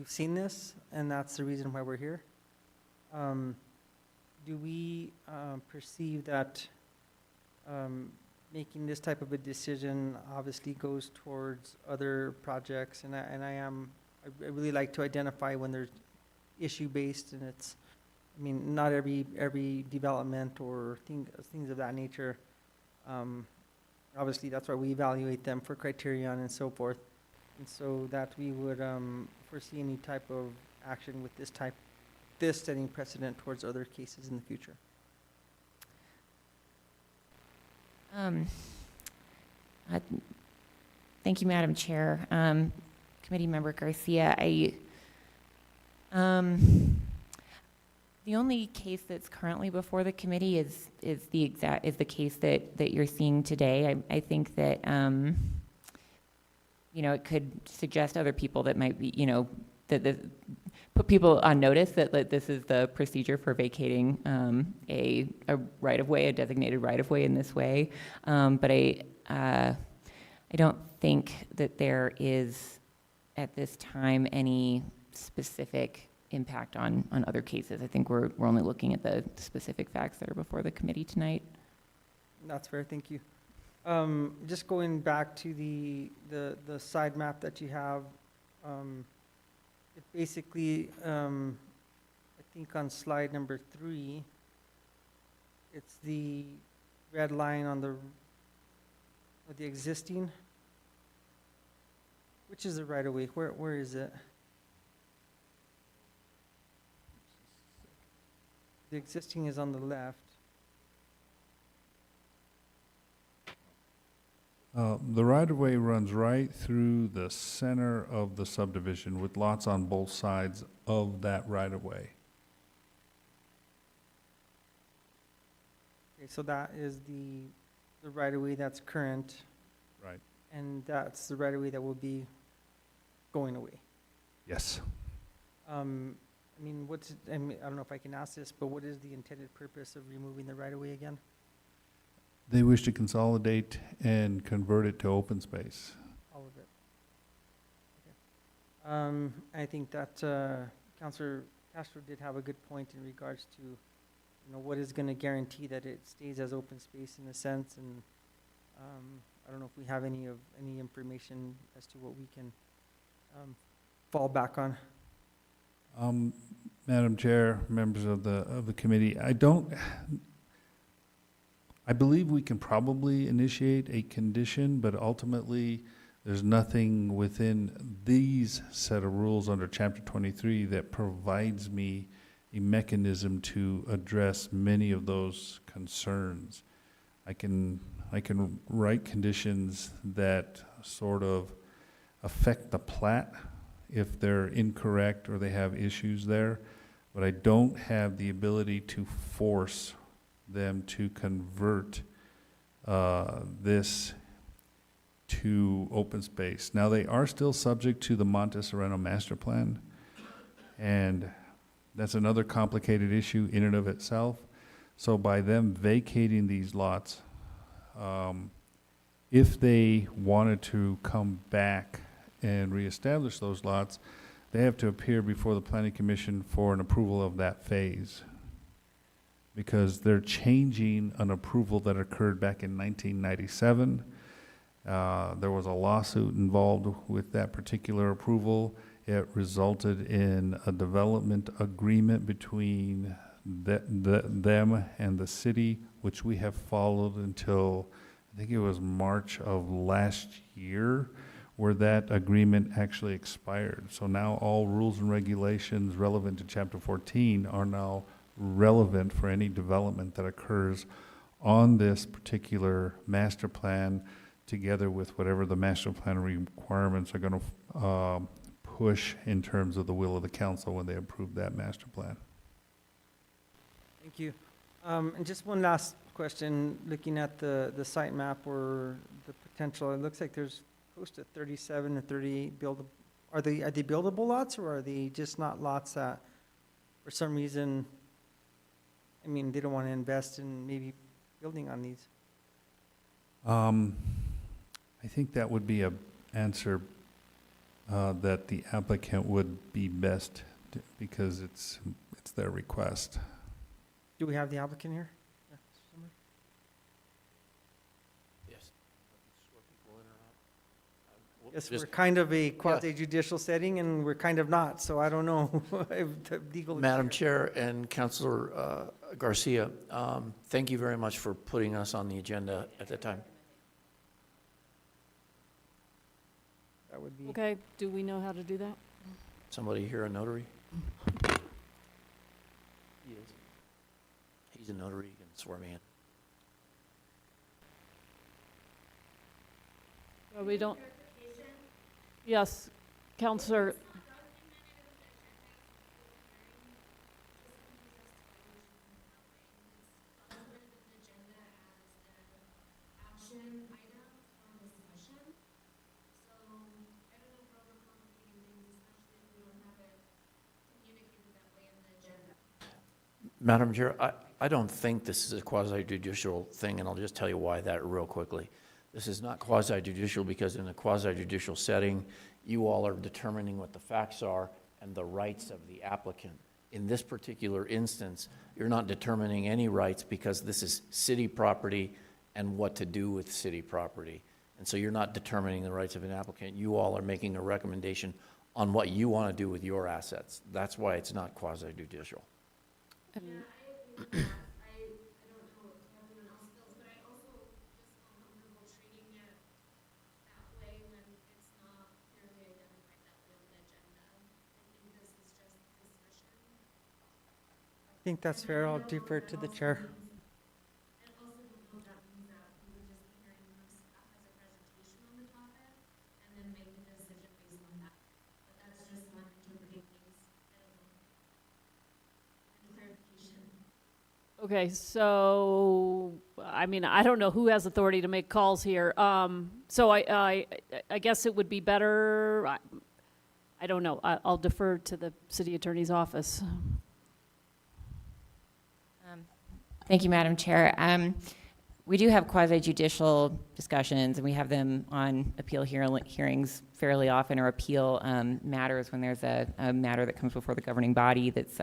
seen this, and that's the reason why we're here, do we perceive that making this type of a decision obviously goes towards other projects? And I really like to identify when there's issue-based, and it's, I mean, not every development or things of that nature. Obviously, that's why we evaluate them for criterion and so forth. And so that we would foresee any type of action with this setting precedent towards other cases in the future. Thank you, Madam Chair. Committee Member Garcia, the only case that's currently before the committee is the case that you're seeing today. I think that it could suggest other people that might be, that put people on notice that this is the procedure for vacating a right-of-way, a designated right-of-way in this way. But I don't think that there is at this time any specific impact on other cases. I think we're only looking at the specific facts that are before the committee tonight. That's fair, thank you. Just going back to the side map that you have, it basically, I think on slide number 3, it's the red line on the existing. Which is the right of way? Where is it? The existing is on the left. The right-of-way runs right through the center of the subdivision with lots on both sides of that right-of-way. Okay, so that is the right-of-way that's current. Right. And that's the right-of-way that will be going away. Yes. I mean, I don't know if I can ask this, but what is the intended purpose of removing the right-of-way again? They wish to consolidate and convert it to open space. All of it. Okay. I think that Councilor Castro did have a good point in regards to, what is going to guarantee that it stays as open space in a sense, and I don't know if we have any information as to what we can fall back on. Madam Chair, members of the committee, I believe we can probably initiate a condition, but ultimately, there's nothing within these set of rules under Chapter 23 that provides me a mechanism to address many of those concerns. I can write conditions that sort of affect the plat if they're incorrect or they have issues there, but I don't have the ability to force them to convert this to open space. Now, they are still subject to the Monte Sereno Master Plan, and that's another complicated issue in and of itself. So by them vacating these lots, If they wanted to come back and reestablish those lots, they have to appear before the planning commission for an approval of that phase. Because they're changing an approval that occurred back in 1997. There was a lawsuit involved with that particular approval. It resulted in a development agreement between them and the city, which we have followed until, I think it was March of last year, where that agreement actually expired. So now all rules and regulations relevant to Chapter 14 are now relevant for any development that occurs on this particular master plan, together with whatever the master plan requirements are going to push in terms of the will of the council when they approve that master plan. Thank you. And just one last question, looking at the site map or the potential, it looks like there's close to 37 or 38 buildable. Are they buildable lots, or are they just not lots that, for some reason, I mean, they don't want to invest in maybe building on these? I think that would be an answer that the applicant would be best, because it's their request. Do we have the applicant here? Yes. Yes, we're kind of a quasi-judicial setting, and we're kind of not, so I don't know if the legal. Madam Chair and Councilor Garcia, thank you very much for putting us on the agenda at the time. That would be. Okay, do we know how to do that? Somebody here, a notary? He is. He's a notary, you can swear me in. We don't. Yes, Counselor. Madam Chair, I don't think this is a quasi-judicial thing, and I'll just tell you why that real quickly. This is not quasi-judicial because in a quasi-judicial setting, you all are determining what the facts are and the rights of the applicant. In this particular instance, you're not determining any rights because this is city property and what to do with city property. And so you're not determining the rights of an applicant. You all are making a recommendation on what you want to do with your assets. That's why it's not quasi-judicial. I think that's fair. I'll defer to the chair. Okay, so, I mean, I don't know who has authority to make calls here. So I guess it would be better, I don't know, I'll defer to the city attorney's office. Thank you, Madam Chair. We do have quasi-judicial discussions, and we have them on appeal hearings fairly often, or appeal matters when there's a matter that comes before the governing body that's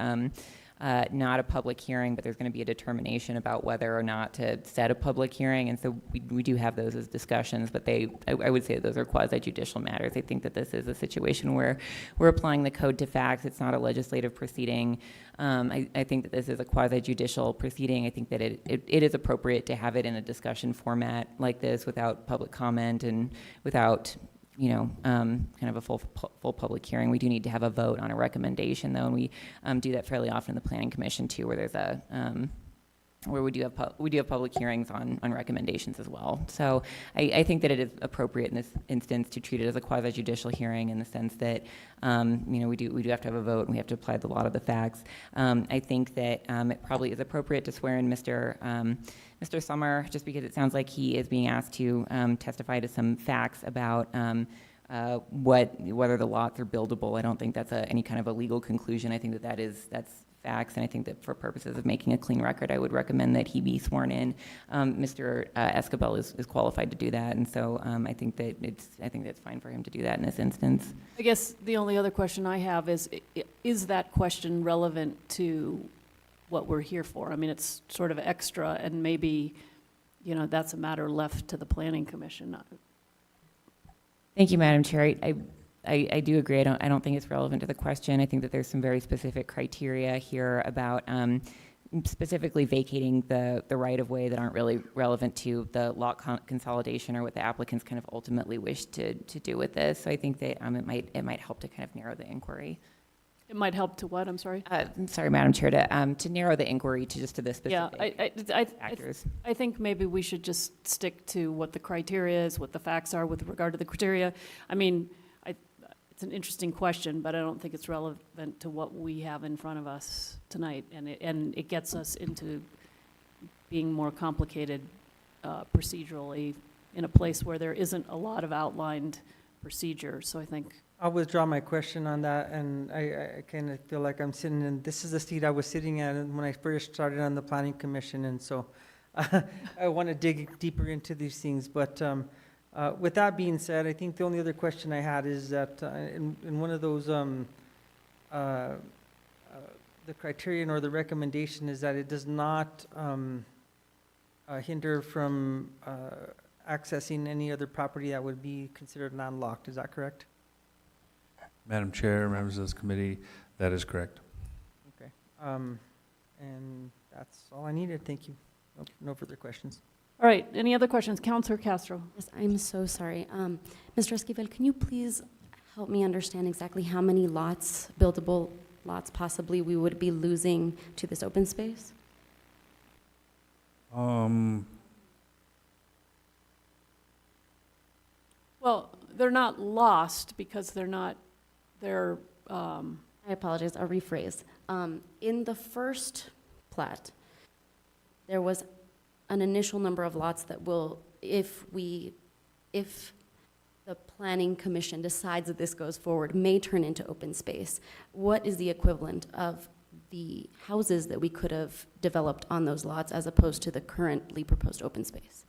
not a public hearing, but there's going to be a determination about whether or not to set a public hearing. And so we do have those as discussions, but I would say those are quasi-judicial matters. I think that this is a situation where we're applying the code to facts. It's not a legislative proceeding. I think that this is a quasi-judicial proceeding. I think that it is appropriate to have it in a discussion format like this without public comment and without kind of a full public hearing. We do need to have a vote on a recommendation, though, and we do that fairly often in the Planning Commission too, where there's where we do have public hearings on recommendations as well. So I think that it is appropriate in this instance to treat it as a quasi-judicial hearing in the sense that we do have to have a vote and we have to apply the law to the facts. I think that it probably is appropriate to swear in Mr. Sommer, just because it sounds like he is being asked to testify to some facts about whether the lots are buildable. I don't think that's any kind of a legal conclusion. I think that's facts, and I think that for purposes of making a clean record, I would recommend that he be sworn in. Mr. Escabel is qualified to do that, and so I think that's fine for him to do that in this instance. I guess the only other question I have is that question relevant to what we're here for? I mean, it's sort of extra, and maybe, you know, that's a matter left to the Planning Commission. Thank you, Madam Chair. I do agree. I don't think it's relevant to the question. I think that there's some very specific criteria here about specifically vacating the right-of-way that aren't really relevant to the lot consolidation or what the applicants kind of ultimately wish to do with this. So I think that it might help to kind of narrow the inquiry. It might help to what, I'm sorry? I'm sorry, Madam Chair, to narrow the inquiry to just to the specific factors. I think maybe we should just stick to what the criteria is, what the facts are with regard to the criteria. I mean, it's an interesting question, but I don't think it's relevant to what we have in front of us tonight, and it gets us into being more complicated procedurally in a place where there isn't a lot of outlined procedure. So I think I'll withdraw my question on that, and I kind of feel like I'm sitting in, this is the seat I was sitting at when I first started on the Planning Commission, and so I want to dig deeper into these things. But with that being said, I think the only other question I had is that in one of those, the criterion or the recommendation is that it does not hinder from accessing any other property that would be considered landlocked. Is that correct? Madam Chair, members of this committee, that is correct. Okay. And that's all I needed. Thank you. No further questions. all right, any other questions? Councilor Castro. Yes, I'm so sorry. Mr. Esquivel, can you please help me understand exactly how many lots, buildable lots possibly, we would be losing to this open space? Well, they're not lost because they're I apologize, I'll rephrase. In the first plat, there was an initial number of lots that will, if the Planning Commission decides that this goes forward, may turn into open space. What is the equivalent of the houses that we could have developed on those lots as opposed to the currently proposed open space?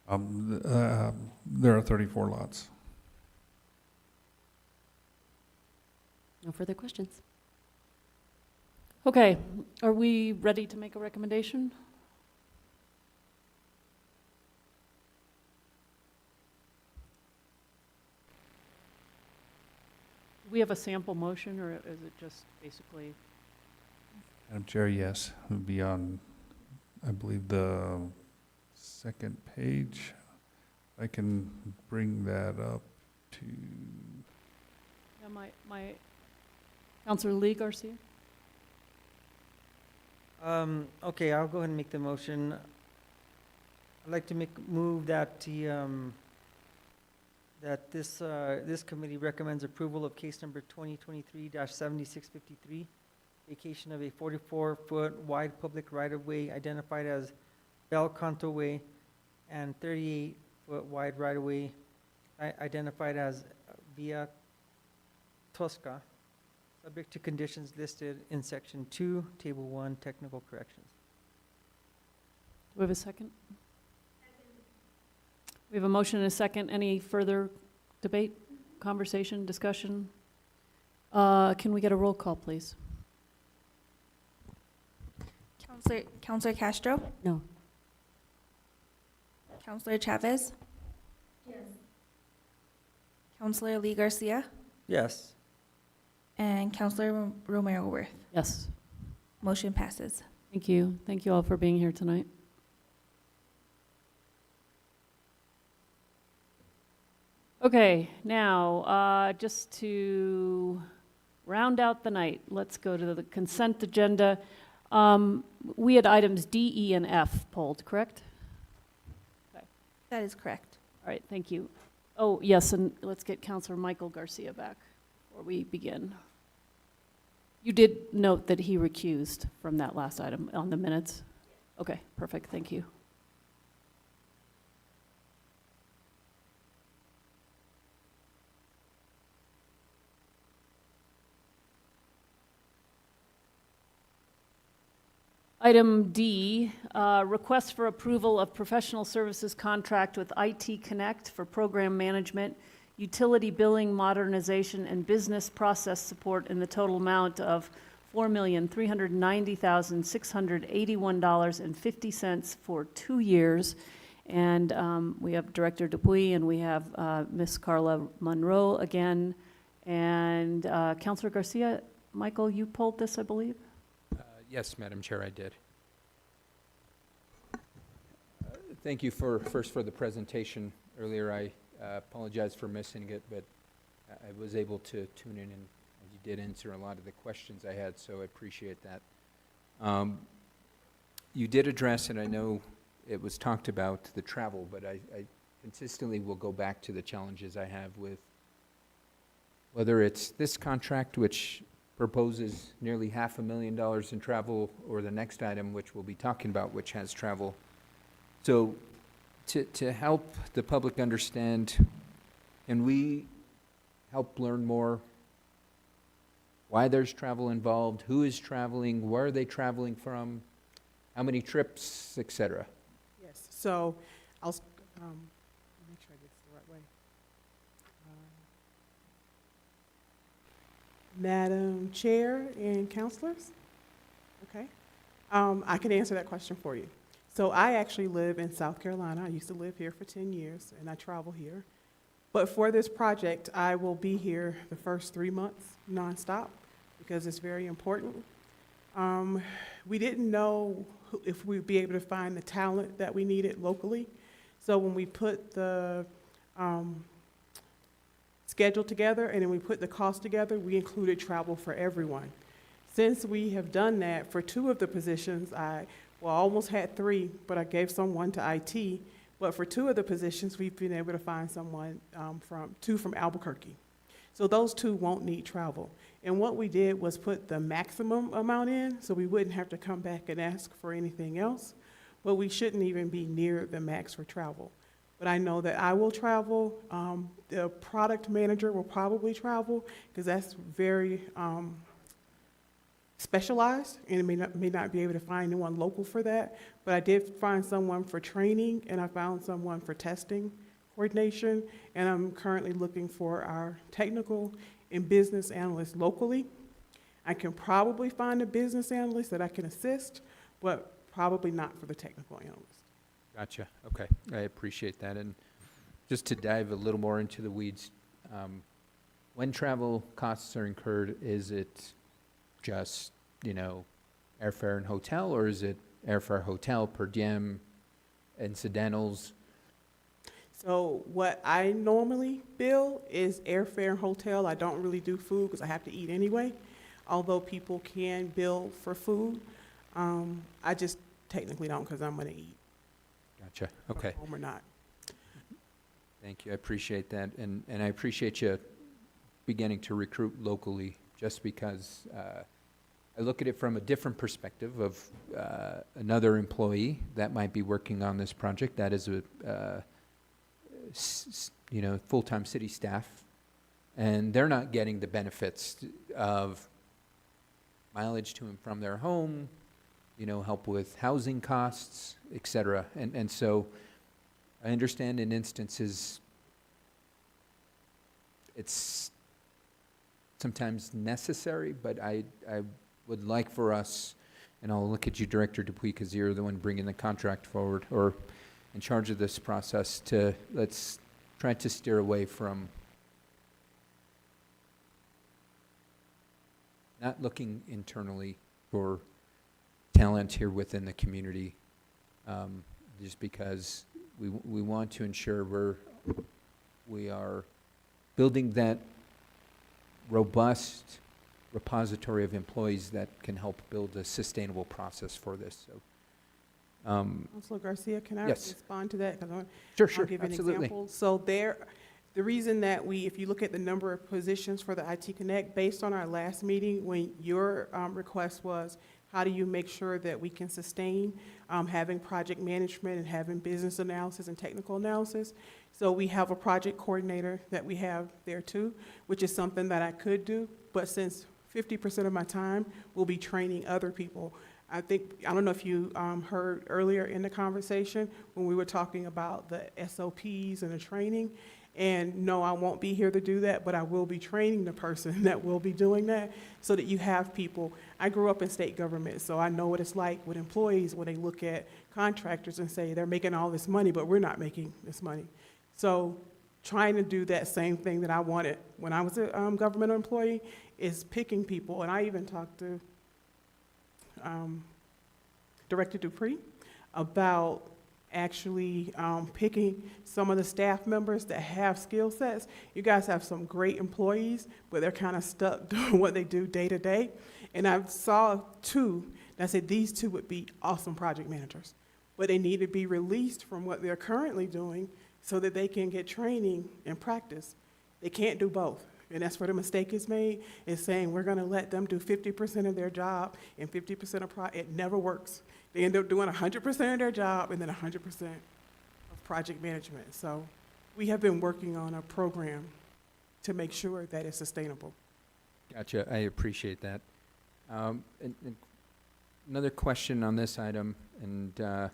There are 34 lots. No further questions. okay. Are we ready to make a recommendation? Do we have a sample motion, or is it just basically? Madam Chair, yes, it would be on, I believe, the second page. I can bring that up to, Yeah, my Councilor Lee Garcia? Okay, I'll go ahead and make the motion. I'd like to move that this committee recommends approval of case number 2023-7653, vacation of a 44-foot wide public right-of-way identified as Bel Canto Way and 38-foot wide right-of-way identified as Via Tosca, subject to conditions listed in section 2, table 1, technical corrections. Do we have a second? We have a motion and a second. Any further debate, conversation, discussion? Can we get a roll call, please? Counselor Castro? No. Counselor Chavez? Yes. Counselor Lee Garcia? Yes. And Counselor Romero Worth? Yes. Motion passes. Thank you. Thank you all for being here tonight. Okay, now, just to round out the night, let's go to the consent agenda. We had items D, E, and F pulled, correct? Okay. That is correct. All right, thank you. Oh, yes, and let's get Councilor Michael Garcia back before we begin. You did note that he recused from that last item on the minutes? Okay, perfect, thank you. Item D, request for approval of professional services contract with IT Connect for program management, utility billing modernization, and business process support in the total amount of $4,390,681.50 for 2 years. And we have Director Dupuy and we have Ms. Carla Monroe again. And Councilor Garcia, Michael, you pulled this, I believe? Yes, Madam Chair, I did. Thank you first for the presentation earlier. I apologize for missing it, but I was able to tune in, and you did answer a lot of the questions I had, so I appreciate that. You did address, and I know it was talked about, the travel, but I consistently will go back to the challenges I have with whether it's this contract, which proposes nearly $500,000 in travel, or the next item, which we'll be talking about, which has travel. So to help the public understand, can we help learn more why there's travel involved, who is traveling, where are they traveling from, how many trips, et cetera? Yes, so I'll make sure I get this the right way. Madam Chair and councilors, okay? I can answer that question for you. So I actually live in South Carolina. I used to live here for 10 years, and I travel here. But for this project, I will be here the first 3 months nonstop because it's very important. We didn't know if we'd be able to find the talent that we needed locally. So when we put the schedule together and then we put the cost together, we included travel for everyone. Since we have done that for 2 of the positions, I almost had 3, but I gave someone to IT. But for 2 of the positions, we've been able to find someone from Albuquerque. So those 2 won't need travel. And what we did was put the maximum amount in, so we wouldn't have to come back and ask for anything else. But we shouldn't even be near the max for travel. But I know that I will travel. The product manager will probably travel because that's very specialized, and it may not be able to find anyone local for that. But I did find someone for training, and I found someone for testing coordination, and I'm currently looking for our technical and business analysts locally. I can probably find a business analyst that I can assist, but probably not for the technical analyst. Gotcha. Okay. I appreciate that. And just to dive a little more into the weeds, when travel costs are incurred, is it just, airfare and hotel, or is it airfare, hotel, per diem, incidentals? So what I normally bill is airfare and hotel. I don't really do food because I have to eat anyway, although people can bill for food. I just technically don't because I'm going to eat. Gotcha. Okay. Home or not. Thank you. I appreciate that. And I appreciate you beginning to recruit locally, just because I look at it from a different perspective of another employee that might be working on this project that is a full-time city staff, and they're not getting the benefits of mileage to and from their home, help with housing costs, et cetera. And so I understand in instances it's sometimes necessary, but I would like for us, and I'll look at you, Director Dupuy, because you're the one bringing the contract forward or in charge of this process, to let's try to steer away from not looking internally for talent here within the community, just because we want to ensure we are building that robust repository of employees that can help build a sustainable process for this. So, Councilor Garcia, can I yes. respond to that? Sure, I'll give you an absolutely. example. So the reason that if you look at the number of positions for the IT Connect, based on our last meeting, when your request was, how do you make sure that we can sustain having project management and having business analysis and technical analysis? So we have a project coordinator that we have there too, which is something that I could do. But since 50% of my time will be training other people. I don't know if you heard earlier in the conversation when we were talking about the SOPs and the training. And no, I won't be here to do that, but I will be training the person that will be doing that so that you have people. I grew up in state government, so I know what it's like with employees when they look at contractors and say they're making all this money, but we're not making this money. So trying to do that same thing that I wanted when I was a government employee is picking people. And I even talked to Director Dupree about actually picking some of the staff members that have skill sets. You guys have some great employees, but they're kind of stuck doing what they do day to day. And I saw two that said these two would be awesome project managers, but they need to be released from what they're currently doing so that they can get training and practice. They can't do both. And that's where the mistake is made, is saying we're going to let them do 50% of their job and 50% of it never works. They end up doing 100% of their job and then 100% of project management. So we have been working on a program to make sure that it's sustainable. Gotcha, I appreciate that. And another question on this item, and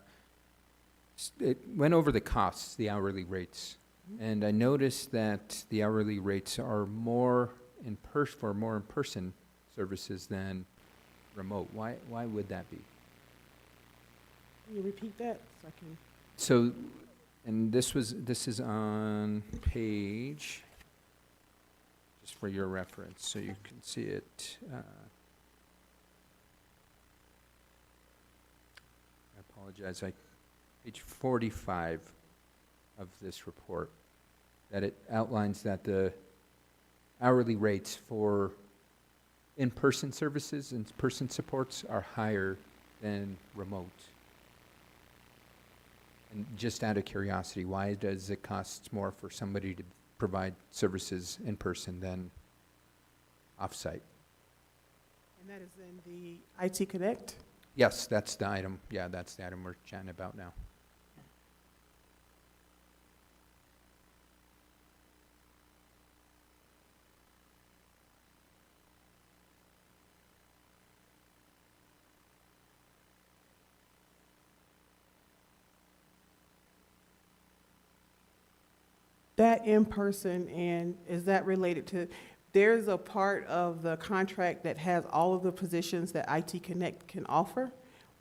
it went over the costs, the hourly rates. And I noticed that the hourly rates are more for more in-person services than remote. Why would that be? Can you repeat that so I can? So, and this is on page, just for your reference, so you can see it. I apologize. Page 45 of this report, that it outlines that the hourly rates for in-person services and person supports are higher than remote. And just out of curiosity, why does it cost more for somebody to provide services in person than off-site? And that is in the IT Connect? Yes, that's the item. Yeah, that's the item we're chatting about now. That in person, and is that related to, there's a part of the contract that has all of the positions that IT Connect can offer.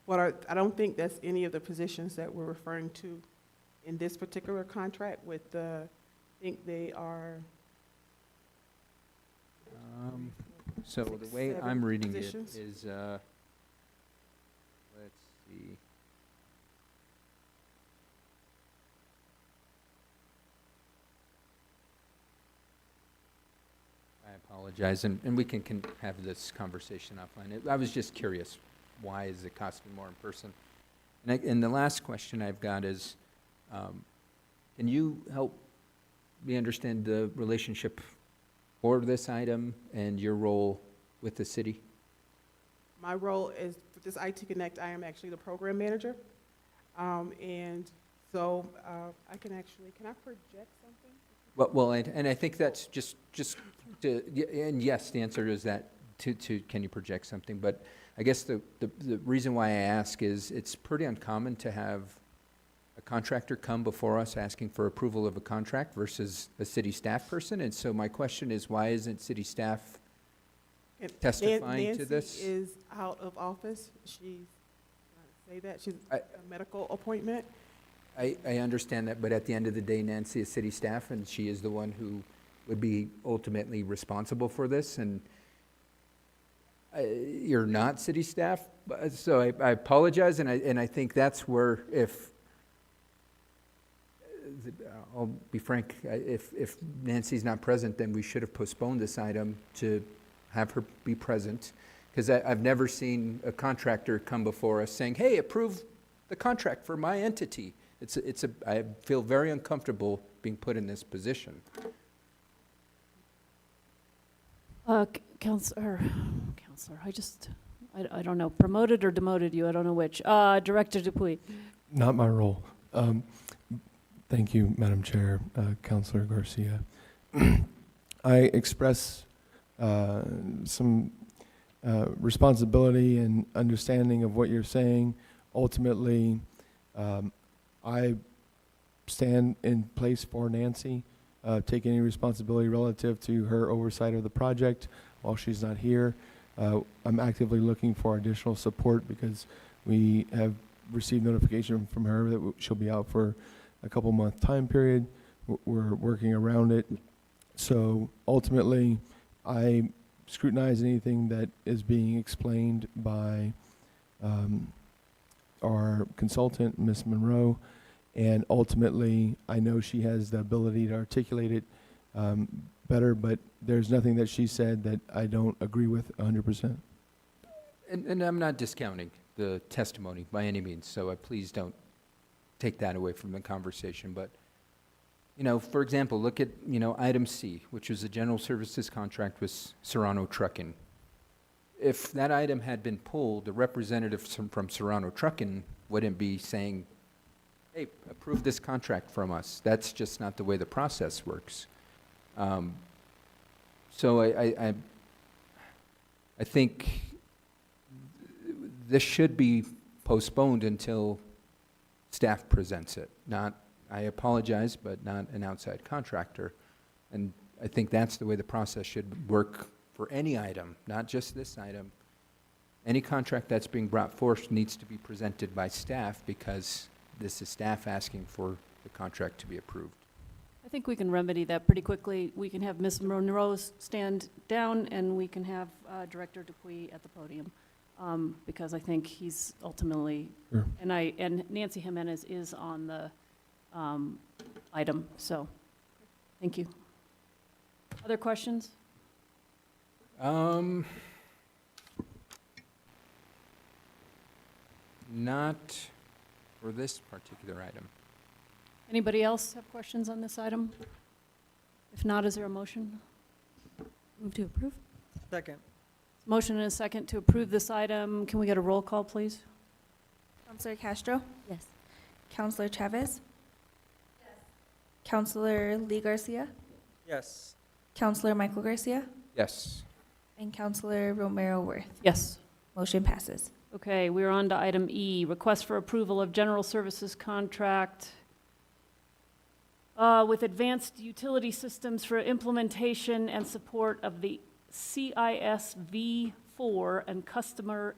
I don't think that's any of the positions that we're referring to in this particular contract with the, I think they are. So the way 6, 7 I'm reading positions. it is, let's see. I apologize, and we can have this conversation offline. I was just curious, why is it costing more in person? And the last question I've got is, can you help me understand the relationship for this item and your role with the city? My role is, for this IT Connect, I am actually the program manager. And so I can I project something? Well, and I think that's just to, and yes, the answer is that, can you project something? But I guess the reason why I ask is it's pretty uncommon to have a contractor come before us asking for approval of a contract versus a city staff person. And so my question is, why isn't city staff testifying to this? Nancy is out of office. She's a medical appointment. I understand that, but at the end of the day, Nancy is city staff, and she is the one who would be ultimately responsible for this, and you're not city staff, so I apologize, and I think that's where, I'll be frank, if Nancy's not present, then we should have postponed this item to have her be present, because I've never seen a contractor come before us saying, hey, approve the contract for my entity. I feel very uncomfortable being put in this position. Counselor, I don't know, promoted or demoted you, I don't know which. Director Dupuy. Not my role. Thank you, Madam Chair, Councilor Garcia. I express some responsibility and understanding of what you're saying. Ultimately, I stand in place for Nancy, take any responsibility relative to her oversight of the project while she's not here. I'm actively looking for additional support because we have received notification from her that she'll be out for a couple month time period. We're working around it. So ultimately, I scrutinize anything that is being explained by our consultant, Ms. Monroe, and ultimately, I know she has the ability to articulate it better, but there's nothing that she said that I don't agree with 100%. And I'm not discounting the testimony by any means, so please don't take that away from the conversation. But, you know, for example, look at, you know, item C, which was a general services contract with Serrano Trucking. If that item had been pulled, the representative from Serrano Trucking wouldn't be saying, hey, approve this contract from us. That's just not the way the process works. So I think this should be postponed until staff presents it. Not, I apologize, but not an outside contractor. And I think that's the way the process should work for any item, not just this item. Any contract that's being brought forth needs to be presented by staff because this is staff asking for the contract to be approved. I think we can remedy that pretty quickly. We can have Ms. Monroe stand down, and we can have Director Dupuy at the podium, because I think he's ultimately, Sure. and Nancy Jimenez is on the item, so, thank you. Other questions? Not for this particular item. Anybody else have questions on this item? If not, is there a motion? Move to approve? Second. Motion and a second to approve this item. Can we get a roll call, please? Counselor Castro? Yes. Counselor Chavez? Yes. Counselor Lee Garcia? Yes. Counselor Michael Garcia? Yes. And Counselor Romero Worth? Yes. Motion passes. Okay, we're on to item E, request for approval of general services contract with Advanced Utility Systems for implementation and support of the CIS V4 and Customer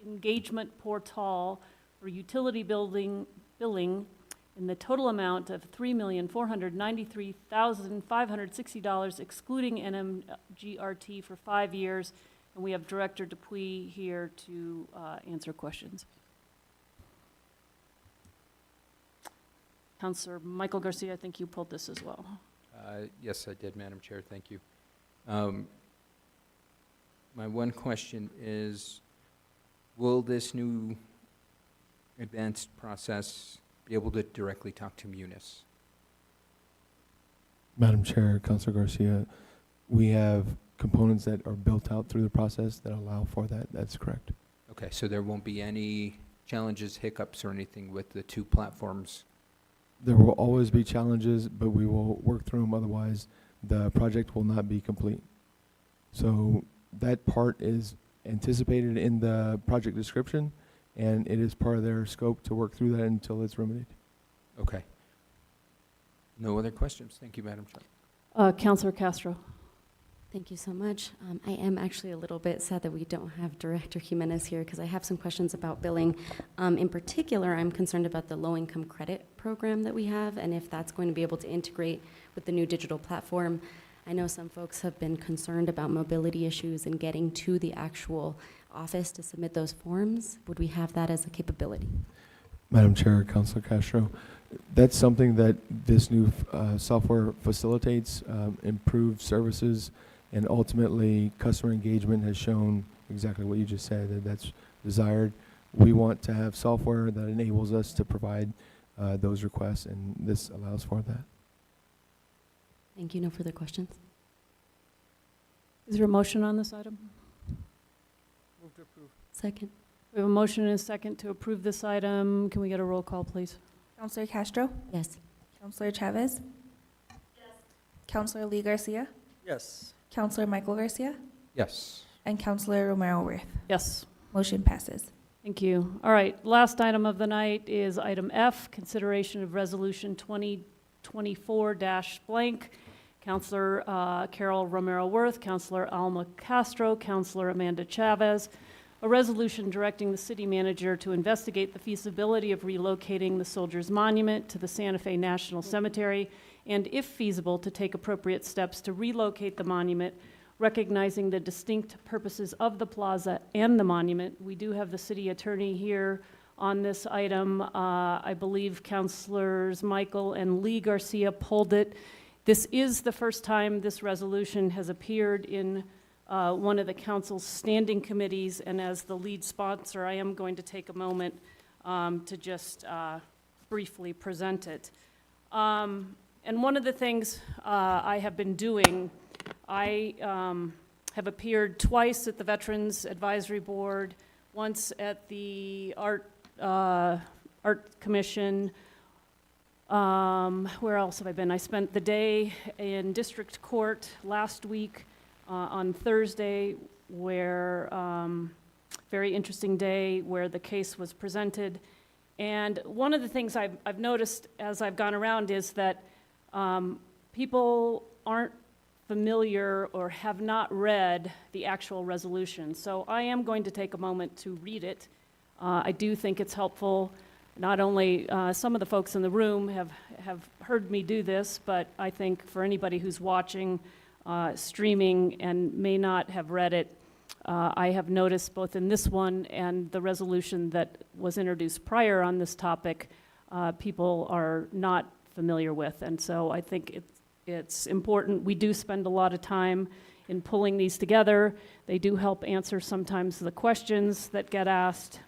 Engagement Portal for utility billing in the total amount of $3,493,560, excluding NMGRT, for 5 years. And we have Director Dupuy here to answer questions. Councilor Michael Garcia, I think you pulled this as well. Yes, I did, Madam Chair, thank you. My one question is, will this new advanced process be able to directly talk to Munis? Madam Chair, Councilor Garcia, we have components that are built out through the process that allow for that. That's correct. Okay, so there won't be any challenges, hiccups, or anything with the two platforms? There will always be challenges, but we will work through them. Otherwise, the project will not be complete. So that part is anticipated in the project description, and it is part of their scope to work through that until it's remedied. Okay. No other questions? Thank you, Madam Chair. Councilor Castro. Thank you so much. I am actually a little bit sad that we don't have Director Jimenez here because I have some questions about billing. In particular, I'm concerned about the low-income credit program that we have and if that's going to be able to integrate with the new digital platform. I know some folks have been concerned about mobility issues and getting to the actual office to submit those forms. Would we have that as a capability? Madam Chair, Councilor Castro, that's something that this new software facilitates, improved services, and ultimately customer engagement has shown exactly what you just said, that that's desired. We want to have software that enables us to provide those requests, and this allows for that. Thank you. No further questions. Is there a motion on this item? Move to approve. Second. We have a motion and a second to approve this item. Can we get a roll call, please? Counselor Castro? Yes. Counselor Chavez? Yes. Counselor Lee Garcia? Yes. Counselor Michael Garcia? Yes. and Counselor Romero Worth. Yes. Motion passes. Thank you. All right, last item of the night is item F, consideration of resolution 2024-blank. Counselor Carol Romero Worth, Counselor Alma Castro, Counselor Amanda Chavez, a resolution directing the city manager to investigate the feasibility of relocating the Soldiers Monument to the Santa Fe National Cemetery, and if feasible, to take appropriate steps to relocate the monument, recognizing the distinct purposes of the plaza and the monument. We do have the city attorney here on this item. I believe Councilors Michael and Lee Garcia pulled it. This is the first time this resolution has appeared in one of the council's standing committees, and as the lead sponsor, I am going to take a moment to just briefly present it. And one of the things I have been doing, I have appeared twice at the Veterans Advisory Board, once at the Art Commission. Where else have I been? I spent the day in District Court last week on Thursday, where very interesting day where the case was presented. And one of the things I've noticed as I've gone around is that people aren't familiar or have not read the actual resolution. So I am going to take a moment to read it. I do think it's helpful. Not only some of the folks in the room have heard me do this, but I think for anybody who's watching, streaming, and may not have read it, I have noticed both in this one and the resolution that was introduced prior on this topic, people are not familiar with. And so I think it's important. We do spend a lot of time in pulling these together. They do help answer sometimes the questions that get asked.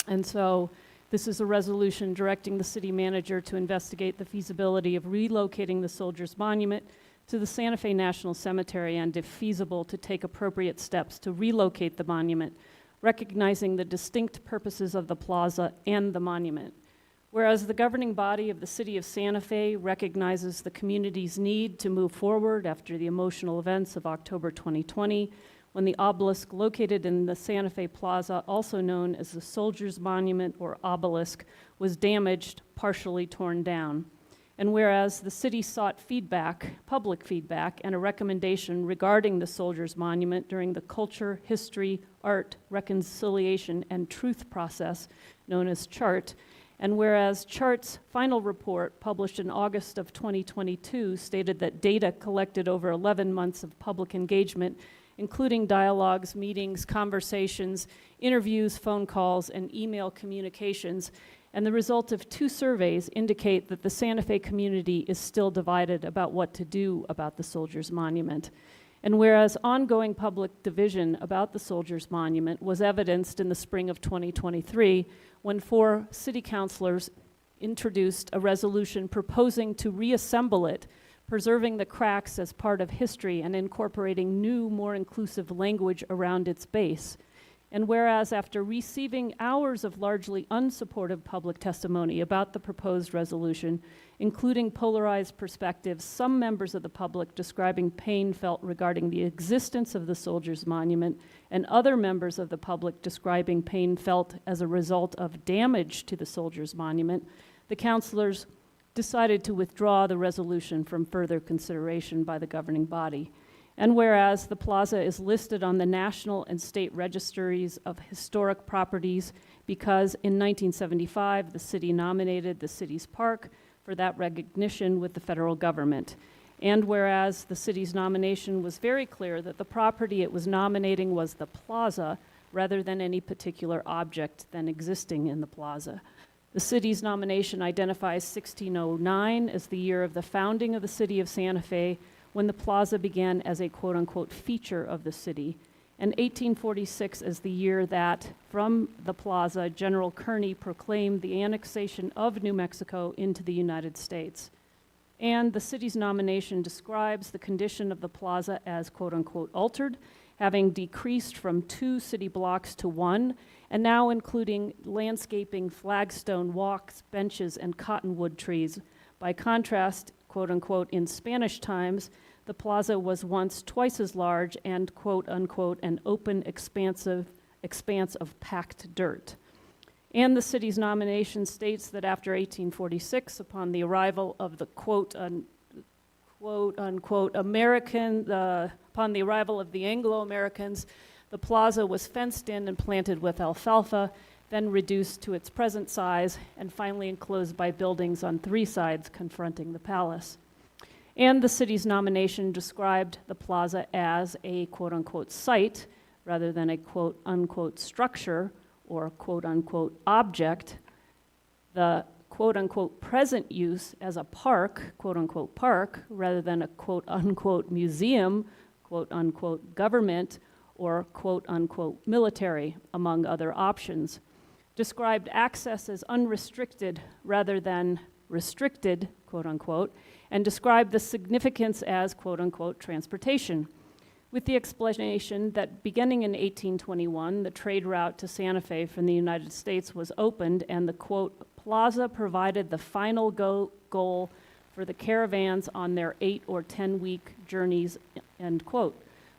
And so this is a resolution directing the city manager to investigate the feasibility of relocating the Soldiers Monument to the Santa Fe National Cemetery, and if feasible, to take appropriate steps to relocate the monument, recognizing the distinct purposes of the plaza and the monument. Whereas the governing body of the city of Santa Fe recognizes the community's need to move forward after the emotional events of October 2020, when the obelisk located in the Santa Fe Plaza, also known as the Soldiers Monument or Obelisk, was damaged, partially torn down. And whereas the city sought feedback, public feedback, and a recommendation regarding the Soldiers Monument during the Culture, History, Art, Reconciliation, and Truth process, known as CHART, and whereas CHART's final report, published in August of 2022, stated that data collected over 11 months of public engagement, including dialogues, meetings, conversations, interviews, phone calls, and email communications, and the result of 2 surveys indicate that the Santa Fe community is still divided about what to do about the Soldiers Monument. And whereas ongoing public division about the Soldiers Monument was evidenced in the spring of 2023, when 4 city councilors introduced a resolution proposing to reassemble it, preserving the cracks as part of history and incorporating new, more inclusive language around its base. And whereas after receiving hours of largely unsupportive public testimony about the proposed resolution, including polarized perspectives, some members of the public describing pain felt regarding the existence of the Soldiers Monument, and other members of the public describing pain felt as a result of damage to the Soldiers Monument, the councilors decided to withdraw the resolution from further consideration by the governing body. And whereas the plaza is listed on the national and state registries of historic properties because in 1975 the city nominated the city's park for that recognition with the federal government. And whereas the city's nomination was very clear that the property it was nominating was the plaza rather than any particular object then existing in the plaza. The city's nomination identifies 1609 as the year of the founding of the city of Santa Fe, when the plaza began as a quote-unquote feature of the city, and 1846 as the year that, from the plaza, General Kearny proclaimed the annexation of New Mexico into the United States. And the city's nomination describes the condition of the plaza as quote-unquote altered, having decreased from 2 city blocks to 1, and now including landscaping, flagstone walks, benches, and cottonwood trees. By contrast, quote-unquote, in Spanish times, the plaza was once twice as large and, quote unquote, an open expanse of packed dirt. And the city's nomination states that after 1846, upon the arrival of the quote unquote upon the arrival of the Anglo-Americans, the plaza was fenced in and planted with alfalfa, then reduced to its present size, and finally enclosed by buildings on 3 sides confronting the palace. And the city's nomination described the plaza as a quote-unquote site rather than a quote-unquote structure or quote-unquote object. The quote-unquote present use as a park, quote-unquote park, rather than a quote-unquote museum, quote-unquote government, or quote-unquote military, among other options. Described access as unrestricted rather than restricted, quote-unquote, and described the significance as quote-unquote transportation, with the explanation that beginning in 1821, the trade route to Santa Fe from the United States was opened, and the quote plaza provided the final goal for the caravans on their 8 or 10-week journeys, end quote,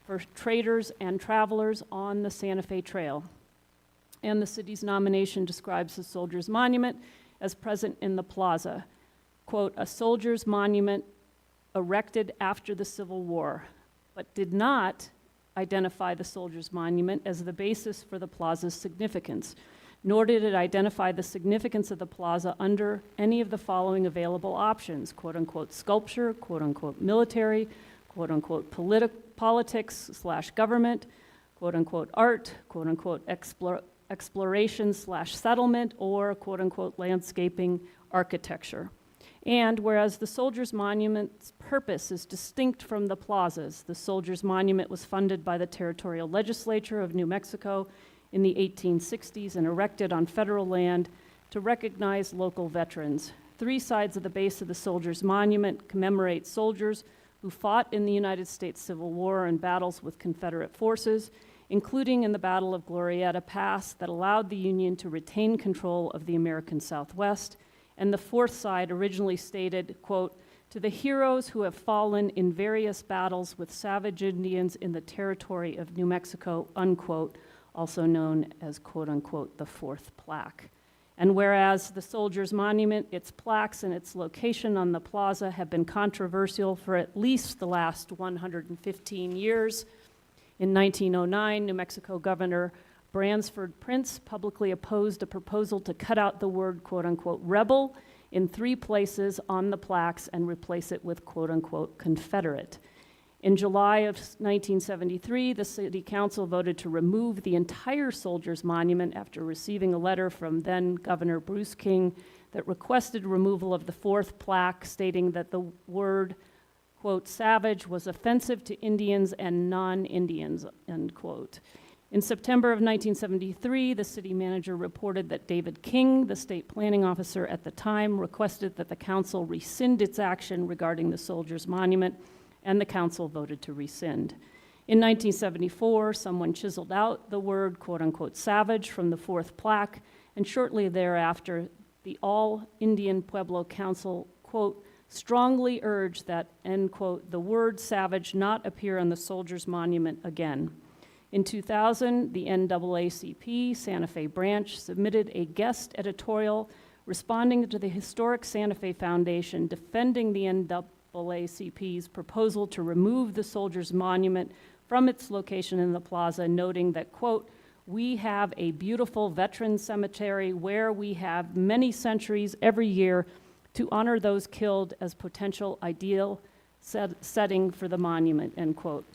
for traders and travelers on the Santa Fe Trail. And the city's nomination describes the Soldiers Monument as present in the plaza. Quote, a soldier's monument erected after the Civil War, but did not identify the Soldiers Monument as the basis for the plaza's significance, nor did it identify the significance of the plaza under any of the following available options, quote-unquote sculpture, quote-unquote military, quote-unquote politics/government, quote-unquote art, quote-unquote exploration/settlement, or quote-unquote landscaping architecture. And whereas the Soldiers Monument's purpose is distinct from the plaza's, the Soldiers Monument was funded by the territorial legislature of New Mexico in the 1860s and erected on federal land to recognize local veterans. 3 sides of the base of the Soldiers Monument commemorate soldiers who fought in the United States Civil War and battles with Confederate forces, including in the Battle of Glorieta Pass that allowed the Union to retain control of the American Southwest. And the 4th side originally stated, quote, to the heroes who have fallen in various battles with savage Indians in the territory of New Mexico, unquote, also known as, quote unquote, the 4th plaque. And whereas the Soldiers Monument, its plaques, and its location on the plaza have been controversial for at least the last 115 years, in 1909, New Mexico Governor Bransford Prince publicly opposed a proposal to cut out the word, quote-unquote, rebel in 3 places on the plaques and replace it with, quote-unquote, Confederate. In July of 1973, the City Council voted to remove the entire Soldiers Monument after receiving a letter from then Governor Bruce King that requested removal of the 4th plaque, stating that the word, quote, savage was offensive to Indians and non-Indians, end quote. In September of 1973, the city manager reported that David King, the state planning officer at the time, requested that the council rescind its action regarding the Soldiers Monument, and the council voted to rescind. In 1974, someone chiseled out the word, quote-unquote, savage from the 4th plaque, and shortly thereafter, the All-Indian Pueblo Council, quote, strongly urged that, end quote, the word savage not appear on the Soldiers Monument again. In 2000, the NAACP Santa Fe branch submitted a guest editorial responding to the historic Santa Fe Foundation defending the NAACP's proposal to remove the Soldiers Monument from its location in the plaza, noting that, quote, we have a beautiful veteran cemetery where we have many centuries every year to honor those killed as potential ideal setting for the monument, end quote.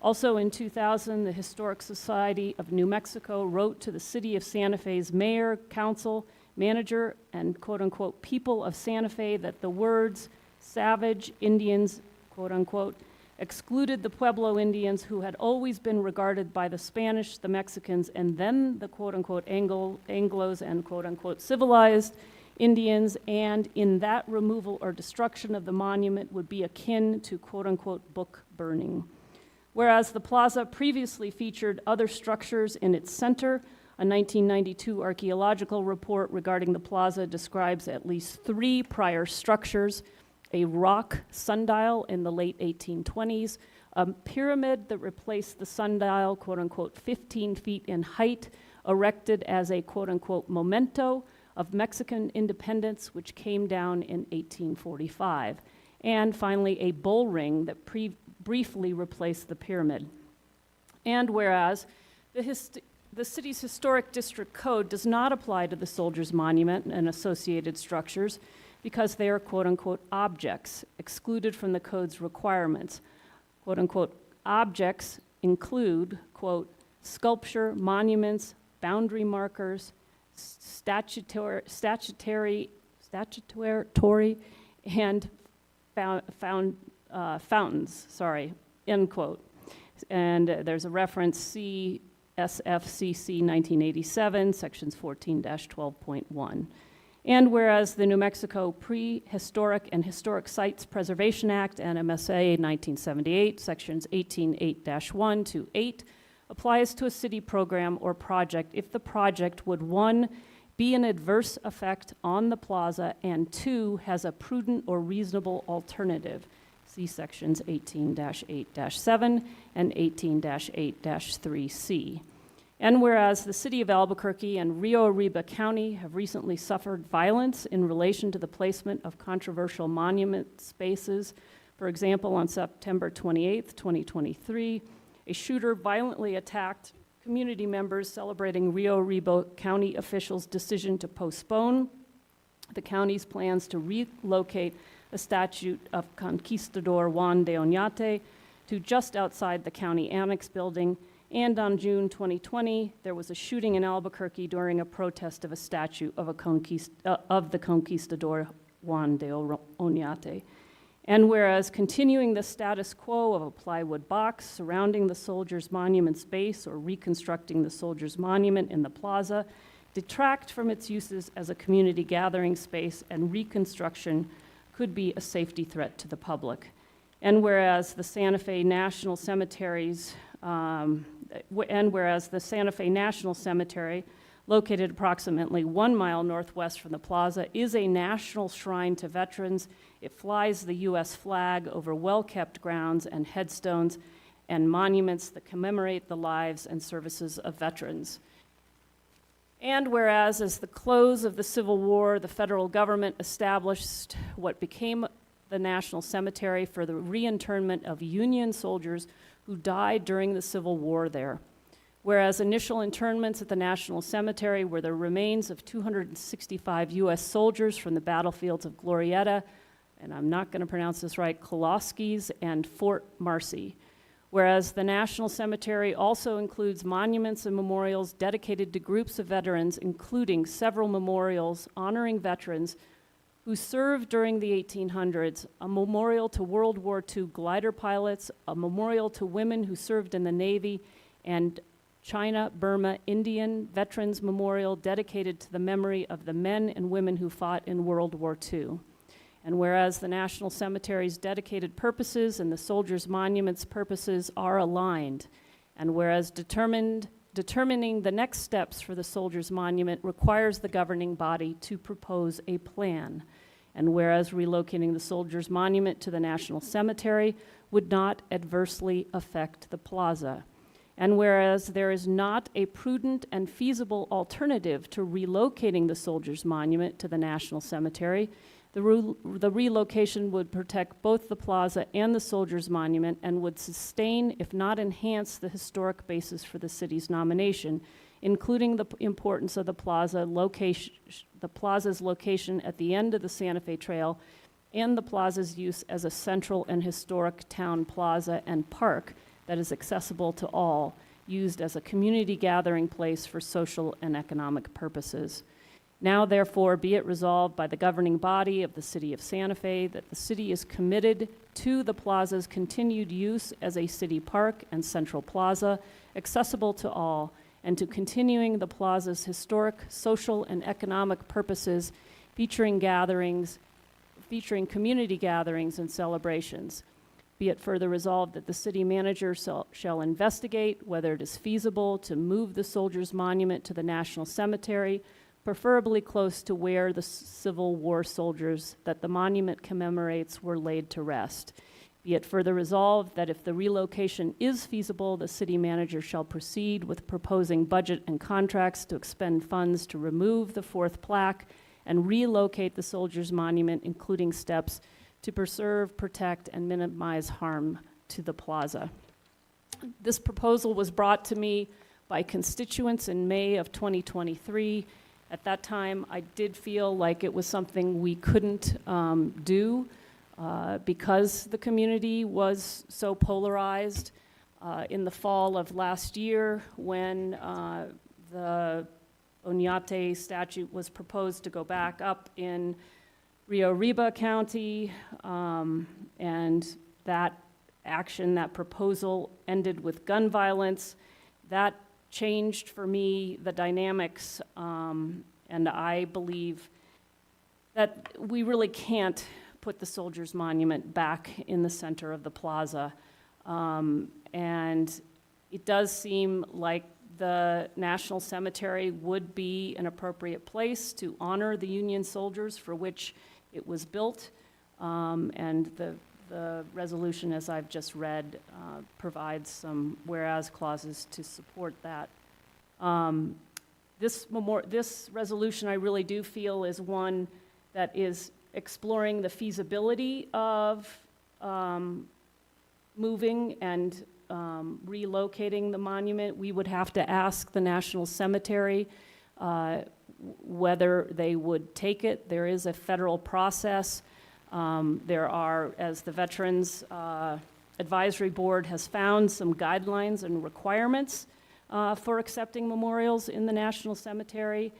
Also in 2000, the Historic Society of New Mexico wrote to the City of Santa Fe's mayor, council, manager, and quote-unquote people of Santa Fe that the words savage Indians, quote-unquote, excluded the Pueblo Indians who had always been regarded by the Spanish, the Mexicans, and then the quote-unquote Anglos and quote-unquote civilized Indians, and in that removal or destruction of the monument would be akin to quote-unquote book burning. Whereas the plaza previously featured other structures in its center, a 1992 archaeological report regarding the plaza describes at least 3 prior structures, a rock sundial in the late 1820s, a pyramid that replaced the sundial, quote-unquote, 15 feet in height, erected as a quote-unquote memento of Mexican independence, which came down in 1845. And finally, a bull ring that briefly replaced the pyramid. And whereas the city's historic district code does not apply to the Soldiers Monument and associated structures because they are quote-unquote objects excluded from the code's requirements. Quote-unquote objects include, quote, sculpture, monuments, boundary markers, statutory and fountains, end quote. And there's a reference, see SFCC 1987, sections 14-12.1. And whereas the New Mexico Prehistoric and Historic Sites Preservation Act, NMSA 1978, sections 18.8-1 to 8, applies to a city program or project if the project would, 1, be an adverse effect on the plaza, and 2, has a prudent or reasonable alternative. See sections 18-8-7 and 18-8-3C. And whereas the city of Albuquerque and Rio Arriba County have recently suffered violence in relation to the placement of controversial monument spaces, for example, on September 28, 2023, a shooter violently attacked community members celebrating Rio Arriba County officials' decision to postpone the county's plans to relocate a statue of Conquistador Juan de Oñate to just outside the county annex building. And on June 2020, there was a shooting in Albuquerque during a protest of a statue of the Conquistador Juan de Oñate. And whereas continuing the status quo of a plywood box surrounding the Soldiers Monument space or reconstructing the Soldiers Monument in the plaza detract from its uses as a community gathering space, and reconstruction could be a safety threat to the public. And whereas the Santa Fe National Cemeteries located approximately 1 mile northwest from the plaza, is a national shrine to veterans. It flies the U.S. flag over well-kept grounds and headstones and monuments that commemorate the lives and services of veterans. And whereas, as the close of the Civil War, the federal government established what became the National Cemetery for the reinterment of Union soldiers who died during the Civil War there. Whereas initial internments at the National Cemetery were the remains of 265 U.S. soldiers from the battlefields of Glorieta, and I'm not going to pronounce this right, Koloskis and Fort Marcy. Whereas the National Cemetery also includes monuments and memorials dedicated to groups of veterans, including several memorials honoring veterans who served during the 1800s, a memorial to World War II glider pilots, a memorial to women who served in the Navy, and China-Burma Indian Veterans Memorial dedicated to the memory of the men and women who fought in World War II. And whereas the National Cemetery's dedicated purposes and the Soldiers' Monument's purposes are aligned, and whereas determining the next steps for the Soldiers' Monument requires the governing body to propose a plan, and whereas relocating the Soldiers' Monument to the National Cemetery would not adversely affect the plaza, and whereas there is not a prudent and feasible alternative to relocating the Soldiers' Monument to the National Cemetery, the relocation would protect both the plaza and the Soldiers' Monument and would sustain, if not enhance, the historic basis for the city's nomination, including the importance of the plaza's location at the end of the Santa Fe Trail and the plaza's use as a central and historic town plaza and park that is accessible to all, used as a community gathering place for social and economic purposes. Now, therefore, be it resolved by the governing body of the City of Santa Fe that the city is committed to the plaza's continued use as a city park and central plaza, accessible to all, and to continuing the plaza's historic, social, and economic purposes, featuring community gatherings and celebrations. Be it further resolved that the city manager shall investigate whether it is feasible to move the Soldiers' Monument to the National Cemetery preferably close to where the Civil War soldiers that the monument commemorates were laid to rest. Be it further resolved that if the relocation is feasible, the city manager shall proceed with proposing budget and contracts to expend funds to remove the fourth plaque and relocate the soldiers' monument, including steps to preserve, protect, and minimize harm to the plaza. This proposal was brought to me by constituents in May of 2023. At that time, I did feel like it was something we couldn't do because the community was so polarized. In the fall of last year, when the Oñate statute was proposed to go back up in Rio Arriba County, and that action, that proposal ended with gun violence. That changed for me the dynamics, and I believe that we really can't put the Soldiers Monument back in the center of the plaza. And it does seem like the National Cemetery would be an appropriate place to honor the Union soldiers for which it was built. And the resolution, as I've just read, provides some whereas clauses to support that. This resolution, I really do feel, is one that is exploring the feasibility of moving and relocating the monument. We would have to ask the National Cemetery whether they would take it. There is a federal process. There are, as the Veterans Advisory Board has found, some guidelines and requirements for accepting memorials in the National Cemetery,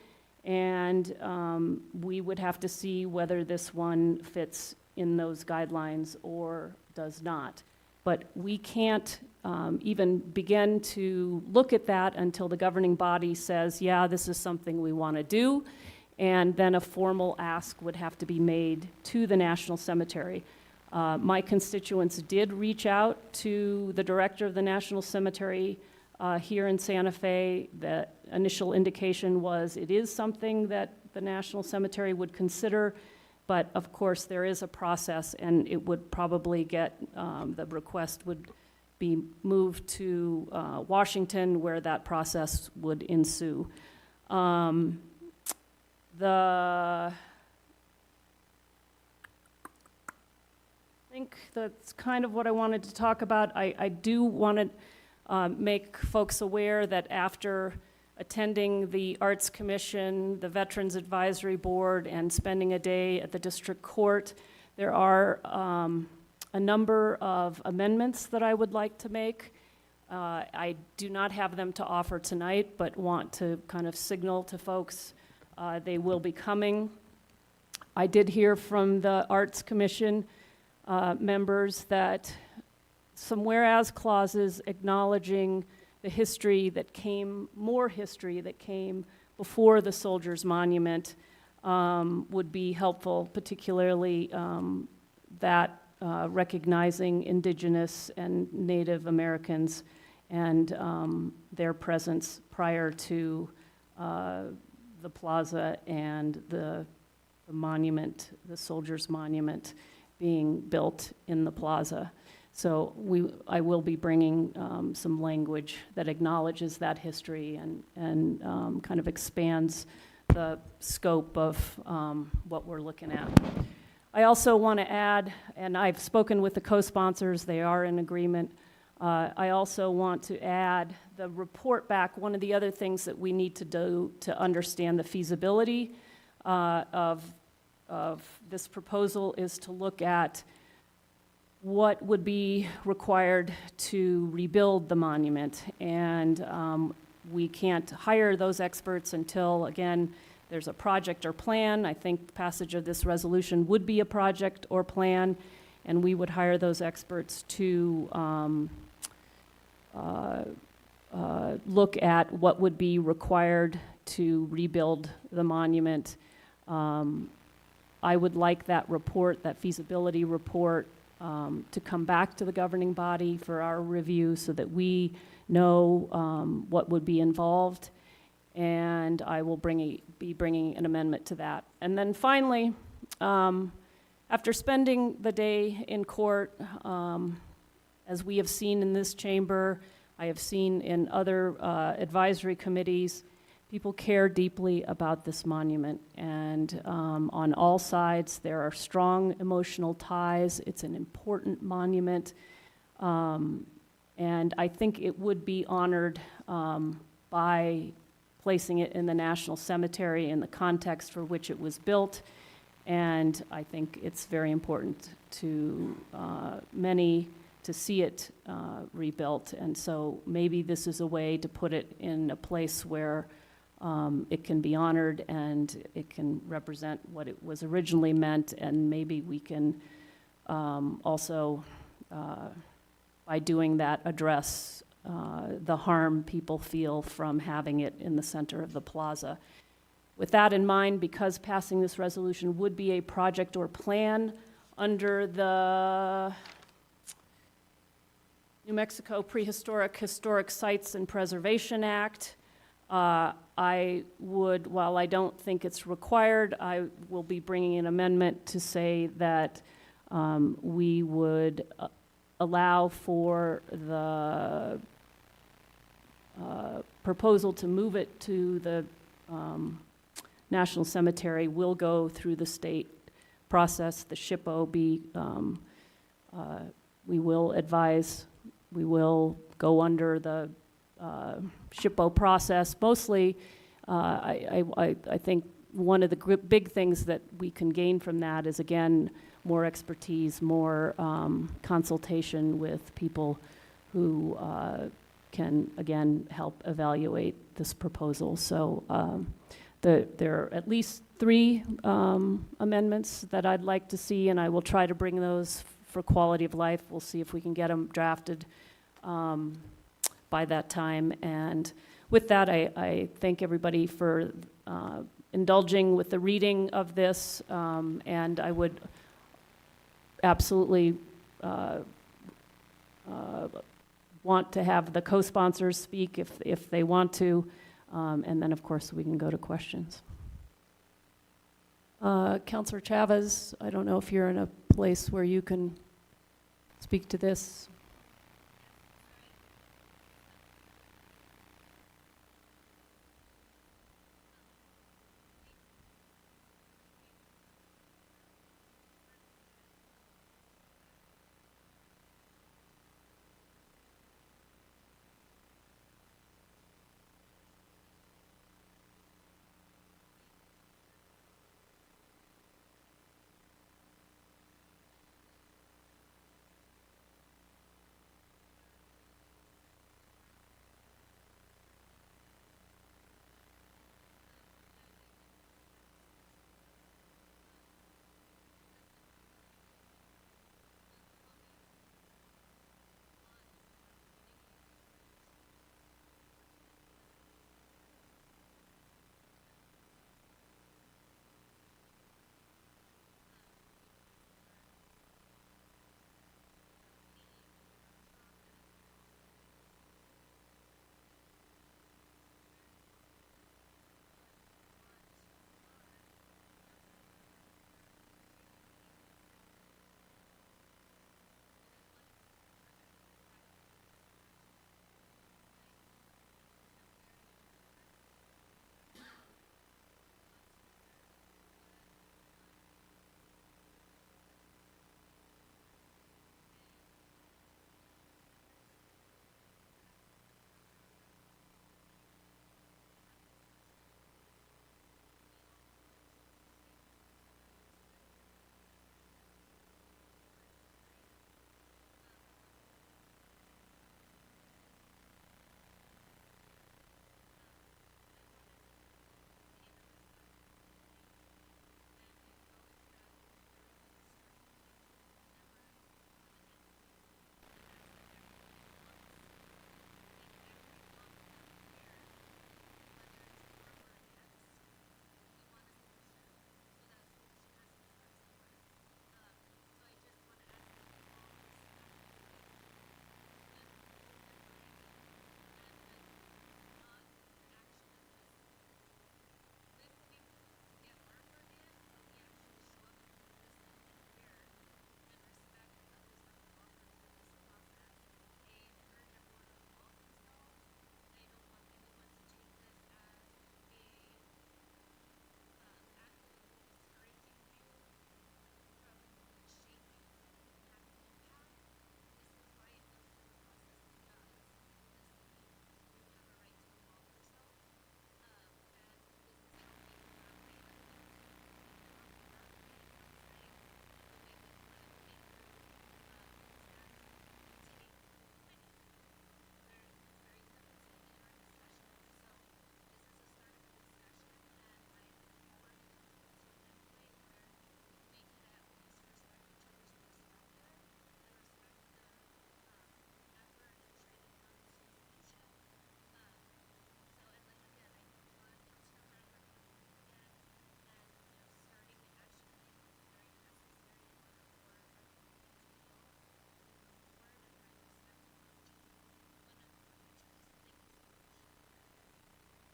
and we would have to see whether this one fits in those guidelines or does not. But we can't even begin to look at that until the governing body says, yeah, this is something we want to do, and then a formal ask would have to be made to the National Cemetery. My constituents did reach out to the director of the National Cemetery here in Santa Fe. The initial indication was it is something that the National Cemetery would consider, but of course there is a process, and it would probably get, the request would be moved to Washington, where that process would ensue. I think that's kind of what I wanted to talk about. I do want to make folks aware that after attending the Arts Commission, the Veterans Advisory Board, and spending a day at the District Court, there are a number of amendments that I would like to make. I do not have them to offer tonight, but want to kind of signal to folks they will be coming. I did hear from the Arts Commission members that some whereas clauses acknowledging the history that came, more history that came before the Soldiers Monument would be helpful, particularly that recognizing Indigenous and Native Americans and their presence prior to the plaza and the monument, the Soldiers Monument, being built in the plaza. So I will be bringing some language that acknowledges that history and kind of expands the scope of what we're looking at. I also want to add, and I've spoken with the co-sponsors, they are in agreement. I also want to add the report back. One of the other things that we need to do to understand the feasibility of this proposal is to look at what would be required to rebuild the monument. And we can't hire those experts until, again, there's a project or plan. I think passage of this resolution would be a project or plan, and we would hire those experts to look at what would be required to rebuild the monument. I would like that report, that feasibility report, to come back to the governing body for our review so that we know what would be involved. and I will be bringing an amendment to that. And then finally, after spending the day in court, as we have seen in this chamber, I have seen in other advisory committees, people care deeply about this monument. And on all sides, there are strong emotional ties. It's an important monument. And I think it would be honored by placing it in the National Cemetery in the context for which it was built. And I think it's very important to many to see it rebuilt. And so maybe this is a way to put it in a place where it can be honored and it can represent what it was originally meant. And maybe we can also, by doing that, address the harm people feel from having it in the center of the plaza. With that in mind, because passing this resolution would be a project or plan under the New Mexico Prehistoric Historic Sites and Preservation Act, I would, while I don't think it's required, I will be bringing an amendment to say that we would allow for the proposal to move it to the National Cemetery will go through the state process. The SHPO we will advise, we will go under the SHPO process. Mostly, I think one of the big things that we can gain from that is, again, more expertise, more consultation with people who can, again, help evaluate this proposal. So there are at least 3 amendments that I'd like to see, and I will try to bring those for quality of life. We'll see if we can get them drafted by that time. And with that, I thank everybody for indulging with the reading of this, and I would absolutely want to have the co-sponsors speak if they want to, and then of course we can go to questions. Councilor Chavez, I don't know if you're in a place where you can speak to this.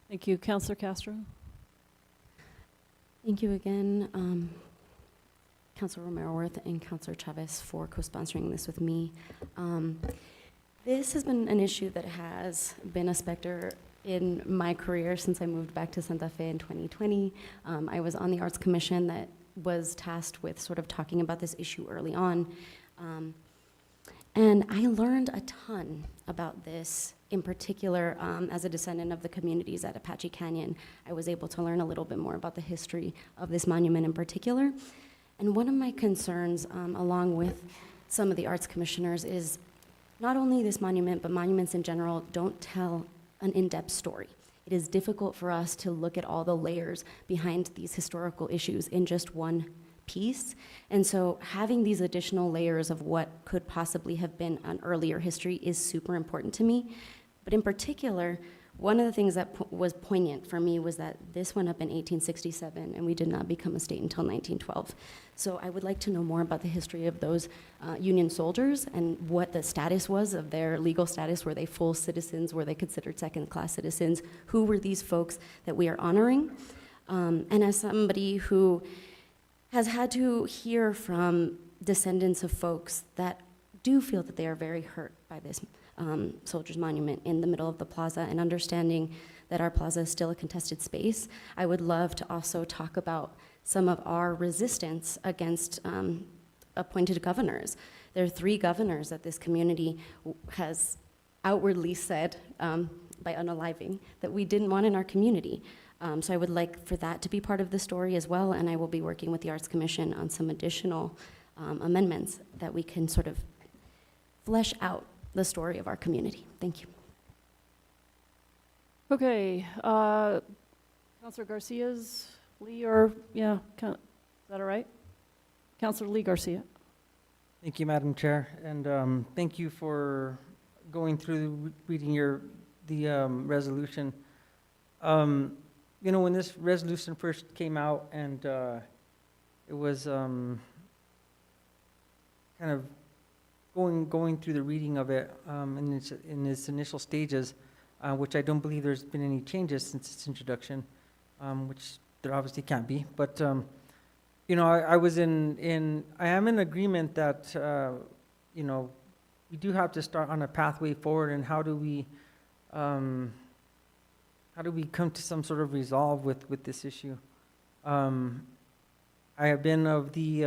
Thank you. Counselor Castro? Thank you again, Councilor Romero-Worth and Councilor Chavez for co-sponsoring this with me. This has been an issue that has been a specter in my career since I moved back to Santa Fe in 2020. I was on the Arts Commission that was tasked with sort of talking about this issue early on. And I learned a ton about this, in particular, as a descendant of the communities at Apache Canyon. I was able to learn a little bit more about the history of this monument in particular. And one of my concerns, along with some of the arts commissioners, is not only this monument, but monuments in general don't tell an in-depth story. It is difficult for us to look at all the layers behind these historical issues in just one piece. And so having these additional layers of what could possibly have been an earlier history is super important to me. But in particular, one of the things that was poignant for me was that this went up in 1867 and we did not become a state until 1912. So I would like to know more about the history of those Union soldiers and what the status was of their legal status. Were they full citizens? Were they considered second-class citizens? Who were these folks that we are honoring? And as somebody who has had to hear from descendants of folks that do feel that they are very hurt by this Soldiers Monument in the middle of the plaza, and understanding that our plaza is still a contested space, I would love to also talk about some of our resistance against appointed governors. There are 3 governors that this community has outwardly said by unaliving that we didn't want in our community. So I would like for that to be part of the story as well, and I will be working with the Arts Commission on some additional amendments that we can sort of flesh out the story of our community. Thank you. Okay, Counselor Garcia's, Lee, or, yeah, is that all right? Counselor Lee Garcia. Thank you, Madam Chair, and thank you for going through, reading the resolution. You know, when this resolution first came out, and it was kind of going through the reading of it in its initial stages, which I don't believe there's been any changes since its introduction, which there obviously can't be. But you know, I am in agreement that you know, we do have to start on a pathway forward, and how do we come to some sort of resolve with this issue? I have been of the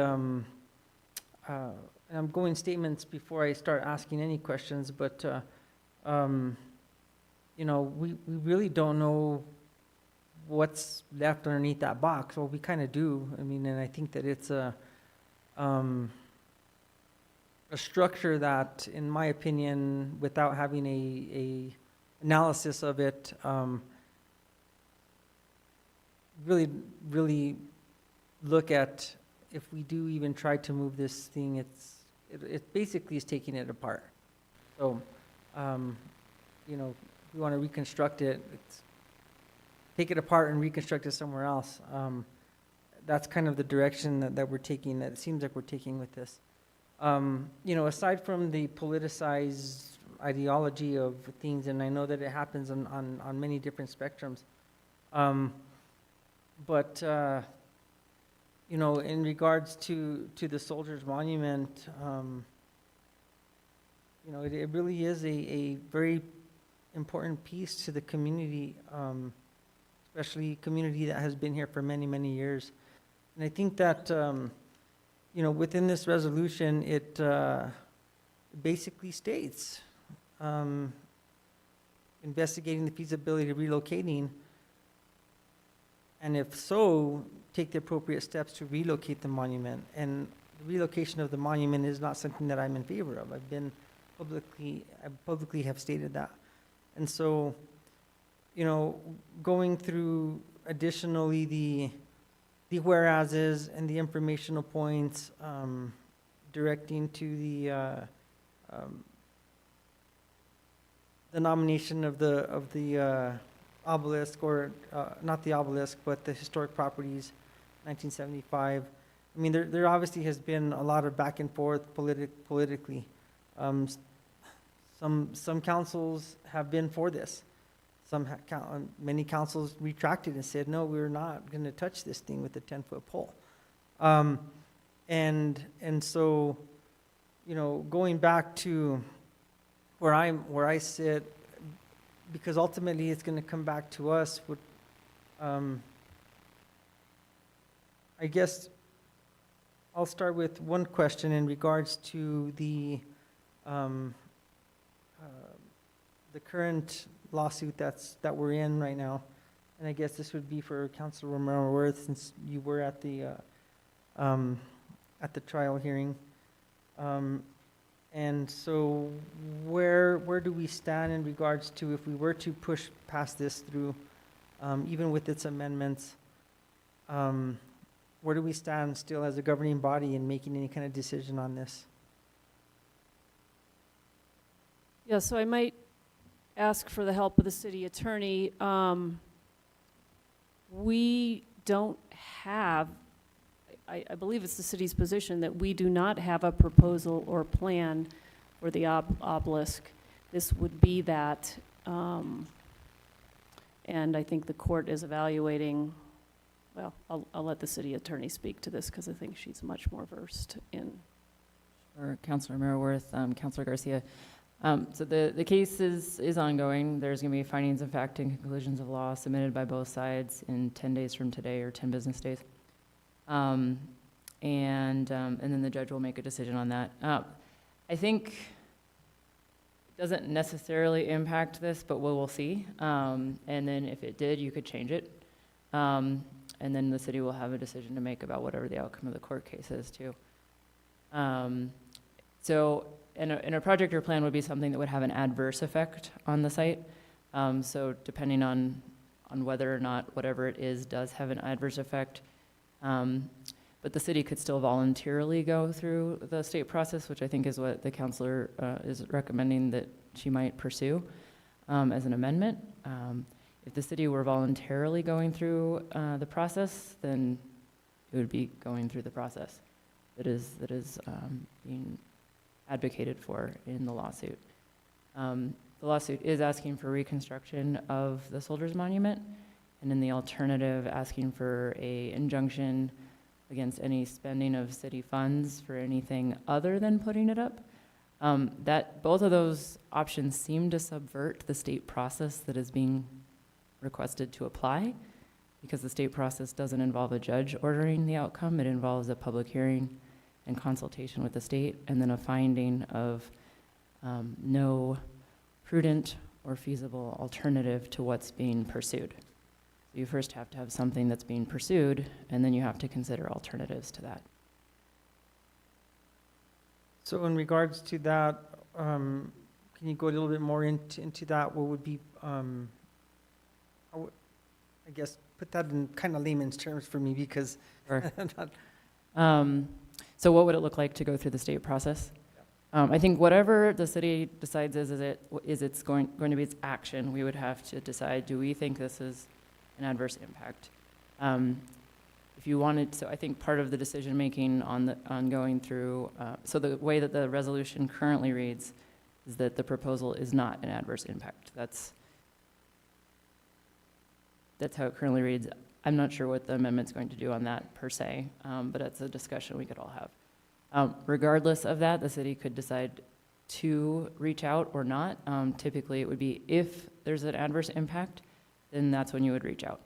and I'm going statements before I start asking any questions, but you know, we really don't know what's left underneath that box. Well, we kind of do. I mean, and I think that it's a structure that, in my opinion, without having a analysis of it, really look at, if we do even try to move this thing, it basically is taking it apart. So, you know, if we want to reconstruct it, take it apart and reconstruct it somewhere else. That's kind of the direction that we're taking, that it seems like we're taking with this. You know, aside from the politicized ideology of things, and I know that it happens on many different spectrums, but you know, in regards to the Soldiers Monument, you know, it really is a very important piece to the community, especially community that has been here for many, many years. And I think that, you know, within this resolution, it basically states investigating the feasibility of relocating, and if so, take the appropriate steps to relocate the monument. And the relocation of the monument is not something that I'm in favor of. I publicly have stated that. And so, you know, going through additionally the whereases and the informational points, directing to the nomination of the obelisk, or not the obelisk, but the historic properties, 1975. I mean, there obviously has been a lot of back and forth politically. Some councils have been for this. many councils retracted and said, no, we're not going to touch this thing with a 10-foot pole. And so, you know, going back to where I sit, because ultimately it's going to come back to us, I guess I'll start with one question in regards to the current lawsuit that we're in right now. And I guess this would be for Councilor Romero Worth, since you were at the trial hearing. And so where do we stand in regards to if we were to push past this through, even with its amendments, where do we stand still as a governing body in making any kind of decision on this? Yeah, so I might ask for the help of the city attorney. We don't have, I believe it's the city's position that we do not have a proposal or plan for the obelisk. This would be that, and I think the court is evaluating, well, I'll let the city attorney speak to this because I think she's much more versed in. Or Councilor Merworth, Councilor Garcia. So the case is ongoing. There's going to be findings of fact and conclusions of law submitted by both sides in 10 days from today, or 10 business days. And then the judge will make a decision on that. I think it doesn't necessarily impact this, but we'll see. And then if it did, you could change it. And then the city will have a decision to make about whatever the outcome of the court case is too. So in a project or plan would be something that would have an adverse effect on the site. So depending on whether or not whatever it is does have an adverse effect. But the city could still voluntarily go through the state process, which I think is what the councilor is recommending that she might pursue as an amendment. If the city were voluntarily going through the process, then it would be going through the process that is being advocated for in the lawsuit. The lawsuit is asking for reconstruction of the Soldiers Monument, and in the alternative, asking for an injunction against any spending of city funds for anything other than putting it up. That both of those options seem to subvert the state process that is being requested to apply, because the state process doesn't involve a judge ordering the outcome. It involves a public hearing and consultation with the state, and then a finding of no prudent or feasible alternative to what's being pursued. You first have to have something that's being pursued, and then you have to consider alternatives to that. So in regards to that, can you go a little bit more into that? What would be, I guess, put that in kind of layman's terms for me, because Sure. So what would it look like to go through the state process? I think whatever the city decides is going to be its action, we would have to decide, do we think this is an adverse impact? If you wanted, so I think part of the decision-making on going through, so the way that the resolution currently reads is that the proposal is not an adverse impact. That's how it currently reads. I'm not sure what the amendment's going to do on that per se, but it's a discussion we could all have. Regardless of that, the city could decide to reach out or not. Typically, it would be if there's an adverse impact, then that's when you would reach out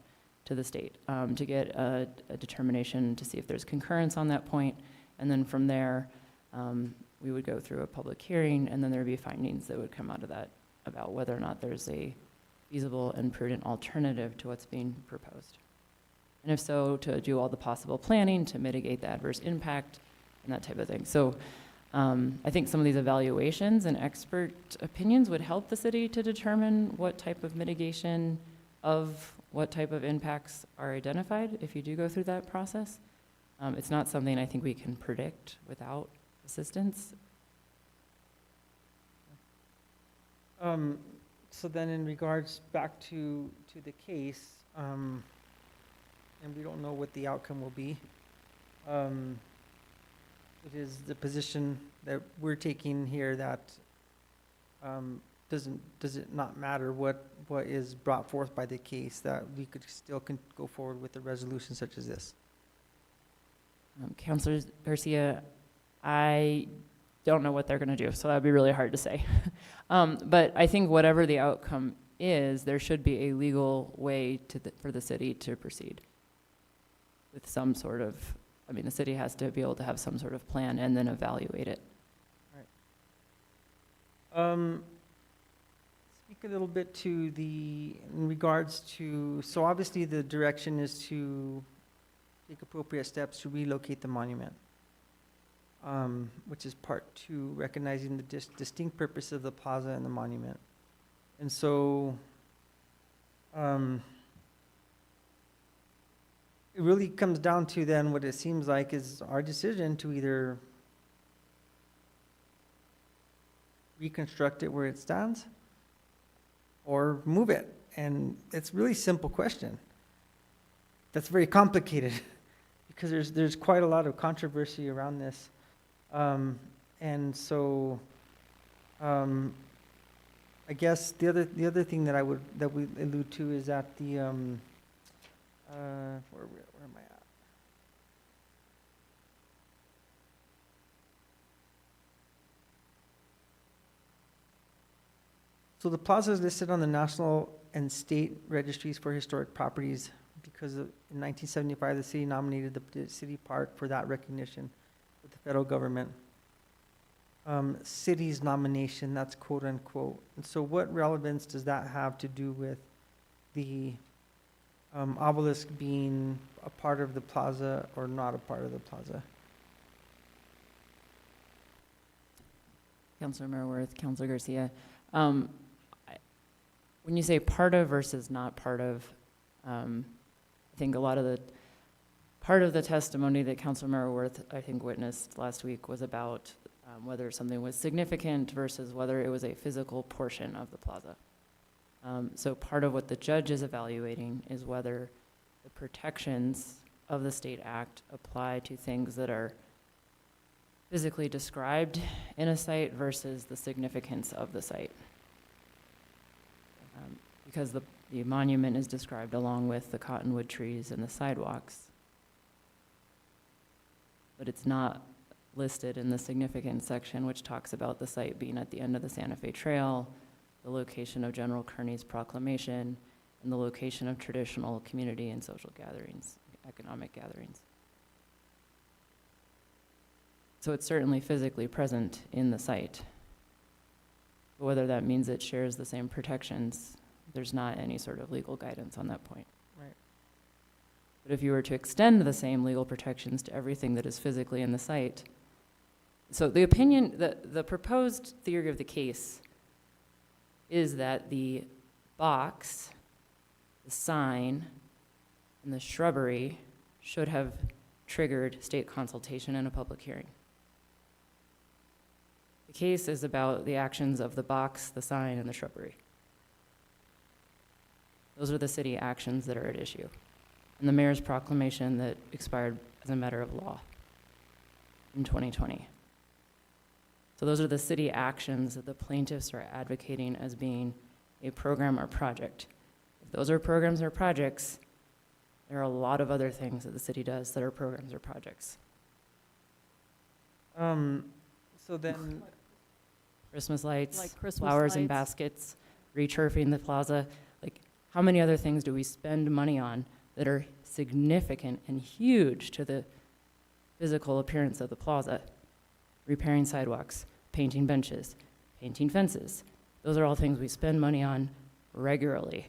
to the state to get a determination to see if there's concurrence on that point. And then from there, we would go through a public hearing, and then there would be findings that would come out of that about whether or not there's a feasible and prudent alternative to what's being proposed. And if so, to do all the possible planning to mitigate the adverse impact and that type of thing. So I think some of these evaluations and expert opinions would help the city to determine what type of mitigation of what type of impacts are identified if you do go through that process. It's not something I think we can predict without assistance. So then in regards back to the case, and we don't know what the outcome will be, it is the position that we're taking here that does it not matter what is brought forth by the case, that we could still go forward with a resolution such as this? Councilor Garcia, I don't know what they're going to do, so that'd be really hard to say. But I think whatever the outcome is, there should be a legal way for the city to proceed with some sort of, I mean, the city has to be able to have some sort of plan and then evaluate it. Speak a little bit to in regards to, so obviously the direction is to take appropriate steps to relocate the monument, which is part 2, recognizing the distinct purpose of the plaza and the monument. And so, it really comes down to then what it seems like is our decision to either reconstruct it where it stands or move it. And it's a really simple question. That's very complicated because there's quite a lot of controversy around this. And so, I guess the other thing that we allude to is that the, where am I at? So the plaza is listed on the national and state registries for historic properties because in 1975, the city nominated the city park for that recognition with the federal government. City's nomination, that's quote unquote. And so what relevance does that have to do with the obelisk being a part of the plaza or not a part of the plaza? Councilor Merworth, Councilor Garcia. When you say part of versus not part of, I think part of the testimony that Councilor Merworth, I think, witnessed last week was about whether something was significant versus whether it was a physical portion of the plaza. So part of what the judge is evaluating is whether the protections of the state act apply to things that are physically described in a site versus the significance of the site. Because the monument is described along with the cottonwood trees and the sidewalks, but it's not listed in the significance section, which talks about the site being at the end of the Santa Fe Trail, the location of General Kearney's proclamation, and the location of traditional community and social gatherings, economic gatherings. So it's certainly physically present in the site. But whether that means it shares the same protections, there's not any sort of legal guidance on that point. Right. But if you were to extend the same legal protections to everything that is physically in the site, so the opinion, the proposed theory of the case is that the box, the sign, and the shrubbery should have triggered state consultation and a public hearing. The case is about the actions of the box, the sign, and the shrubbery. Those are the city actions that are at issue. And the mayor's proclamation that expired as a matter of law in 2020. So those are the city actions that the plaintiffs are advocating as being a program or project. If those are programs or projects, there are a lot of other things that the city does that are programs or projects. So then, Christmas lights, Like Christmas flowers and lights. baskets, returfing the plaza. Like, how many other things do we spend money on that are significant and huge to the physical appearance of the plaza? Repairing sidewalks, painting benches, painting fences. Those are all things we spend money on regularly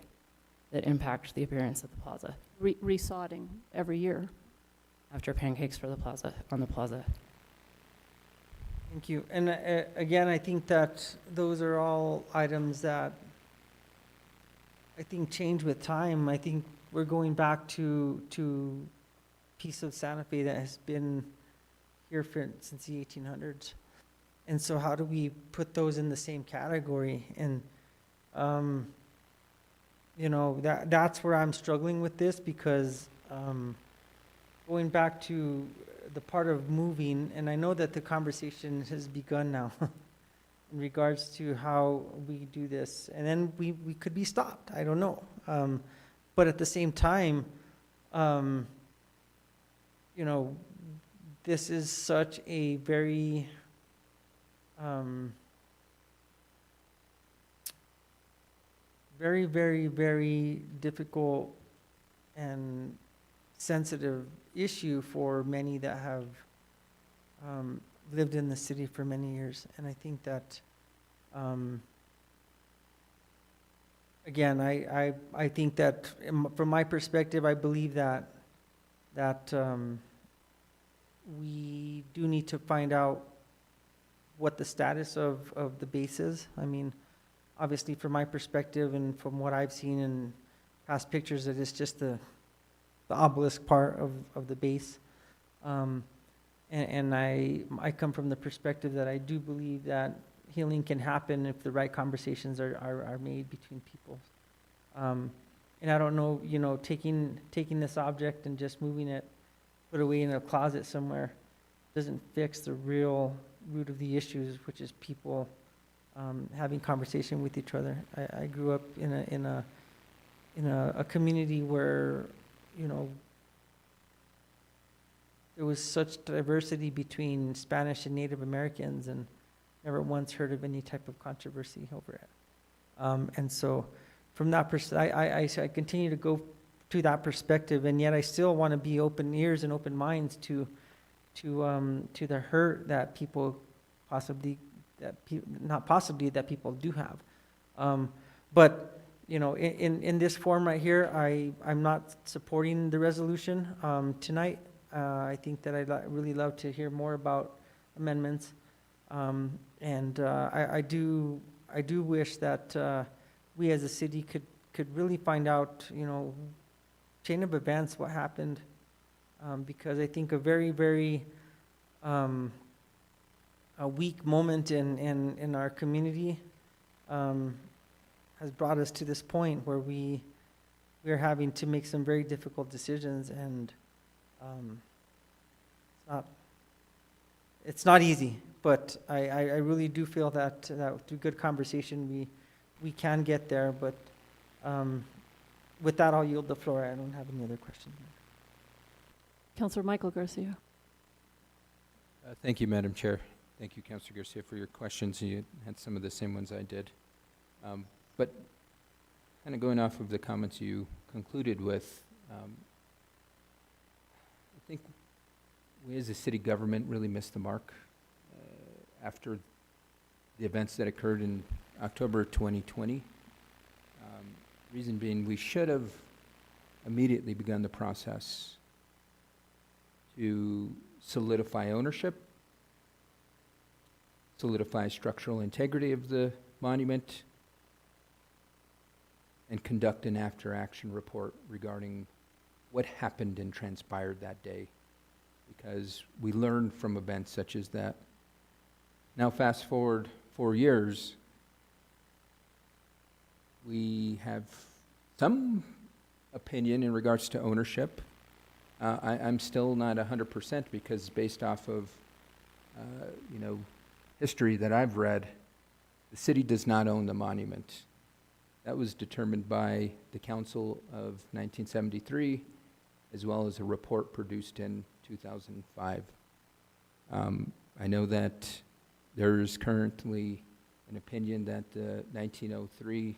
that impact the appearance of the plaza. Resodding every year. After pancakes for the plaza, on the plaza. thank you. And again, I think that those are all items that I think change with time. I think we're going back to piece of Santa Fe that has been here since the 1800s. And so how do we put those in the same category? And, you know, that's where I'm struggling with this because going back to the part of moving, and I know that the conversation has begun now, in regards to how we do this. And then we could be stopped, I don't know. But at the same time, you know, this is such a very, very, very, very difficult and sensitive issue for many that have lived in the city for many years. And I think that, again, I think that from my perspective, I believe that we do need to find out what the status of the base is. I mean, obviously from my perspective and from what I've seen in past pictures, it is just the obelisk part of the base. And I come from the perspective that I do believe that healing can happen if the right conversations are made between people. And I don't know, you know, taking this object and just moving it, put it away in a closet somewhere, doesn't fix the real root of the issues, which is people having conversation with each other. I grew up in a community where, you know, there was such diversity between Spanish and Native Americans, and never once heard of any type of controversy over it. And so from that perspective, I continue to go to that perspective, and yet I still want to be open ears and open minds to the hurt that people that people do have. But you know, in this form right here, I'm not supporting the resolution tonight. I think that I'd really love to hear more about amendments, and I do wish that we as a city could really find out, you know, chain of events, what happened, because I think a very, very a weak moment in our community has brought us to this point where we're having to make some very difficult decisions, and it's not easy, but I really do feel that through good conversation we can get there. But with that, I'll yield the floor. I don't have any other questions. Councilor Michael Garcia. Thank you, Madam Chair. Thank you, Councilor Garcia, for your questions. You had some of the same ones I did. But kind of going off of the comments you concluded with, I think we as a city government really missed the mark after the events that occurred in October 2020. Reason being, we should have immediately begun the process to solidify ownership, solidify structural integrity of the monument, and conduct an after-action report regarding what happened and transpired that day. Because we learned from events such as that. Now fast forward 4 years, we have some opinion in regards to ownership. I'm still not 100% because based off of, you know, history that I've read, the city does not own the monument. That was determined by the Council of 1973, as well as a report produced in 2005. I know that there is currently an opinion that the 1903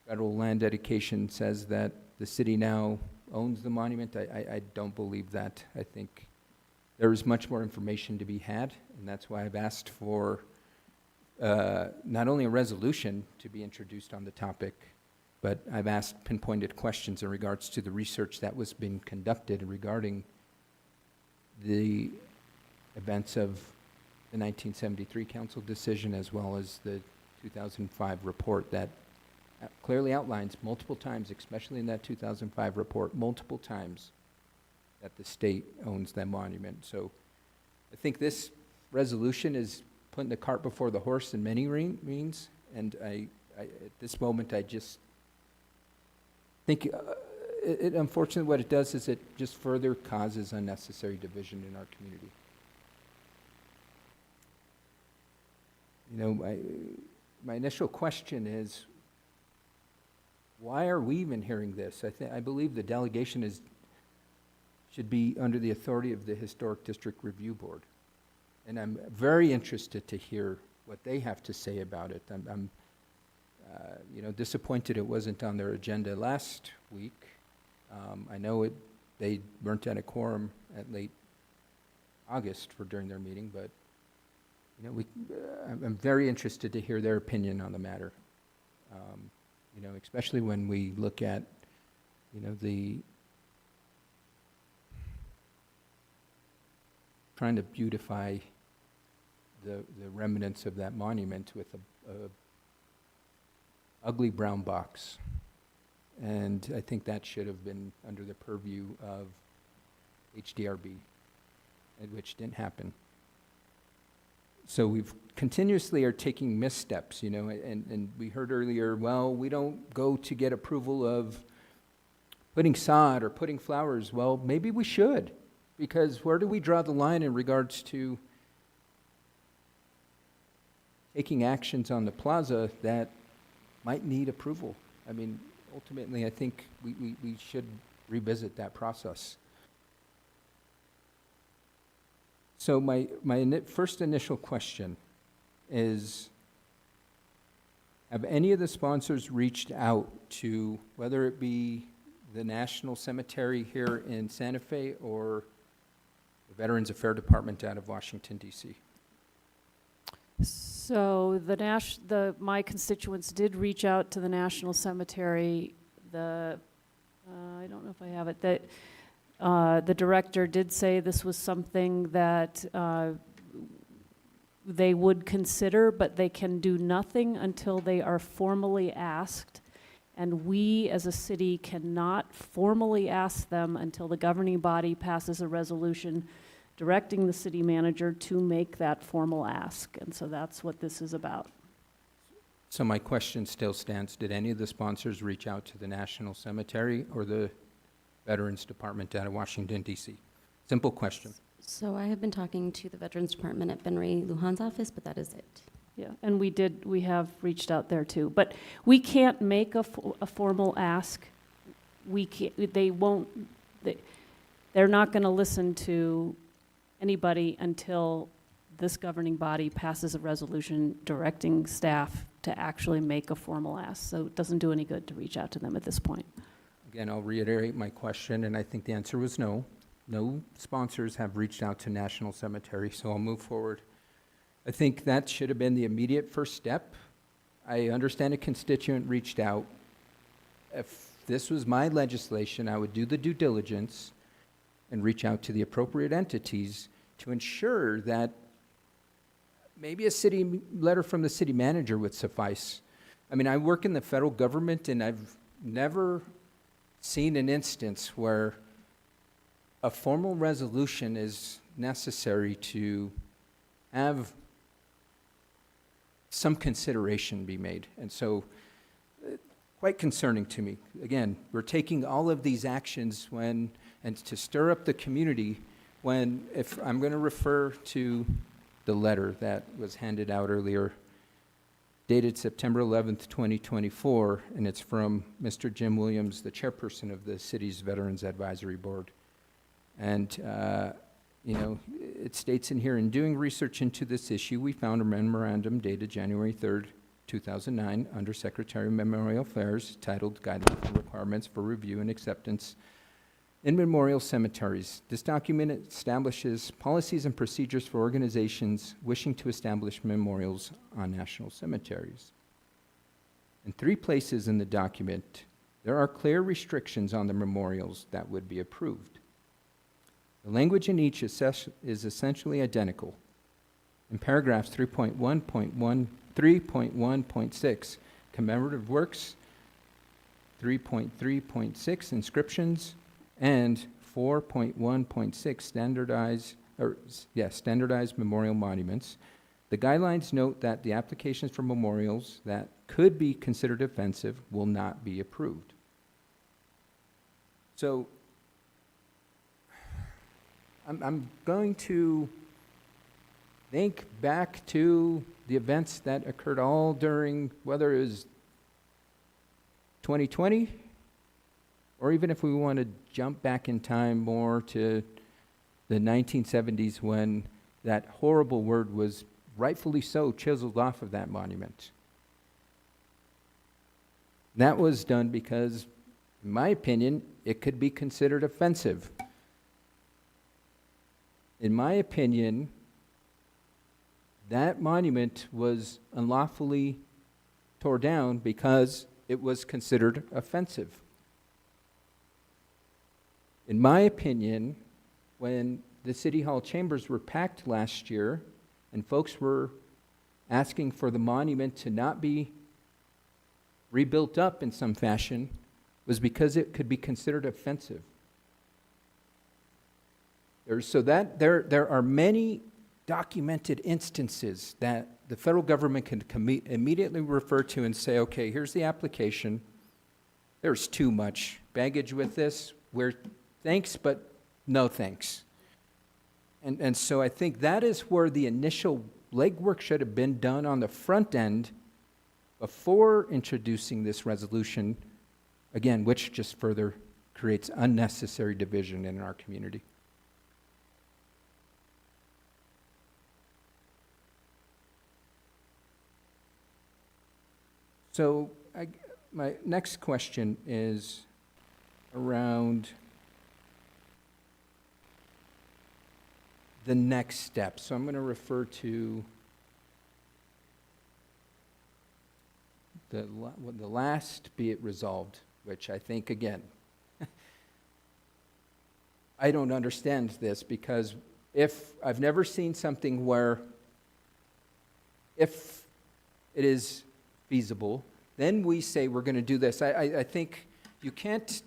federal land dedication says that the city now owns the monument. I don't believe that. I think there is much more information to be had, and that's why I've asked for not only a resolution to be introduced on the topic, but I've asked pinpointed questions in regards to the research that was being conducted regarding the events of the 1973 council decision, as well as the 2005 report that clearly outlines multiple times, especially in that 2005 report, multiple times that the state owns that monument. So I think this resolution is putting the cart before the horse in many means, and I at this moment, I just think unfortunately what it does is it just further causes unnecessary division in our community. You know, my initial question is, why are we even hearing this? I believe the delegation should be under the authority of the Historic District Review Board. And I'm very interested to hear what they have to say about it. I'm you know, disappointed it wasn't on their agenda last week. I know they weren't at a quorum at late August during their meeting, but you know, I'm very interested to hear their opinion on the matter. You know, especially when we look at, you know, trying to beautify the remnants of that monument with a ugly brown box. And I think that should have been under the purview of HDRB, which didn't happen. So we've continuously are taking missteps, you know, and we heard earlier, well, we don't go to get approval of putting sod or putting flowers. Well, maybe we should, because where do we draw the line in regards to taking actions on the plaza that might need approval? I mean, ultimately, I think we should revisit that process. So my first initial question is, have any of the sponsors reached out to, whether it be the National Cemetery here in Santa Fe or the Veterans Affairs Department out of Washington, D.C.? So my constituents did reach out to the National Cemetery. I don't know if I have it, that the director did say this was something that they would consider, but they can do nothing until they are formally asked. And we, as a city, cannot formally ask them until the governing body passes a resolution directing the city manager to make that formal ask. And so that's what this is about. So my question still stands. Did any of the sponsors reach out to the National Cemetery or the Veterans Department out of Washington, D.C.? Simple question. So I have been talking to the Veterans Department at Ben Ray Lujan's office, but that is it. Yeah, and we have reached out there too. But we can't make a formal ask. They're not going to listen to anybody until this governing body passes a resolution directing staff to actually make a formal ask. So it doesn't do any good to reach out to them at this point. Again, I'll reiterate my question, and I think the answer was no. No sponsors have reached out to National Cemetery, so I'll move forward. I think that should have been the immediate first step. I understand a constituent reached out. If this was my legislation, I would do the due diligence and reach out to the appropriate entities to ensure that maybe a city letter from the city manager would suffice. I mean, I work in the federal government, and I've never seen an instance where a formal resolution is necessary to have some consideration be made. And so, quite concerning to me. Again, we're taking all of these actions and to stir up the community when, if I'm going to refer to the letter that was handed out earlier, dated September 11th, 2024, and it's from Mr. Jim Williams, the chairperson of the city's Veterans Advisory Board. And, you know, it states in here, in doing research into this issue, we found a memorandum dated January 3rd, 2009, under Secretary of Memorial Affairs, titled Guidelines and Requirements for Review and Acceptance in Memorial Cemeteries. This document establishes policies and procedures for organizations wishing to establish memorials on national cemeteries. In 3 places in the document, there are clear restrictions on the memorials that would be approved. The language in each is essentially identical. In paragraphs 3.1.6, commemorative works, 3.3.6, inscriptions, and 4.1.6, standardized memorial monuments. The guidelines note that the applications for memorials that could be considered offensive will not be approved. So, I'm going to think back to the events that occurred all during, whether it was 2020, or even if we want to jump back in time more to the 1970s when that horrible word was rightfully so chiseled off of that monument. That was done because, in my opinion, it could be considered offensive. In my opinion, that monument was unlawfully tore down because it was considered offensive. In my opinion, when the City Hall chambers were packed last year and folks were asking for the monument to not be rebuilt up in some fashion, was because it could be considered offensive. There are many documented instances that the federal government can immediately refer to and say, okay, here's the application. There's too much baggage with this. Thanks, but no thanks. And so I think that is where the initial legwork should have been done on the front end before introducing this resolution, again, which just further creates unnecessary division in our community. So my next question is around the next step. So I'm going to refer to the last be it resolved, which I think, again, I don't understand this, because if I've never seen something where if it is feasible, then we say we're going to do this. I think you can't,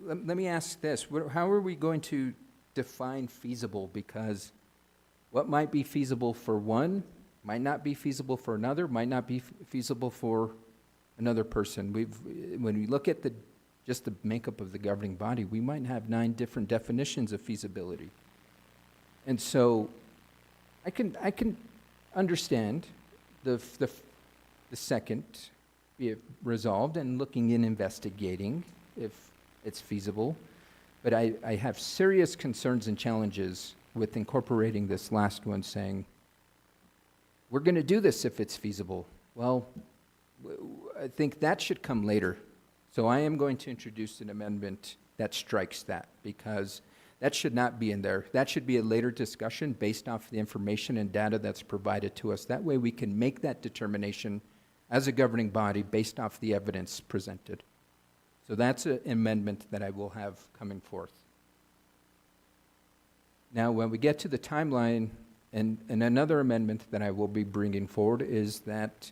let me ask this, how are we going to define feasible? Because what might be feasible for one might not be feasible for another, might not be feasible for another person. When we look at just the makeup of the governing body, we might have 9 different definitions of feasibility. And so I can understand the second be it resolved and looking and investigating if it's feasible. But I have serious concerns and challenges with incorporating this last one, saying, we're going to do this if it's feasible. Well, I think that should come later. So I am going to introduce an amendment that strikes that, because that should not be in there. That should be a later discussion based off the information and data that's provided to us. That way we can make that determination as a governing body based off the evidence presented. So that's an amendment that I will have coming forth. Now, when we get to the timeline, and another amendment that I will be bringing forward is that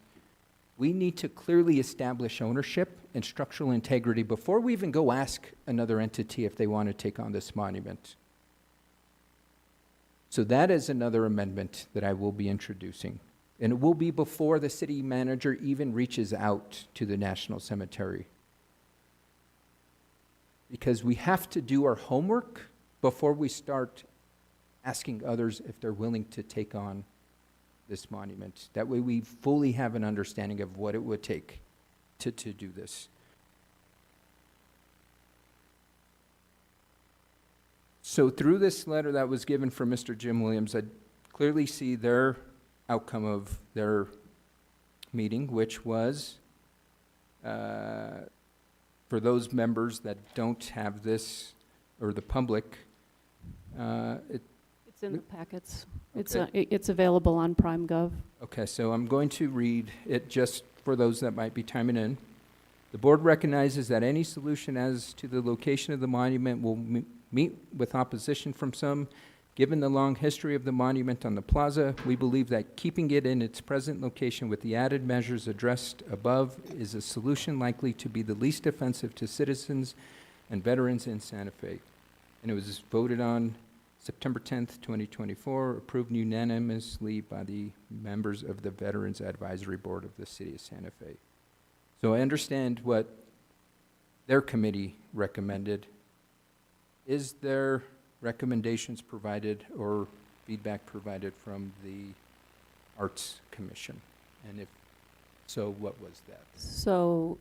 we need to clearly establish ownership and structural integrity before we even go ask another entity if they want to take on this monument. So that is another amendment that I will be introducing. And it will be before the city manager even reaches out to the National Cemetery. Because we have to do our homework before we start asking others if they're willing to take on this monument. That way we fully have an understanding of what it would take to do this. So through this letter that was given from Mr. Jim Williams, I clearly see their outcome of their meeting, which was, for those members that don't have this, or the public, It's in the packets. Okay. It's available on PrimeGov. Okay, so I'm going to read it just for those that might be chiming in. The board recognizes that any solution as to the location of the monument will meet with opposition from some. Given the long history of the monument on the plaza, we believe that keeping it in its present location with the added measures addressed above is a solution likely to be the least offensive to citizens and veterans in Santa Fe. And it was voted on September 10th, 2024, approved unanimously by the members of the Veterans Advisory Board of the City of Santa Fe. So I understand what their committee recommended. Is there recommendations provided or feedback provided from the Arts Commission? And if so, what was that? So,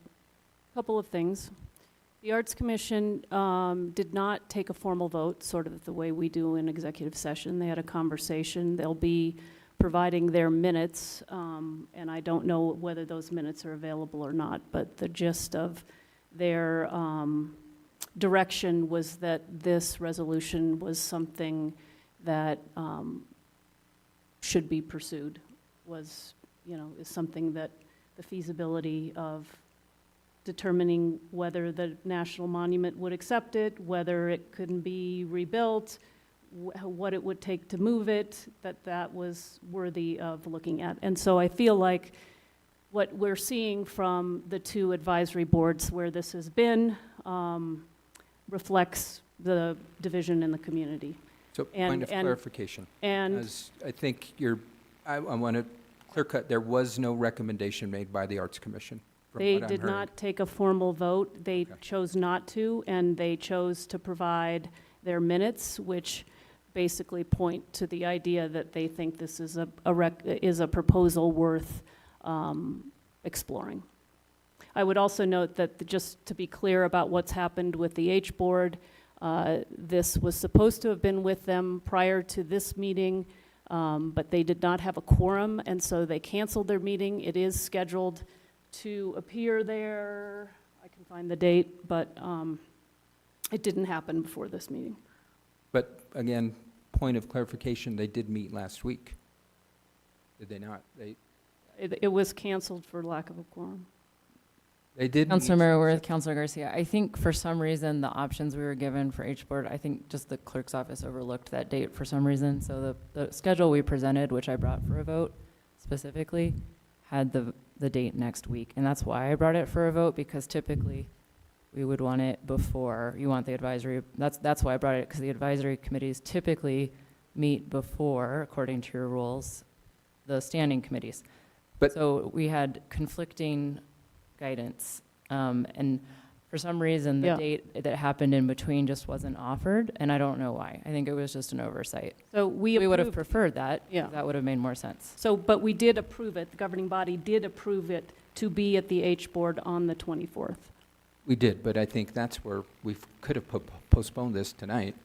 a couple of things. The Arts Commission did not take a formal vote, sort of the way we do in executive session. They had a conversation. They'll be providing their minutes, and I don't know whether those minutes are available or not, but the gist of their direction was that this resolution was something that should be pursued, is something that the feasibility of determining whether the national monument would accept it, whether it couldn't be rebuilt, what it would take to move it, that was worthy of looking at. And so I feel like what we're seeing from the two advisory boards where this has been reflects the division in the community. So, point of clarification. And As I think I want to clear cut, there was no recommendation made by the Arts Commission. they did not take a formal vote. They chose not to, and they chose to provide their minutes, which basically point to the idea that they think this is a proposal worth exploring. I would also note that just to be clear about what's happened with the H Board, this was supposed to have been with them prior to this meeting, but they did not have a quorum, and so they canceled their meeting. It is scheduled to appear there. I can find the date, but it didn't happen before this meeting. But again, point of clarification, they did meet last week. Did they not? It was canceled for lack of a quorum. They did. Councilor Merriworth, Councilor Garcia, I think for some reason, the options we were given for H Board, I think just the clerk's office overlooked that date for some reason. So the schedule we presented, which I brought for a vote specifically, had the date next week. And that's why I brought it for a vote, because typically we would want it before. You want the advisory, that's why I brought it, because the advisory committees typically meet before, according to your rules, the standing committees. But so we had conflicting guidance, and for some reason, the date that happened in between just wasn't offered, and I don't know why. I think it was just an oversight. So we would have preferred that. Yeah. That would have made more sense. So, but we did approve it. The governing body did approve it to be at the H Board on the 24th. We did, but I think that's where we could have postponed this tonight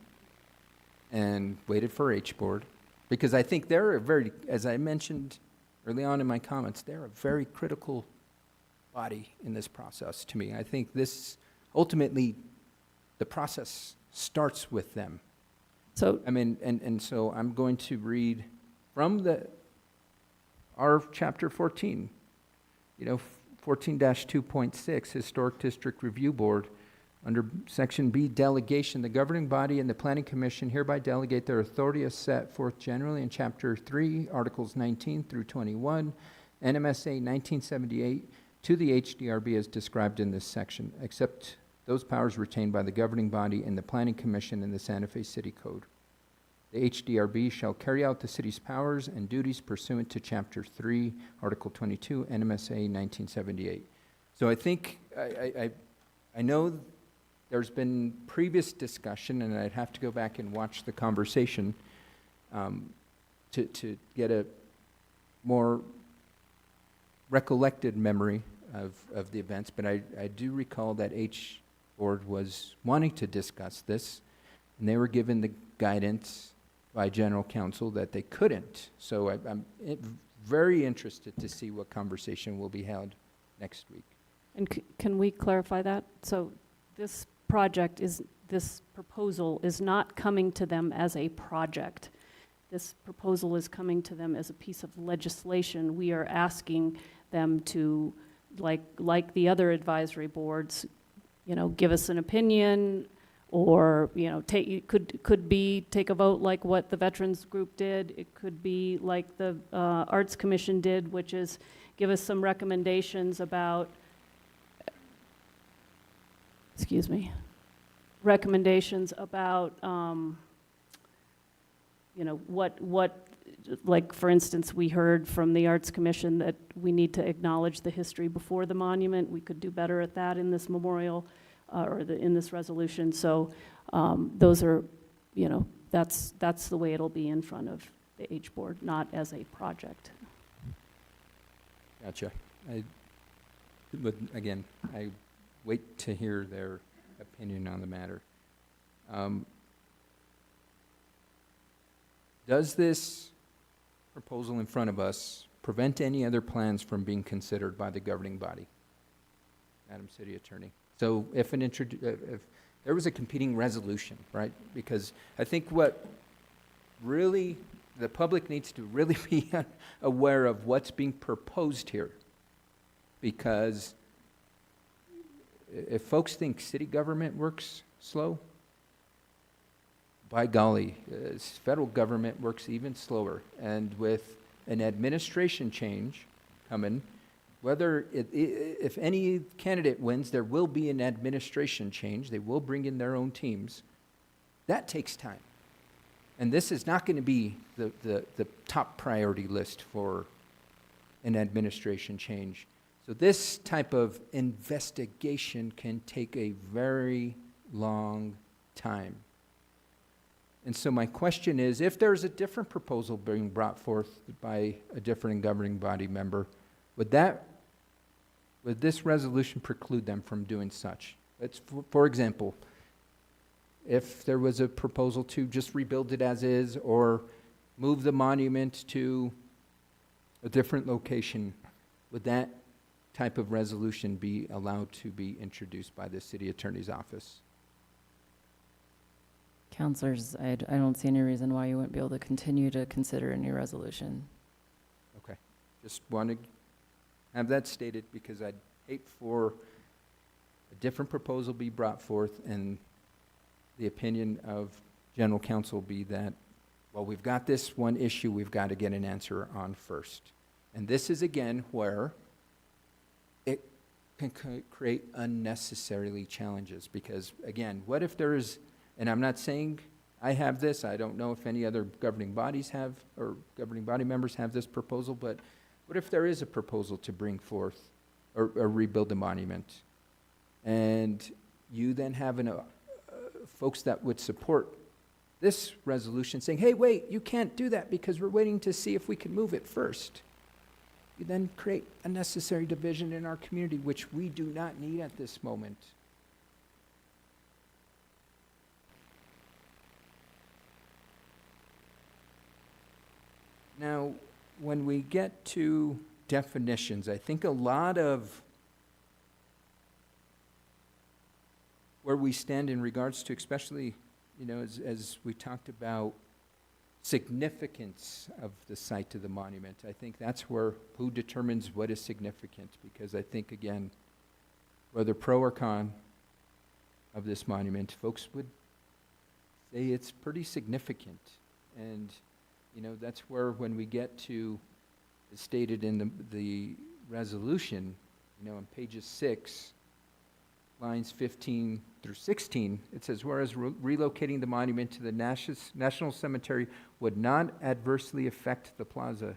and waited for H Board, because I think they're a very, as I mentioned early on in my comments, they're a very critical body in this process to me. I think this, ultimately, the process starts with them. So, I mean, and so I'm going to read from our chapter 14, 14-2.6, Historic District Review Board, under section B, delegation. The governing body and the planning commission hereby delegate their authority as set forth generally in chapter 3, articles 19 through 21, NMSA 1978, to the HDRB as described in this section, except those powers retained by the governing body and the planning commission in the Santa Fe City Code. The HDRB shall carry out the city's powers and duties pursuant to Chapter 3, Article 22, NMSA 1978. So I think, I know there's been previous discussion, and I'd have to go back and watch the conversation to get a more recollected memory of the events, but I do recall that H Board was wanting to discuss this, and they were given the guidance by General Counsel that they couldn't. So I'm very interested to see what conversation will be held next week. and can we clarify that? So this proposal is not coming to them as a project. This proposal is coming to them as a piece of legislation. We are asking them to, like the other advisory boards, give us an opinion, or could be take a vote like what the Veterans Group did. It could be like the Arts Commission did, which is give us some recommendations about. Recommendations about what, like, for instance, we heard from the Arts Commission that we need to acknowledge the history before the monument. We could do better at that in this memorial, in this resolution. So those are, that's the way it'll be in front of the H Board, not as a project. Gotcha. But again, I wait to hear their opinion on the matter. Does this proposal in front of us prevent any other plans from being considered by the governing body? Madam City Attorney. So if if there was a competing resolution, right? Because I think what really the public needs to really be aware of what's being proposed here. Because if folks think city government works slow, by golly, federal government works even slower. And with an administration change coming, if any candidate wins, there will be an administration change. They will bring in their own teams. That takes time. And this is not going to be the top priority list for an administration change. So this type of investigation can take a very long time. And so my question is, if there's a different proposal being brought forth by a different governing body member, would this resolution preclude them from doing such? For example, if there was a proposal to just rebuild it as is or move the monument to a different location, would that type of resolution be allowed to be introduced by the city attorney's office? Counselors, I don't see any reason why you wouldn't be able to continue to consider a new resolution. Okay. Just want to have that stated because I'd hate for a different proposal be brought forth and the opinion of general counsel be that, well, we've got this one issue we've got to get an answer on first. And this is again where it can create unnecessarily challenges because again, what if there is, and I'm not saying I have this, I don't know if any other governing bodies have or governing body members have this proposal, but what if there is a proposal to bring forth or rebuild the monument and you then have folks that would support this resolution saying, hey, wait, you can't do that because we're waiting to see if we can move it first. You then create unnecessary division in our community, which we do not need at this moment. Now, when we get to definitions, I think a lot of where we stand in regards to, especially, as we talked about significance of the site of the monument, I think that's where who determines what is significant, because I think, again, whether pro or con of this monument, folks would say it's pretty significant. And that's where when we get to, as stated in the resolution, on pages 6, lines 15 through 16, it says, whereas relocating the monument to the National Cemetery would not adversely affect the plaza.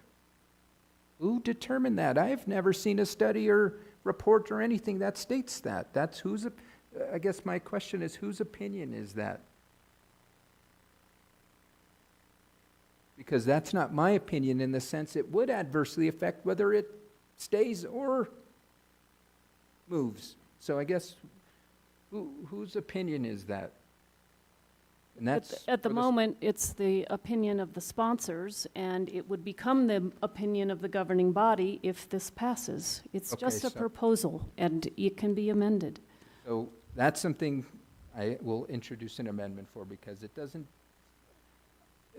Who determined that? I have never seen a study or report or anything that states that. I guess my question is, whose opinion is that? Because that's not my opinion in the sense it would adversely affect whether it stays or moves. So I guess whose opinion is that? And that's At the moment, it's the opinion of the sponsors, and it would become the opinion of the governing body if this passes. It's Okay, just a so- proposal, and it can be amended. So that's something I will introduce an amendment for because it doesn't,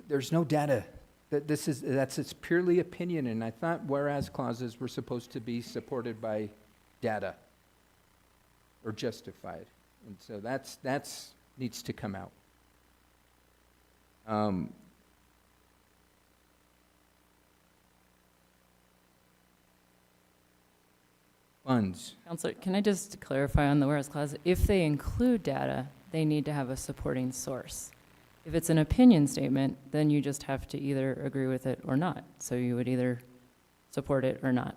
there's no data. It's purely opinion, and I thought whereas clauses were supposed to be supported by data or justified. And so that's needs to come out. Funds. Counselor, can I just clarify on the whereas clause? If they include data, they need to have a supporting source. If it's an opinion statement, then you just have to either agree with it or not. So you would either support it or not.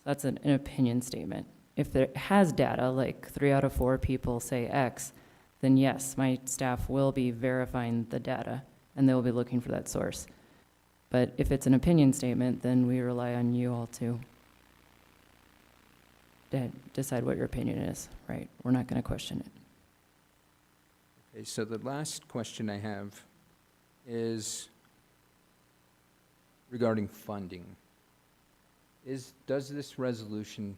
That's an opinion statement. If it has data, like 3 out of 4 people say X, then yes, my staff will be verifying the data and they'll be looking for that source. But if it's an opinion statement, then we rely on you all to decide what your opinion is, right? We're not going to question it. Okay, so the last question I have is regarding funding. Does this resolution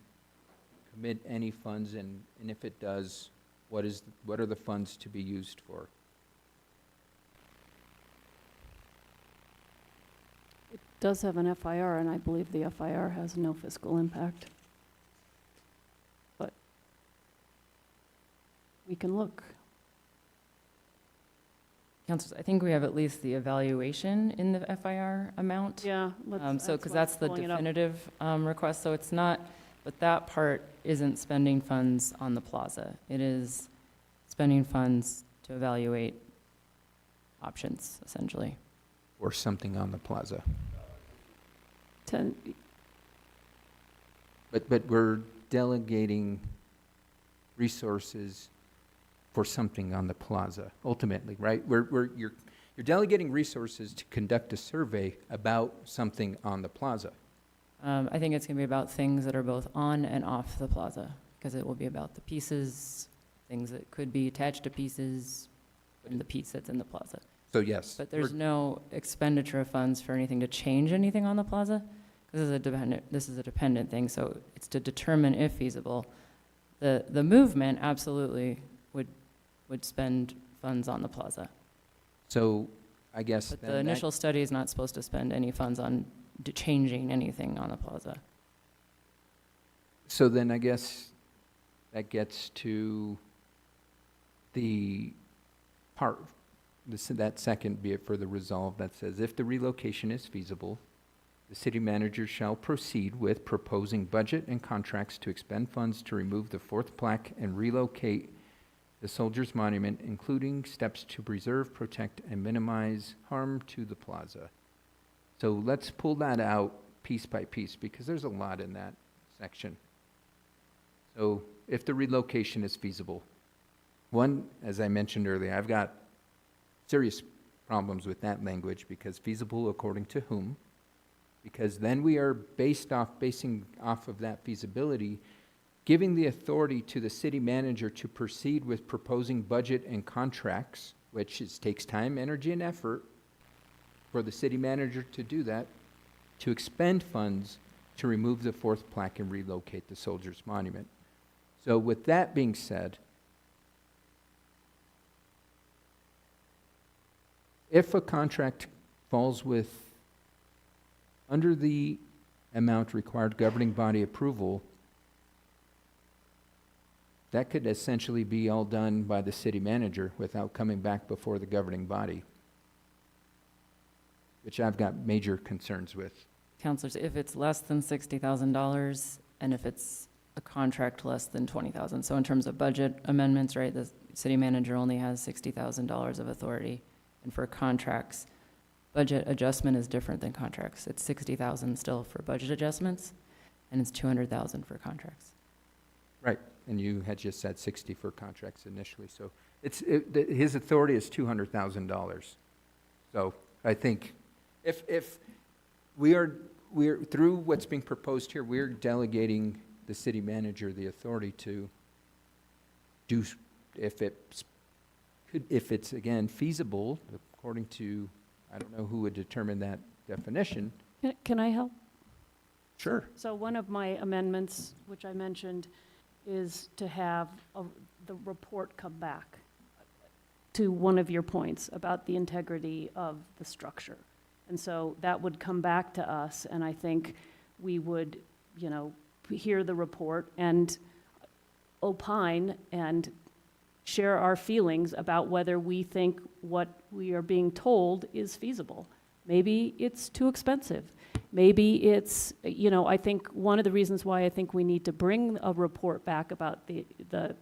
commit any funds, and if it does, what are the funds to be used for? It does have an FIR, and I believe the FIR has no fiscal impact. But we can look. Councilors, I think we have at least the evaluation in the FIR amount. Yeah, So, because that's the definitive request, so it's not, but that part isn't spending funds on the plaza. It is spending funds to evaluate options, essentially. Or something on the plaza? But we're delegating resources for something on the plaza, ultimately, right? You're delegating resources to conduct a survey about something on the plaza. I think it's going to be about things that are both on and off the plaza, because it will be about the pieces, things that could be attached to pieces, and the piece that's in the plaza. So yes. But there's no expenditure of funds for anything to change anything on the plaza. This is a dependent thing, so it's to determine if feasible. The movement absolutely would spend funds on the plaza. So I guess But then the initial study is not supposed to spend any funds on changing anything on the plaza. So then I guess that gets to the part, that second, be it further resolved, that says, if the relocation is feasible, the city manager shall proceed with proposing budget and contracts to expend funds to remove the fourth plaque and relocate the Soldiers Monument, including steps to preserve, protect, and minimize harm to the plaza. So let's pull that out piece by piece, because there's a lot in that section. So if the relocation is feasible, one, as I mentioned earlier, I've got serious problems with that language, because feasible according to whom? Because then we are basing off of that feasibility, giving the authority to the city manager to proceed with proposing budget and contracts, which takes time, energy, and effort for the city manager to do that, to expend funds to remove the fourth plaque and relocate the Soldiers Monument. So with that being said, if a contract falls under the amount required governing body approval, that could essentially be all done by the city manager without coming back before the governing body, which I've got major concerns with. Councilors, if it's less than $60,000 and if it's a contract less than $20,000, so in terms of budget amendments, right, the city manager only has $60,000 of authority, and for contracts, budget adjustment is different than contracts. It's $60,000 still for budget adjustments, and it's $200,000 for contracts. Right, and you had just said 60 for contracts initially, so his authority is $200,000. So I think if we are through what's being proposed here, we're delegating the city manager the authority to do, if it's again feasible, according to, I don't know who would determine that definition. Can I help? Sure. So one of my amendments, which I mentioned, is to have the report come back to one of your points about the integrity of the structure. And so that would come back to us, and I think we would, hear the report and opine and share our feelings about whether we think what we are being told is feasible. Maybe it's too expensive. Maybe it's, I think one of the reasons why I think we need to bring a report back about the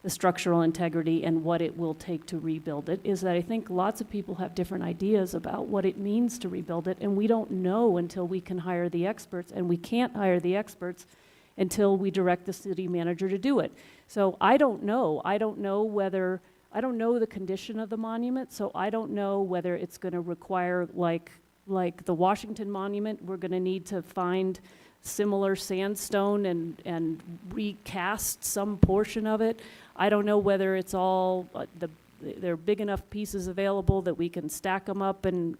structural integrity and what it will take to rebuild it is that I think lots of people have different ideas about what it means to rebuild it, and we don't know until we can hire the experts, and we can't hire the experts until we direct the city manager to do it. So I don't know. I don't know the condition of the monument, so I don't know whether it's going to require like the Washington Monument, we're going to need to find similar sandstone and recast some portion of it. I don't know whether it's all, there are big enough pieces available that we can stack them up and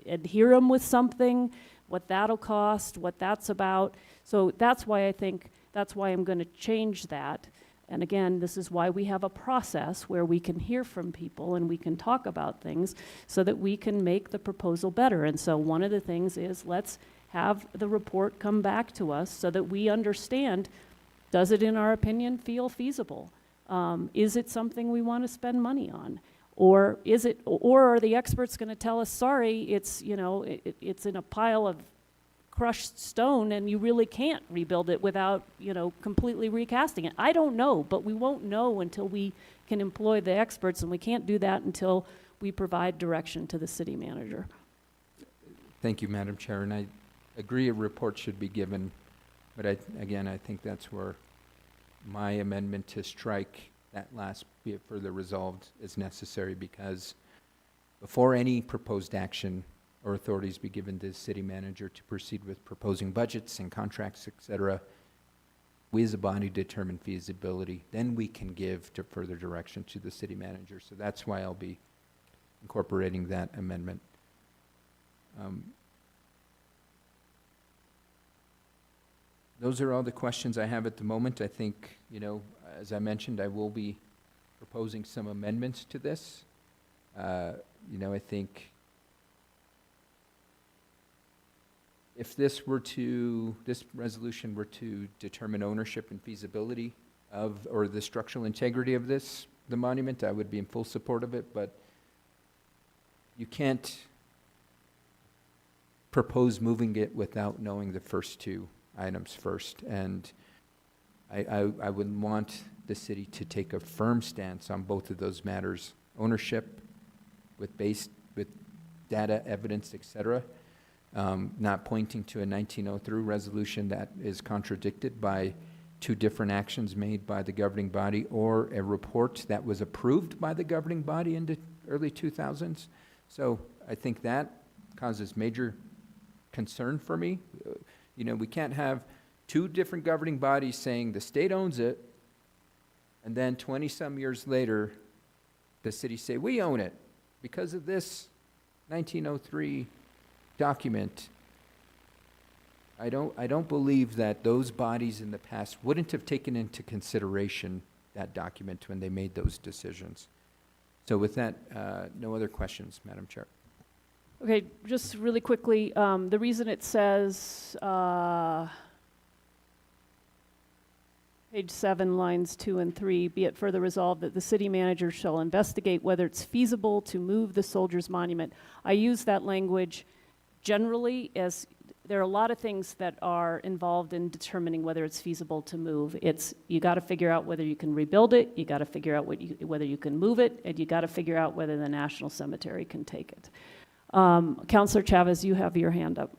adhere them with something, what that'll cost, what that's about. So that's why I'm going to change that. And again, this is why we have a process where we can hear from people and we can talk about things so that we can make the proposal better. And so one of the things is, let's have the report come back to us so that we understand, does it, in our opinion, feel feasible? Is it something we want to spend money on? Or are the experts going to tell us, sorry, it's in a pile of crushed stone and you really can't rebuild it without, completely recasting it? I don't know, but we won't know until we can employ the experts, and we can't do that until we provide direction to the city manager. Thank you, Madam Chair, and I agree a report should be given, but I think that's where my amendment to strike that last be it further resolved is necessary, because before any proposed action or authorities be given to the city manager to proceed with proposing budgets and contracts, etc., we as a body determine feasibility. Then we can give to further direction to the city manager. So that's why I'll be incorporating that amendment. Those are all the questions I have at the moment. I think, as I mentioned, I will be proposing some amendments to this. I think if this resolution were to determine ownership and feasibility or the structural integrity of the monument, I would be in full support of it, but you can't propose moving it without knowing the first two items first. And I would want the city to take a firm stance on both of those matters: ownership with data, evidence, etc., not pointing to a 1903 resolution that is contradicted by two different actions made by the governing body, or a report that was approved by the governing body in the early 2000s. So I think that causes major concern for me. We can't have two different governing bodies saying the state owns it, and then 20-some years later, the city say, we own it because of this 1903 document. I don't believe that those bodies in the past wouldn't have taken into consideration that document when they made those decisions. So with that, no other questions, Madam Chair. Okay, just really quickly, the reason it says, page 7, lines 2 and 3, be it further resolved that the city manager shall investigate whether it's feasible to move the Soldiers Monument. I use that language generally as there are a lot of things that are involved in determining whether it's feasible to move. You got to figure out whether you can rebuild it, you got to figure out whether you can move it, and you got to figure out whether the National Cemetery can take it. Councilor Chavez, you have your hand up.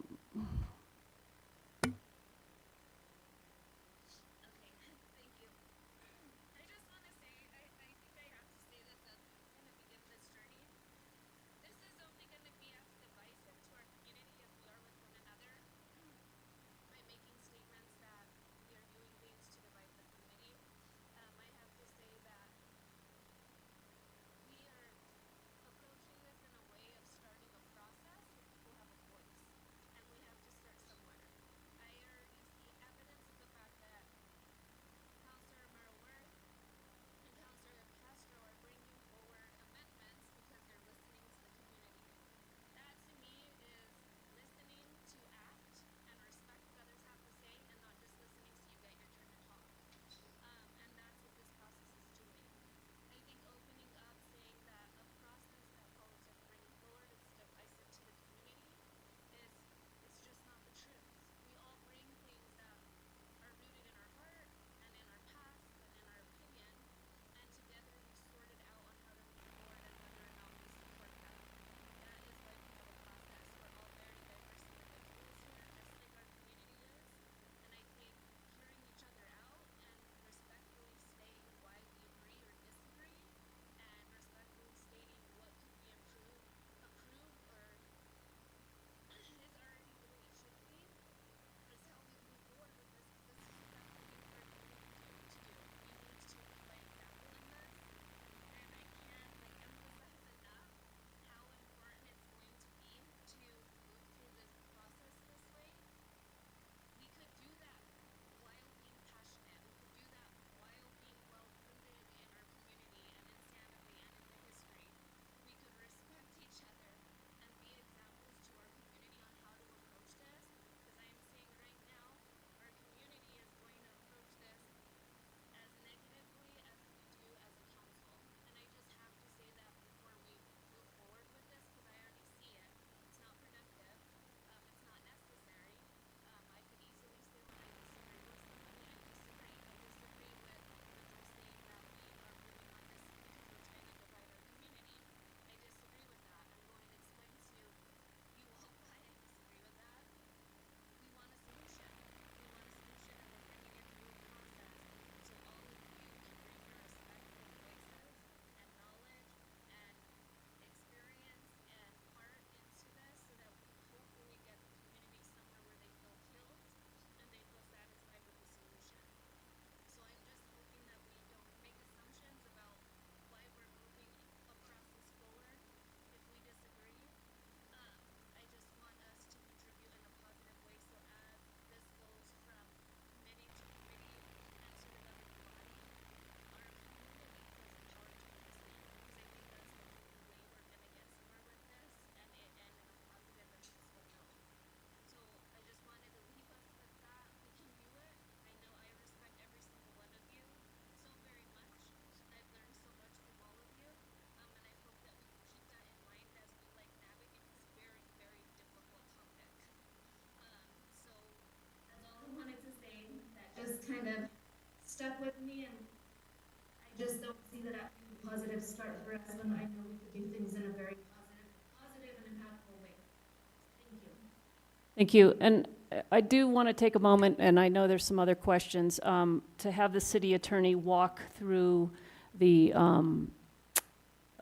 Thank you. And I do want to take a moment, and I know there's some other questions, to have the city attorney walk through the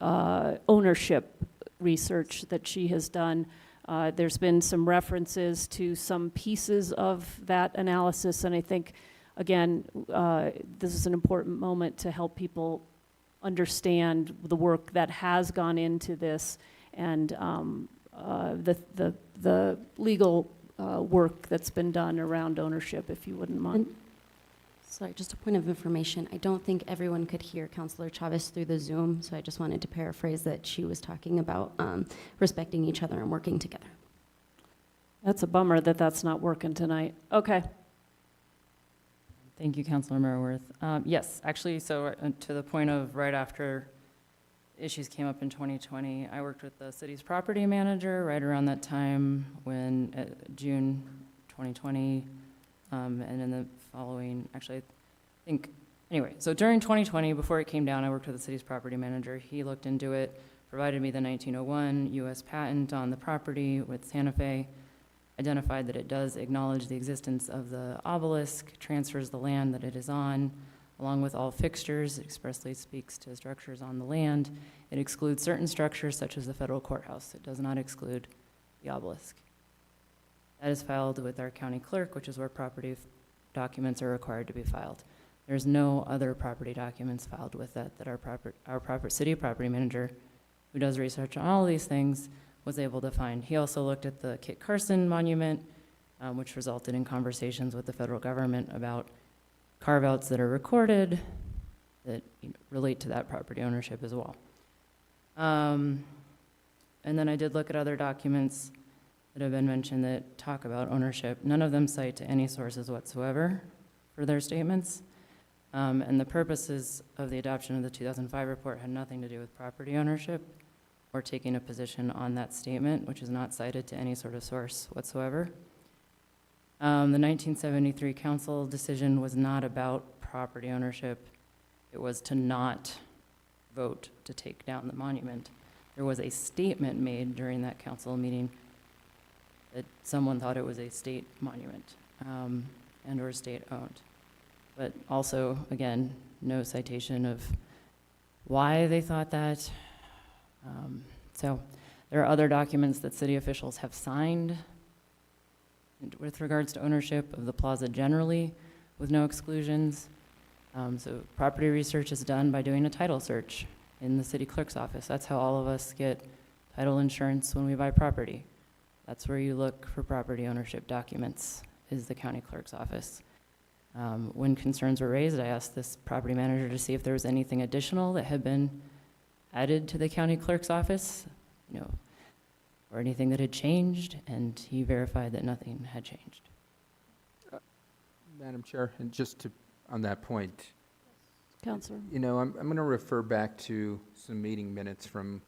ownership research that she has done. There's been some references to some pieces of that analysis, and I think, again, this is an important moment to help people understand the work that has gone into this and the legal work that's been done around ownership, if you wouldn't mind. Sorry, just a point of information. I don't think everyone could hear Councilor Chavez through the Zoom, so I just wanted to paraphrase that she was talking about respecting each other and working together. That's a bummer that that's not working tonight. Okay. Thank you, Councilor Merworth. Yes, actually, so to the point of right after issues came up in 2020, I worked with the city's property manager right around that time when, June 2020, and in the following, actually, I think, anyway, so during 2020, before it came down, I worked with the city's property manager. He looked into it, provided me the 1901 U.S. patent on the property with Santa Fe, identified that it does acknowledge the existence of the obelisk, transfers the land that it is on, along with all fixtures, expressly speaks to structures on the land. It excludes certain structures such as the federal courthouse. It does not exclude the obelisk. That is filed with our county clerk, which is where property documents are required to be filed. There's no other property documents filed with that our city property manager, who does research on all these things, was able to find. He also looked at the Kit Carson monument, which resulted in conversations with the federal government about carve-outs that are recorded that relate to that property ownership as well. And then I did look at other documents that have been mentioned that talk about ownership. None of them cite to any sources whatsoever for their statements. And the purposes of the adoption of the 2005 report had nothing to do with property ownership or taking a position on that statement, which is not cited to any sort of source whatsoever. The 1973 council decision was not about property ownership. It was to not vote to take down the monument. There was a statement made during that council meeting that someone thought it was a state monument and or state-owned. But also, again, no citation of why they thought that. So there are other documents that city officials have signed with regards to ownership of the plaza generally, with no exclusions. So property research is done by doing a title search in the city clerk's office. That's how all of us get title insurance when we buy property. That's where you look for property ownership documents, is the county clerk's office. When concerns were raised, I asked this property manager to see if there was anything additional that had been added to the county clerk's office, or anything that had changed, and he verified that nothing had changed. Madam Chair, and on that point, Councilor. I'm going to refer back to some meeting minutes from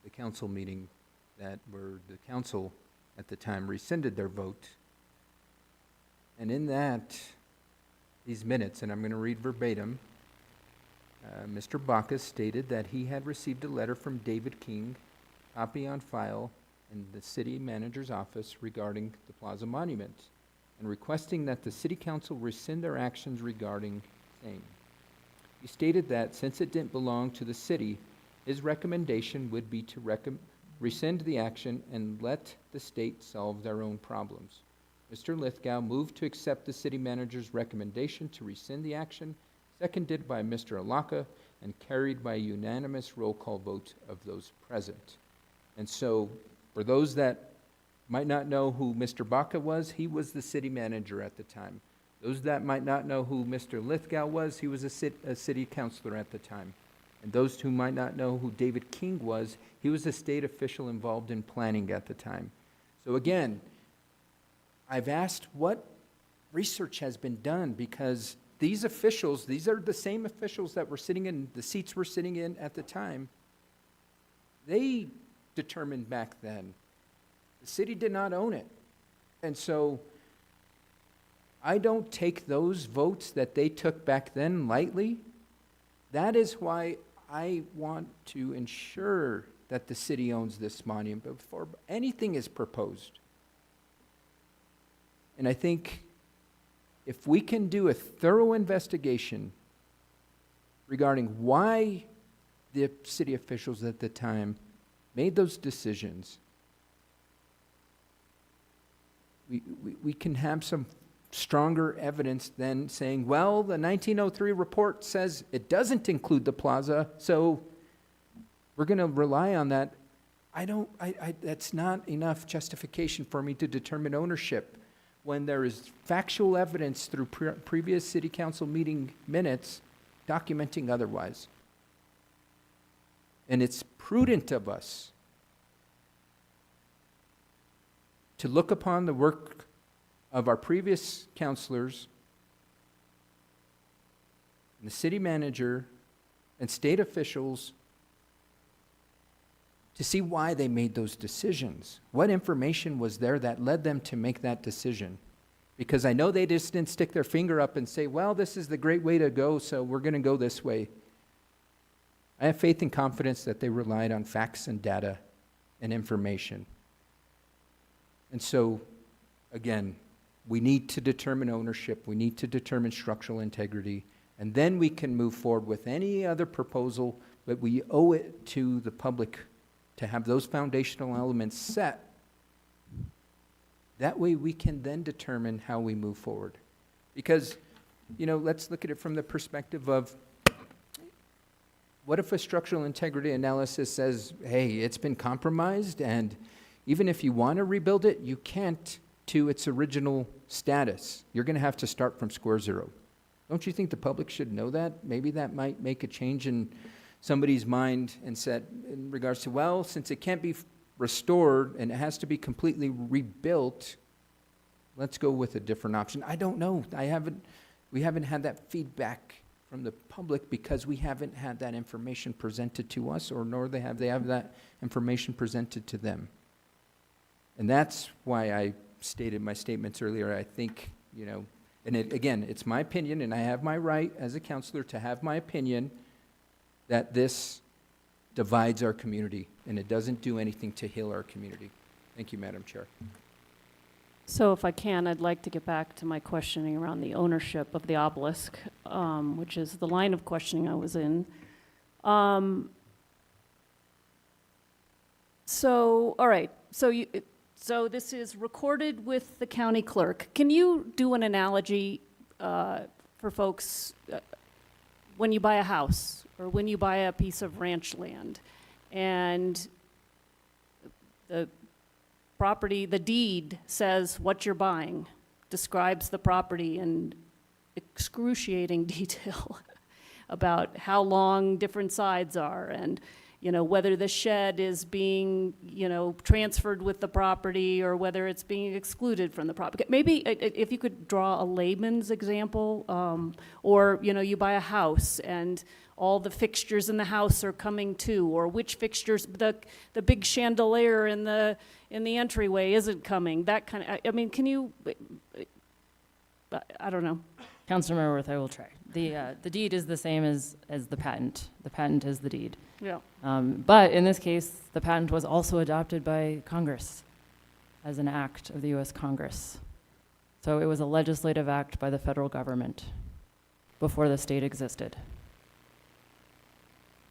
the council meeting where the council at the time rescinded their vote. And in these minutes, and I'm going to read verbatim, Mr. Bacchus stated that he had received a letter from David King, copy on file in the city manager's office regarding the Plaza Monument, and requesting that the city council rescind their actions regarding same. He stated that since it didn't belong to the city, his recommendation would be to rescind the action and let the state solve their own problems. Mr. Lithgow moved to accept the city manager's recommendation to rescind the action, seconded by Mr. Alaka, and carried by a unanimous roll call vote of those present. And so, for those that might not know who Mr. Baca was, he was the city manager at the time. Those that might not know who Mr. Lithgow was, he was a city councilor at the time. And those who might not know who David King was, he was a state official involved in planning at the time. So again, I've asked what research has been done, because these officials, these are the same officials that were sitting in the seats we're sitting in at the time. They determined back then. The city did not own it. And so I don't take those votes that they took back then lightly. That is why I want to ensure that the city owns this monument before anything is proposed. And I think if we can do a thorough investigation regarding why the city officials at the time made those decisions, we can have some stronger evidence than saying, well, the 1903 report says it doesn't include the plaza, so we're going to rely on that. That's not enough justification for me to determine ownership when there is factual evidence through previous city council meeting minutes documenting otherwise. And it's prudent of us to look upon the work of our previous councilors, and the city manager, and state officials to see why they made those decisions. What information was there that led them to make that decision? Because I know they just didn't stick their finger up and say, well, this is the great way to go, so we're going to go this way. I have faith and confidence that they relied on facts and data and information. And so, again, we need to determine ownership, we need to determine structural integrity, and then we can move forward with any other proposal, but we owe it to the public to have those foundational elements set. That way we can then determine how we move forward. Because, let's look at it from the perspective of, what if a structural integrity analysis says, hey, it's been compromised, and even if you want to rebuild it, you can't to its original status. You're going to have to start from square zero. Don't you think the public should know that? Maybe that might make a change in somebody's mind and set in regards to, well, since it can't be restored and it has to be completely rebuilt, let's go with a different option. I don't know. We haven't had that feedback from the public because we haven't had that information presented to us, or nor they have that information presented to them. And that's why I stated my statements earlier. I think, and again, it's my opinion, and I have my right as a counselor to have my opinion, that this divides our community, and it doesn't do anything to heal our community. Thank you, Madam Chair. So if I can, I'd like to get back to my questioning around the ownership of the obelisk, which is the line of questioning I was in. So, all right, so this is recorded with the county clerk. Can you do an analogy for folks when you buy a house or when you buy a piece of ranch land and the property, the deed says what you're buying, describes the property in excruciating detail about how long different sides are and, whether the shed is being, transferred with the property or whether it's being excluded from the property. Maybe if you could draw a layman's example, or, you buy a house and all the fixtures in the house are coming to, or which fixtures, the big chandelier in the entryway isn't coming, that kind of, can you, I don't know. Councilor Merworth, I will try. The deed is the same as the patent. The patent is the deed. Yeah. But in this case, the patent was also adopted by Congress as an act of the U.S. Congress. So it was a legislative act by the federal government before the state existed.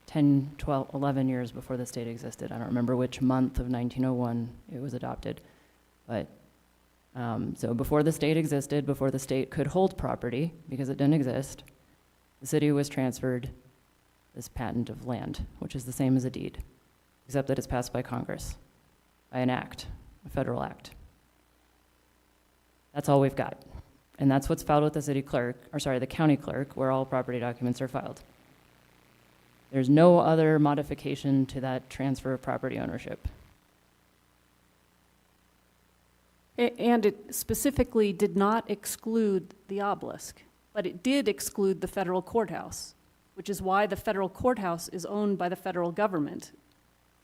10, 12, 11 years before the state existed. I don't remember which month of 1901 it was adopted. But so before the state existed, before the state could hold property, because it didn't exist, the city was transferred this patent of land, which is the same as a deed, except that it's passed by Congress, by an act, a federal act. That's all we've got. And that's what's filed with the the county clerk, where all property documents are filed. There's no other modification to that transfer of property ownership. And it specifically did not exclude the obelisk, but it did exclude the federal courthouse, which is why the federal courthouse is owned by the federal government.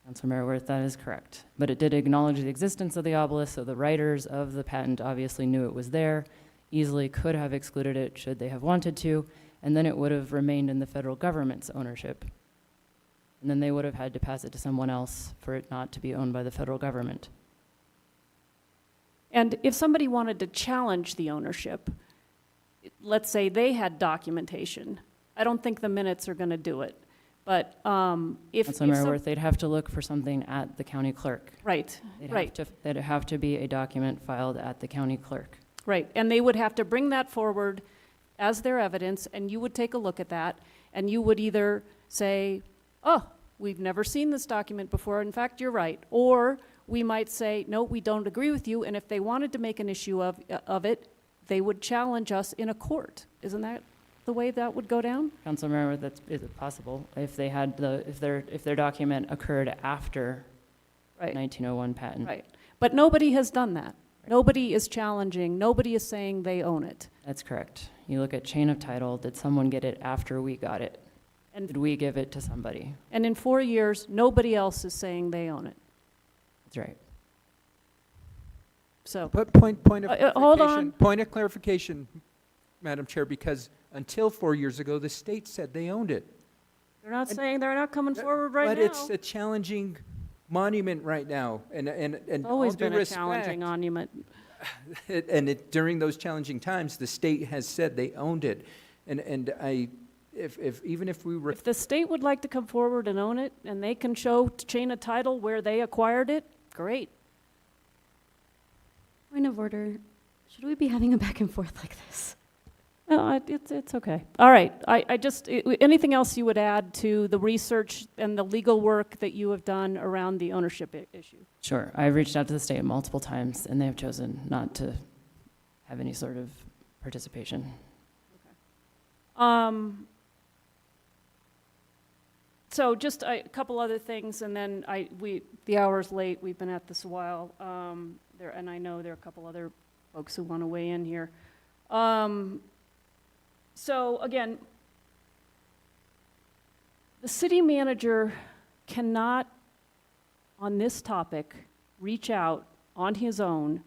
Councilor Merworth, that is correct. But it did acknowledge the existence of the obelisk, so the writers of the patent obviously knew it was there, easily could have excluded it should they have wanted to, and then it would have remained in the federal government's ownership. And then they would have had to pass it to someone else for it not to be owned by the federal government. And if somebody wanted to challenge the ownership, let's say they had documentation, I don't think the minutes are going to do it. But if Councilor some- Merworth, they'd have to look for something at the county clerk. Right, right. There'd have to be a document filed at the county clerk. Right, and they would have to bring that forward as their evidence, and you would take a look at that, and you would either say, oh, we've never seen this document before, in fact, you're right. Or we might say, no, we don't agree with you, and if they wanted to make an issue of it, they would challenge us in a court. Isn't that the way that would go down? Councilor Merritt, is it possible if they had if their document occurred after Right. 1901 patent? Right, but nobody has done that. Nobody is challenging, nobody is saying they own it. That's correct. You look at chain of title, did someone get it after we got it? And Did we give it to somebody? And in 4 years, nobody else is saying they own it. That's right. So, But point of clarification. hold on. Point of clarification, Madam Chair, because until 4 years ago, the state said they owned it. they're not saying, they're not coming forward right now. But it's a challenging monument right now, and It's all always due been a respect, challenging monument. during those challenging times, the state has said they owned it, and even if we were If the state would like to come forward and own it, and they can show chain of title where they acquired it, great. Point of order. Should we be having a back and forth like this? No, it's okay. All right, I just, anything else you would add to the research and the legal work that you have done around the ownership issue? Sure. I've reached out to the state multiple times, and they have chosen not to have any sort of participation. So just a couple other things, and then the hour's late, we've been at this a while, and I know there are a couple other folks who want to weigh in here. So again, the city manager cannot, on this topic, reach out on his own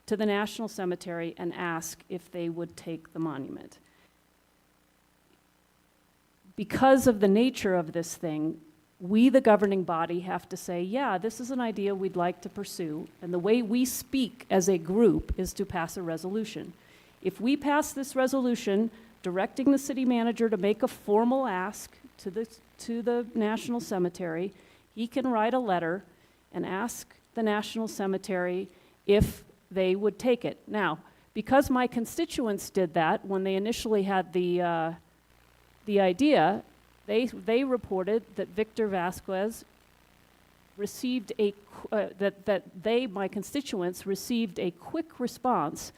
to the National Cemetery and ask if they would take the monument. Because of the nature of this thing, we, the governing body, have to say, yeah, this is an idea we'd like to pursue, and the way we speak as a group is to pass a resolution. If we pass this resolution directing the city manager to make a formal ask to the National Cemetery, he can write a letter and ask the National Cemetery if they would take it. Now, because my constituents did that when they initially had the idea, they reported that Victor Vasquez received my constituents received a quick response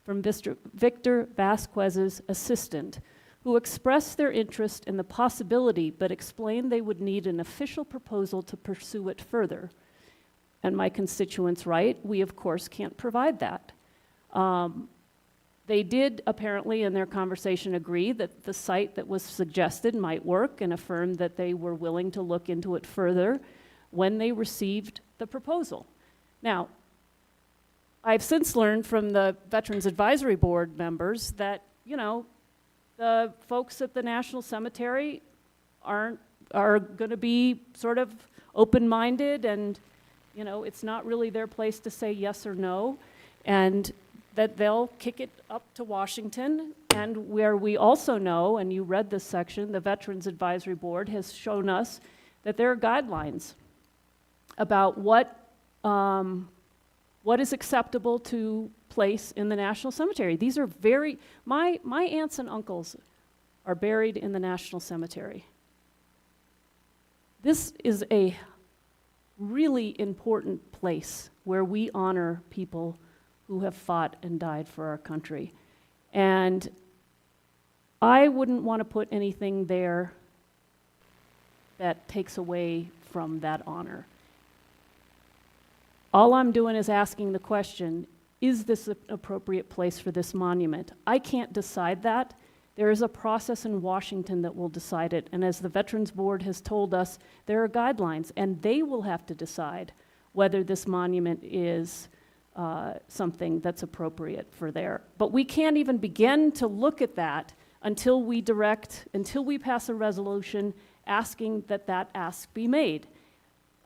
from Victor Vasquez's assistant, who expressed their interest in the possibility but explained they would need an official proposal to pursue it further. And my constituents write, we of course can't provide that. They did apparently in their conversation agree that the site that was suggested might work and affirmed that they were willing to look into it further when they received the proposal. Now, I've since learned from the Veterans Advisory Board members that, the folks at the National Cemetery are going to be sort of open-minded, and, it's not really their place to say yes or no, and that they'll kick it up to Washington. And where we also know, and you read this section, the Veterans Advisory Board has shown us that there are guidelines about what is acceptable to place in the National Cemetery. These are my aunts and uncles are buried in the National Cemetery. This is a really important place where we honor people who have fought and died for our country. And I wouldn't want to put anything there that takes away from that honor. All I'm doing is asking the question, is this an appropriate place for this monument? I can't decide that. There is a process in Washington that will decide it, and as the Veterans Board has told us, there are guidelines, and they will have to decide whether this monument is something that's appropriate for there. But we can't even begin to look at that until we pass a resolution asking that ask be made.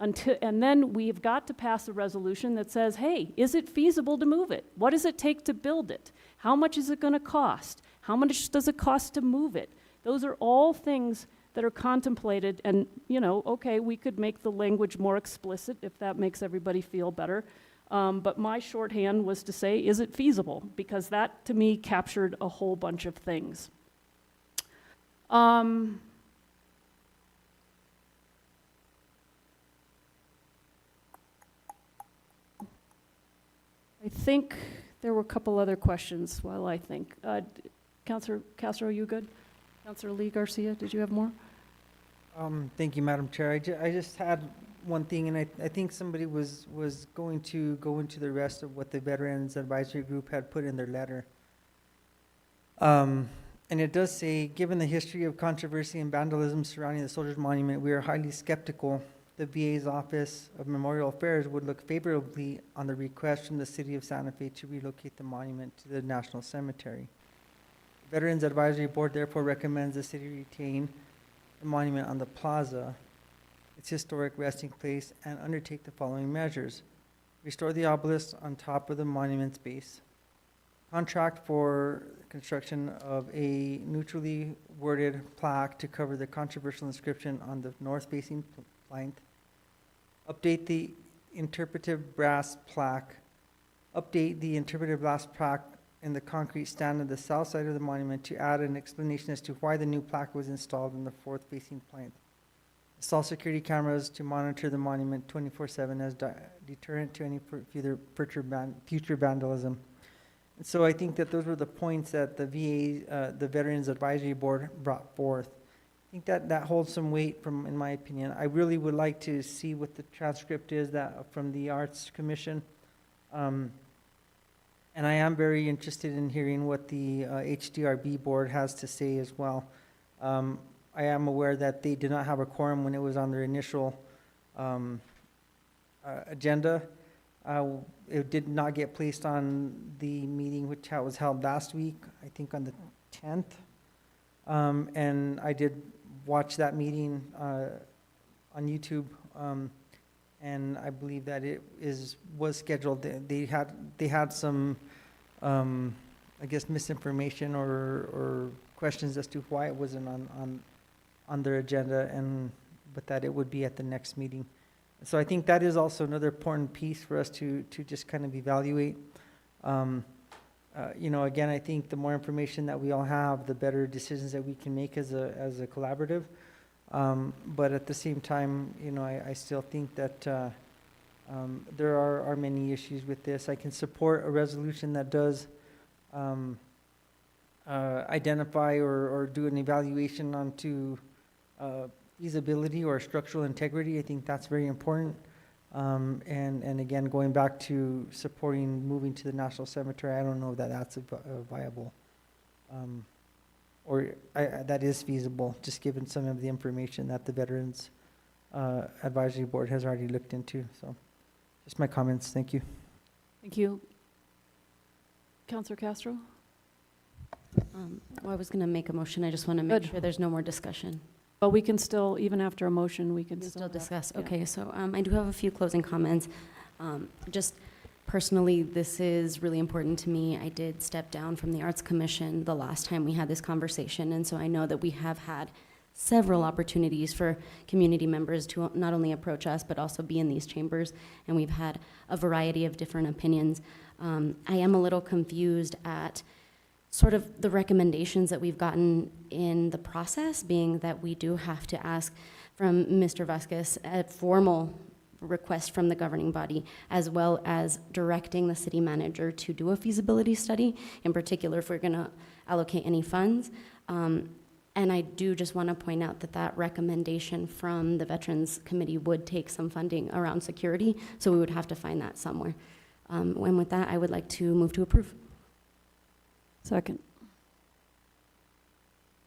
and then we've got to pass a resolution that says, hey, is it feasible to move it? What does it take to build it? How much is it going to cost? How much does it cost to move it? Those are all things that are contemplated, and, you know, okay, we could make the language more explicit if that makes everybody feel better. But my shorthand was to say, is it feasible? Because that, to me, captured a whole bunch of things. I think there were a couple other questions while I think. Councilor Castro, you good? Councilor Lee Garcia, did you have more? Thank you, Madam Chair. I just had one thing, and I think somebody was going to go into the rest of what the Veterans Advisory Group had put in their letter. And it does say, given the history of controversy and vandalism surrounding the Soldiers Monument, we are highly skeptical the VA's Office of Memorial Affairs would look favorably on the request from the City of Santa Fe to relocate the monument to the National Cemetery. The Veterans Advisory Board therefore recommends the city retain the monument on the plaza, its historic resting place, and undertake the following measures. Restore the obelisk on top of the monument's base. Contract for construction of a neutrally worded plaque to cover the controversial inscription on the north-facing plinth. Update the interpretive brass plaque. Update the interpretive brass plaque in the concrete stand on the south side of the monument to add an explanation as to why the new plaque was installed in the fourth-facing plinth. Install security cameras to monitor the monument 24/7 as deterrent to any future vandalism. And so I think that those were the points that the VA, the Veterans Advisory Board brought forth. I think that holds some weight in my opinion. I really would like to see what the transcript is from the Arts Commission. And I am very interested in hearing what the HDRB board has to say as well. I am aware that they did not have a quorum when it was on their initial agenda. It did not get placed on the meeting which was held last week, I think on the 10th. And I did watch that meeting on YouTube, and I believe that it was scheduled. They had some, I guess, misinformation or questions as to why it wasn't on their agenda, but that it would be at the next meeting. So I think that is also another important piece for us to just kind of evaluate. You know, again, I think the more information that we all have, the better decisions that we can make as a collaborative. But at the same time, you know, I still think that there are many issues with this. I can support a resolution that does identify or do an evaluation onto feasibility or structural integrity. I think that's very important. And again, going back to supporting moving to the National Cemetery, I don't know that that's a viable, that is feasible, just given some of the information that the Veterans Advisory Board has already looked into. So just my comments. Thank you. Thank you. Councilor Castro? Well, I was going to make a motion. I just want to make Good. sure there's no more discussion. But we can still, even after a motion, we can We'll still still discuss. yeah. Okay, so I do have a few closing comments. Just personally, this is really important to me. I did step down from the Arts Commission the last time we had this conversation, and so I know that we have had several opportunities for community members to not only approach us, but also be in these chambers, and we've had a variety of different opinions. I am a little confused at sort of the recommendations that we've gotten in the process, being that we do have to ask from Mr. Vasquez a formal request from the governing body, as well as directing the city manager to do a feasibility study, in particular if we're going to allocate any funds. And I do just want to point out that recommendation from the Veterans Committee would take some funding around security, so we would have to find that somewhere. And with that, I would like to move to approve. Second.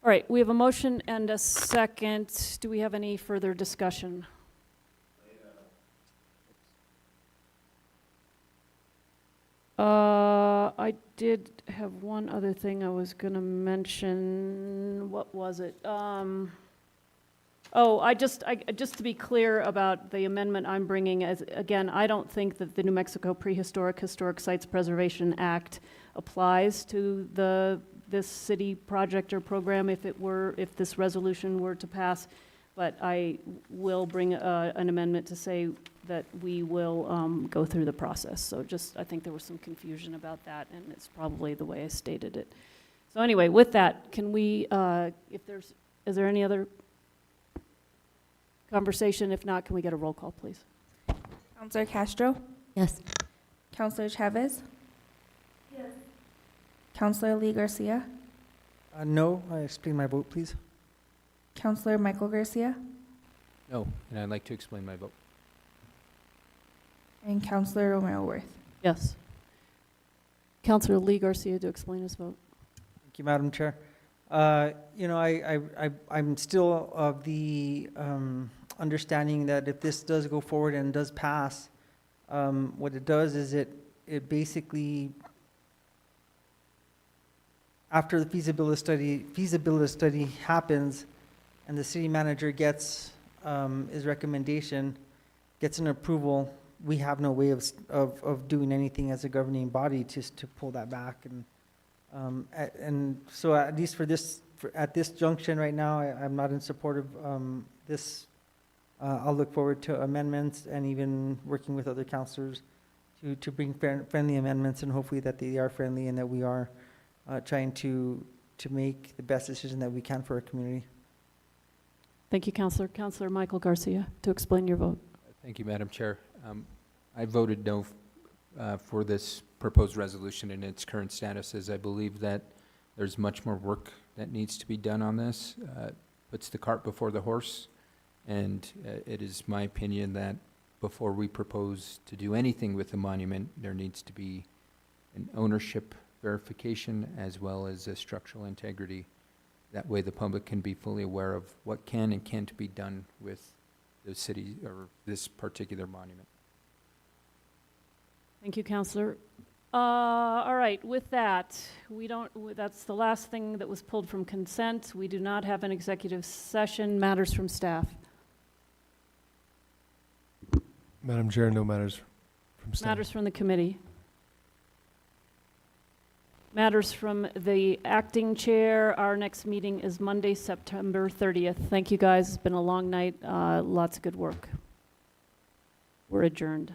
All right, we have a motion and a second. Do we have any further discussion? I did have one other thing I was going to mention. What was it? just to be clear about the amendment I'm bringing, again, I don't think that the New Mexico Prehistoric Historic Sites Preservation Act applies to this city project or program if this resolution were to pass, but I will bring an amendment to say that we will go through the process. So I think there was some confusion about that, and it's probably the way I stated it. So anyway, with that, can we, is there any other conversation? If not, can we get a roll call, please? Counselor Castro? Yes. Counselor Chavez? Yes. Counselor Lee Garcia? No, I explain my vote, please. Counselor Michael Garcia? No, and I'd like to explain my vote. And Counselor Romero Worth? Yes. Counselor Lee Garcia to explain his vote. Thank you, Madam Chair. I'm still of the understanding that if this does go forward and does pass, what it does is it basically, after the feasibility study happens, and the city manager gets his recommendation, gets an approval, we have no way of doing anything as a governing body just to pull that back. And so at least at this junction right now, I'm not in support of this. I'll look forward to amendments and even working with other councilors to bring friendly amendments, and hopefully that they are friendly and that we are trying to make the best decision that we can for our community. Thank you, Counselor. Counselor Michael Garcia to explain your vote. Thank you, Madam Chair. I voted no for this proposed resolution in its current status, as I believe that there's much more work that needs to be done on this. Puts the cart before the horse, and it is my opinion that before we propose to do anything with the monument, there needs to be an ownership verification as well as a structural integrity. That way the public can be fully aware of what can and can't be done with the city or this particular monument. Thank you, Counselor. All right, with that, that's the last thing that was pulled from consent. We do not have an executive session. Matters from staff. Madam Chair, no matters from staff. Matters from the committee. Matters from the acting chair. Our next meeting is Monday, September 30th. Thank you, guys. It's been a long night. Lots of good work. We're adjourned.